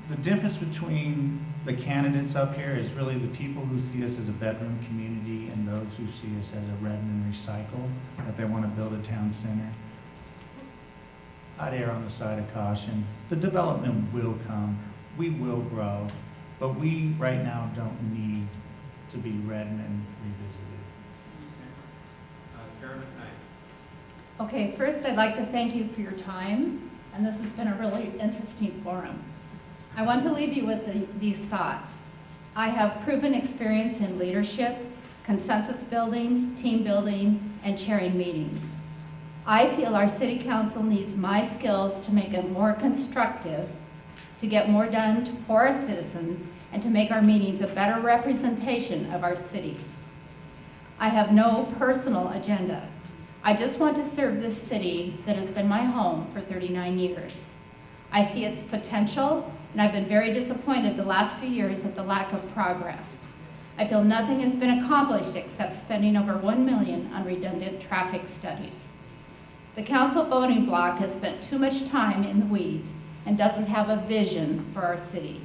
the difference between the candidates up here is really the people who see us as a bedroom community and those who see us as a Redmond recycle, that they want to build a town center. I'd err on the side of caution. The development will come. We will grow. But we right now don't need to be Redmond revisited. Karen McKnight. Okay, first I'd like to thank you for your time, and this has been a really interesting forum. I want to leave you with these thoughts. I have proven experience in leadership, consensus building, team building, and chairing meetings. I feel our city council needs my skills to make it more constructive, to get more done for our citizens, and to make our meetings a better representation of our city. I have no personal agenda. I just want to serve this city that has been my home for 39 years. I see its potential, and I've been very disappointed the last few years at the lack of progress. I feel nothing has been accomplished except spending over $1 million on redundant traffic studies. The council voting bloc has spent too much time in the weeds and doesn't have a vision for our city.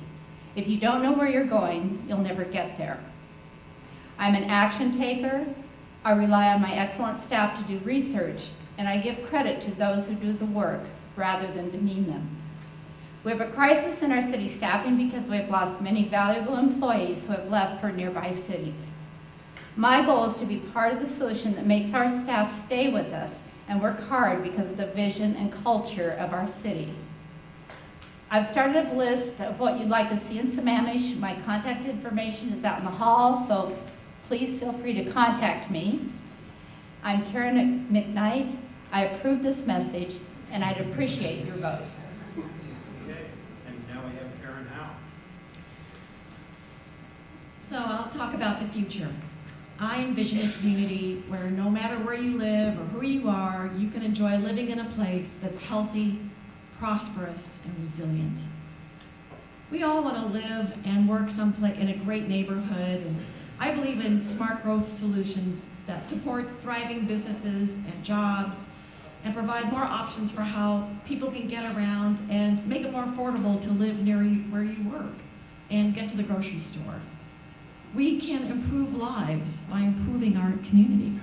If you don't know where you're going, you'll never get there. I'm an action taker. I rely on my excellent staff to do research, and I give credit to those who do the work rather than demean them. We have a crisis in our city staffing because we have lost many valuable employees who have left for nearby cities. My goal is to be part of the solution that makes our staff stay with us and work hard because of the vision and culture of our city. I've started a list of what you'd like to see in Sammamish. My contact information is out in the hall, so please feel free to contact me. I'm Karen McKnight. I approve this message, and I'd appreciate your vote. Okay, and now we have Karen Howe. So I'll talk about the future. I envision a community where no matter where you live or who you are, you can enjoy living in a place that's healthy, prosperous, and resilient. We all want to live and work someplace in a great neighborhood, and I believe in smart growth solutions that support thriving businesses and jobs and provide more options for how people can get around and make it more affordable to live near where you work and get to the grocery store. We can improve lives by improving our community.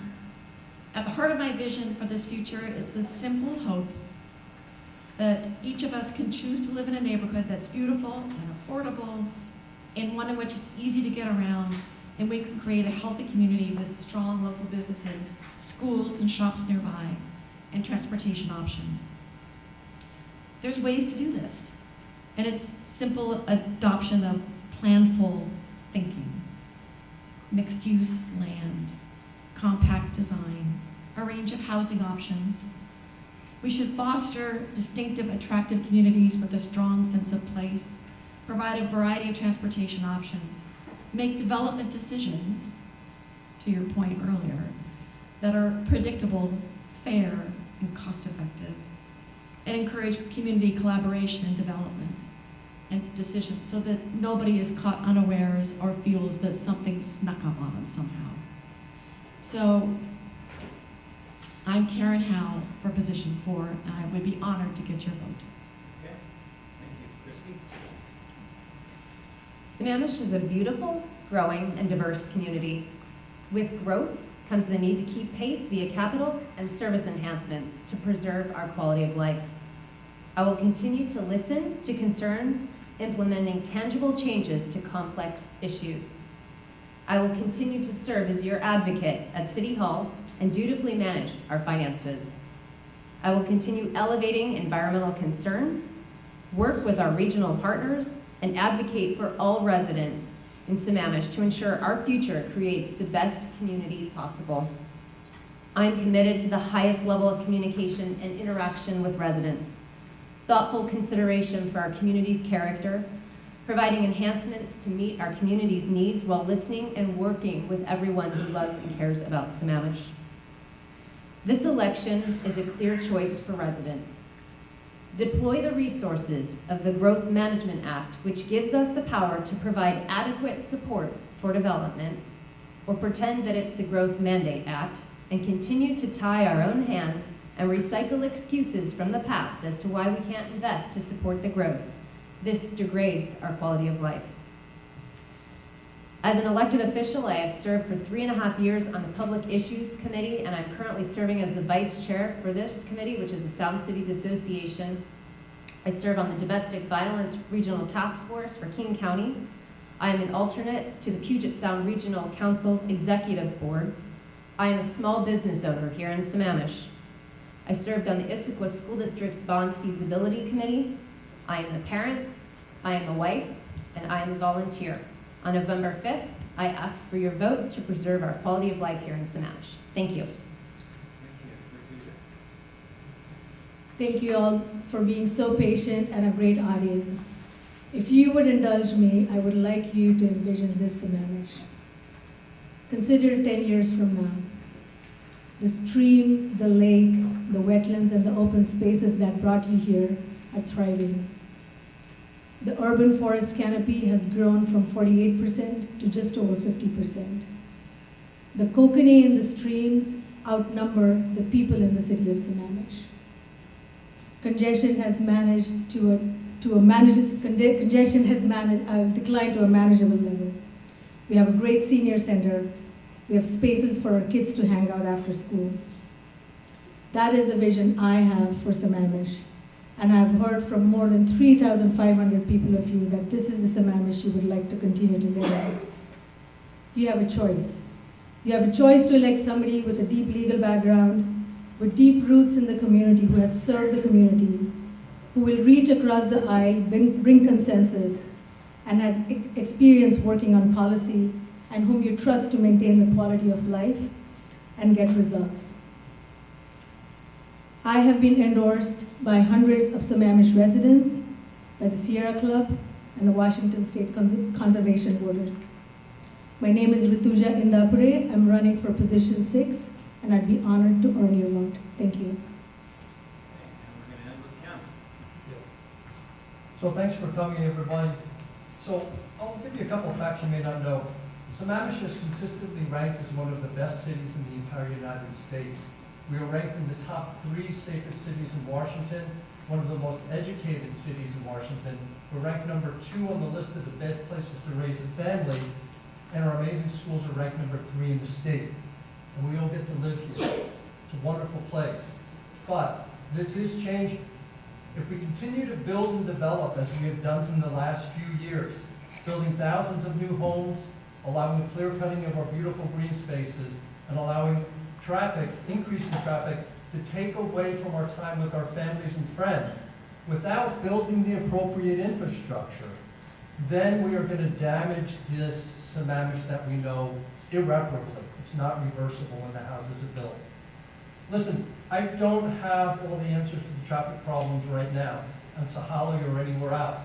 At the heart of my vision for this future is the simple hope that each of us can choose to live in a neighborhood that's beautiful and affordable, and one in which it's easy to get around, and we can create a healthy community with strong local businesses, schools and shops nearby, and transportation options. There's ways to do this, and it's simple adoption of planful thinking, mixed-use land, compact design, a range of housing options. We should foster distinctive, attractive communities with a strong sense of place, provide a variety of transportation options, make development decisions, to your point earlier, that are predictable, fair, and cost-effective, and encourage community collaboration and development and decisions so that nobody is caught unawares or feels that something snuck up on them somehow. So I'm Karen Howe for position 4, and I would be honored to get your vote. Okay, thank you. Christie? Sammamish is a beautiful, growing, and diverse community. With growth comes the need to keep pace via capital and service enhancements to preserve our quality of life. I will continue to listen to concerns, implementing tangible changes to complex issues. I will continue to serve as your advocate at City Hall and dutifully manage our finances. I will continue elevating environmental concerns, work with our regional partners, and advocate for all residents in Sammamish to ensure our future creates the best community possible. I am committed to the highest level of communication and interaction with residents, thoughtful consideration for our community's character, providing enhancements to meet our community's needs while listening and working with everyone who loves and cares about Sammamish. This election is a clear choice for residents. Deploy the resources of the Growth Management Act, which gives us the power to provide adequate support for development, or pretend that it's the Growth Mandate Act, and continue to tie our own hands and recycle excuses from the past as to why we can't invest to support the growth. This degrades our quality of life. As an elected official, I have served for 3.5 years on the Public Issues Committee, and I'm currently serving as the vice chair for this committee, which is the Sound Cities Association. I serve on the Domestic Violence Regional Task Force for King County. I am an alternate to the Puget Sound Regional Council's Executive Board. I am a small business owner here in Sammamish. I served on the Issaquah School District's Bond Feasibility Committee. I am a parent, I am a wife, and I am a volunteer. On November 5th, I ask for your vote to preserve our quality of life here in Sammamish. Thank you. Thank you all for being so patient and a great audience. If you would indulge me, I would like you to envision this Sammamish. Consider 10 years from now. The streams, the lake, the wetlands, and the open spaces that brought you here are thriving. The urban forest canopy has grown from 48% to just over 50%. The kokanee in the streams outnumber the people in the city of Sammamish. Congestion has declined to a manageable level. We have a great senior center. We have spaces for our kids to hang out after school. That is the vision I have for Sammamish. And I've heard from more than 3,500 people of you that this is the Sammamish you would like to continue to live in. You have a choice. You have a choice to elect somebody with a deep legal background, with deep roots in the community, who has served the community, who will reach across the aisle, bring consensus, and has experience working on policy, and whom you trust to maintain the quality of life and get results. I have been endorsed by hundreds of Sammamish residents, by the Sierra Club, and the Washington State Conservation Voters. My name is Rituja Indapure. I'm running for position 6, and I'd be honored to earn your vote. Thank you. So thanks for coming, everybody. So I'll give you a couple of facts you may not know. Sammamish is consistently ranked as one of the best cities in the entire United States. We are ranked in the top 3 safest cities in Washington, one of the most educated cities in Washington. We're ranked number 2 on the list of the best places to raise a family, and our amazing schools are ranked number 3 in the state. And we all get to live here. It's a wonderful place. But this is changing. If we continue to build and develop as we have done in the last few years, building thousands of new homes, allowing the clear cutting of our beautiful green spaces, and allowing traffic, increasing traffic, to take away from our time with our families and friends, without building the appropriate infrastructure, then we are going to damage this Sammamish that we know irreparably. It's not reversible when the houses are built. Listen, I don't have all the answers to the traffic problems right now in Sahalee or anywhere else,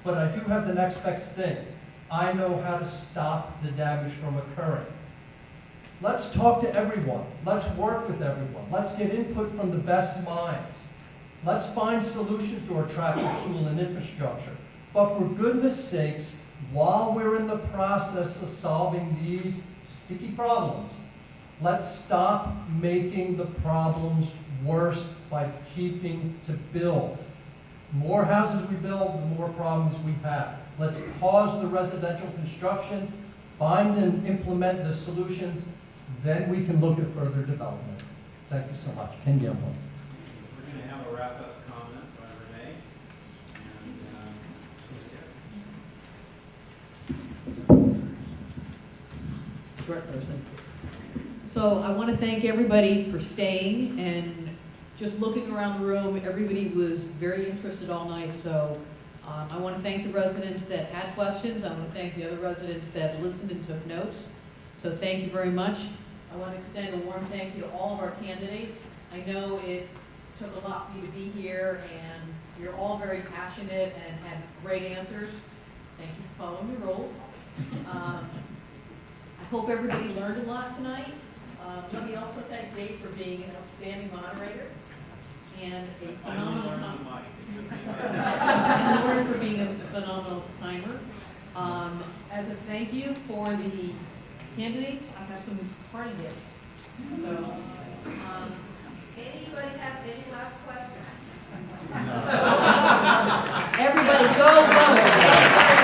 but I do have the next best thing. I know how to stop the damage from occurring. Let's talk to everyone. Let's work with everyone. Let's get input from the best minds. Let's find solutions to our traffic, school, and infrastructure. But for goodness sakes, while we're in the process of solving these sticky problems, let's stop making the problems worse by keeping to build. The more houses we build, the more problems we have. Let's pause the residential construction, find and implement the solutions, then we can look at further development. Thank you so much. Ken Gamblin. We're going to have a wrap-up comment by Renee. Short person. So I want to thank everybody for staying and just looking around the room. Everybody was very interested all night. So I want to thank the residents that had questions. I want to thank the other residents that listened and took notes. So thank you very much. I want to extend a warm thank you to all of our candidates. I know it took a lot for you to be here, and you're all very passionate and had great answers. Thank you for following the rules. I hope everybody learned a lot tonight. Let me also thank Dave for being an outstanding moderator and a phenomenal and Lauren for being a phenomenal timer. As a thank you for the candidates, I have some party gifts. So, anybody have any last questions? Everybody go, go.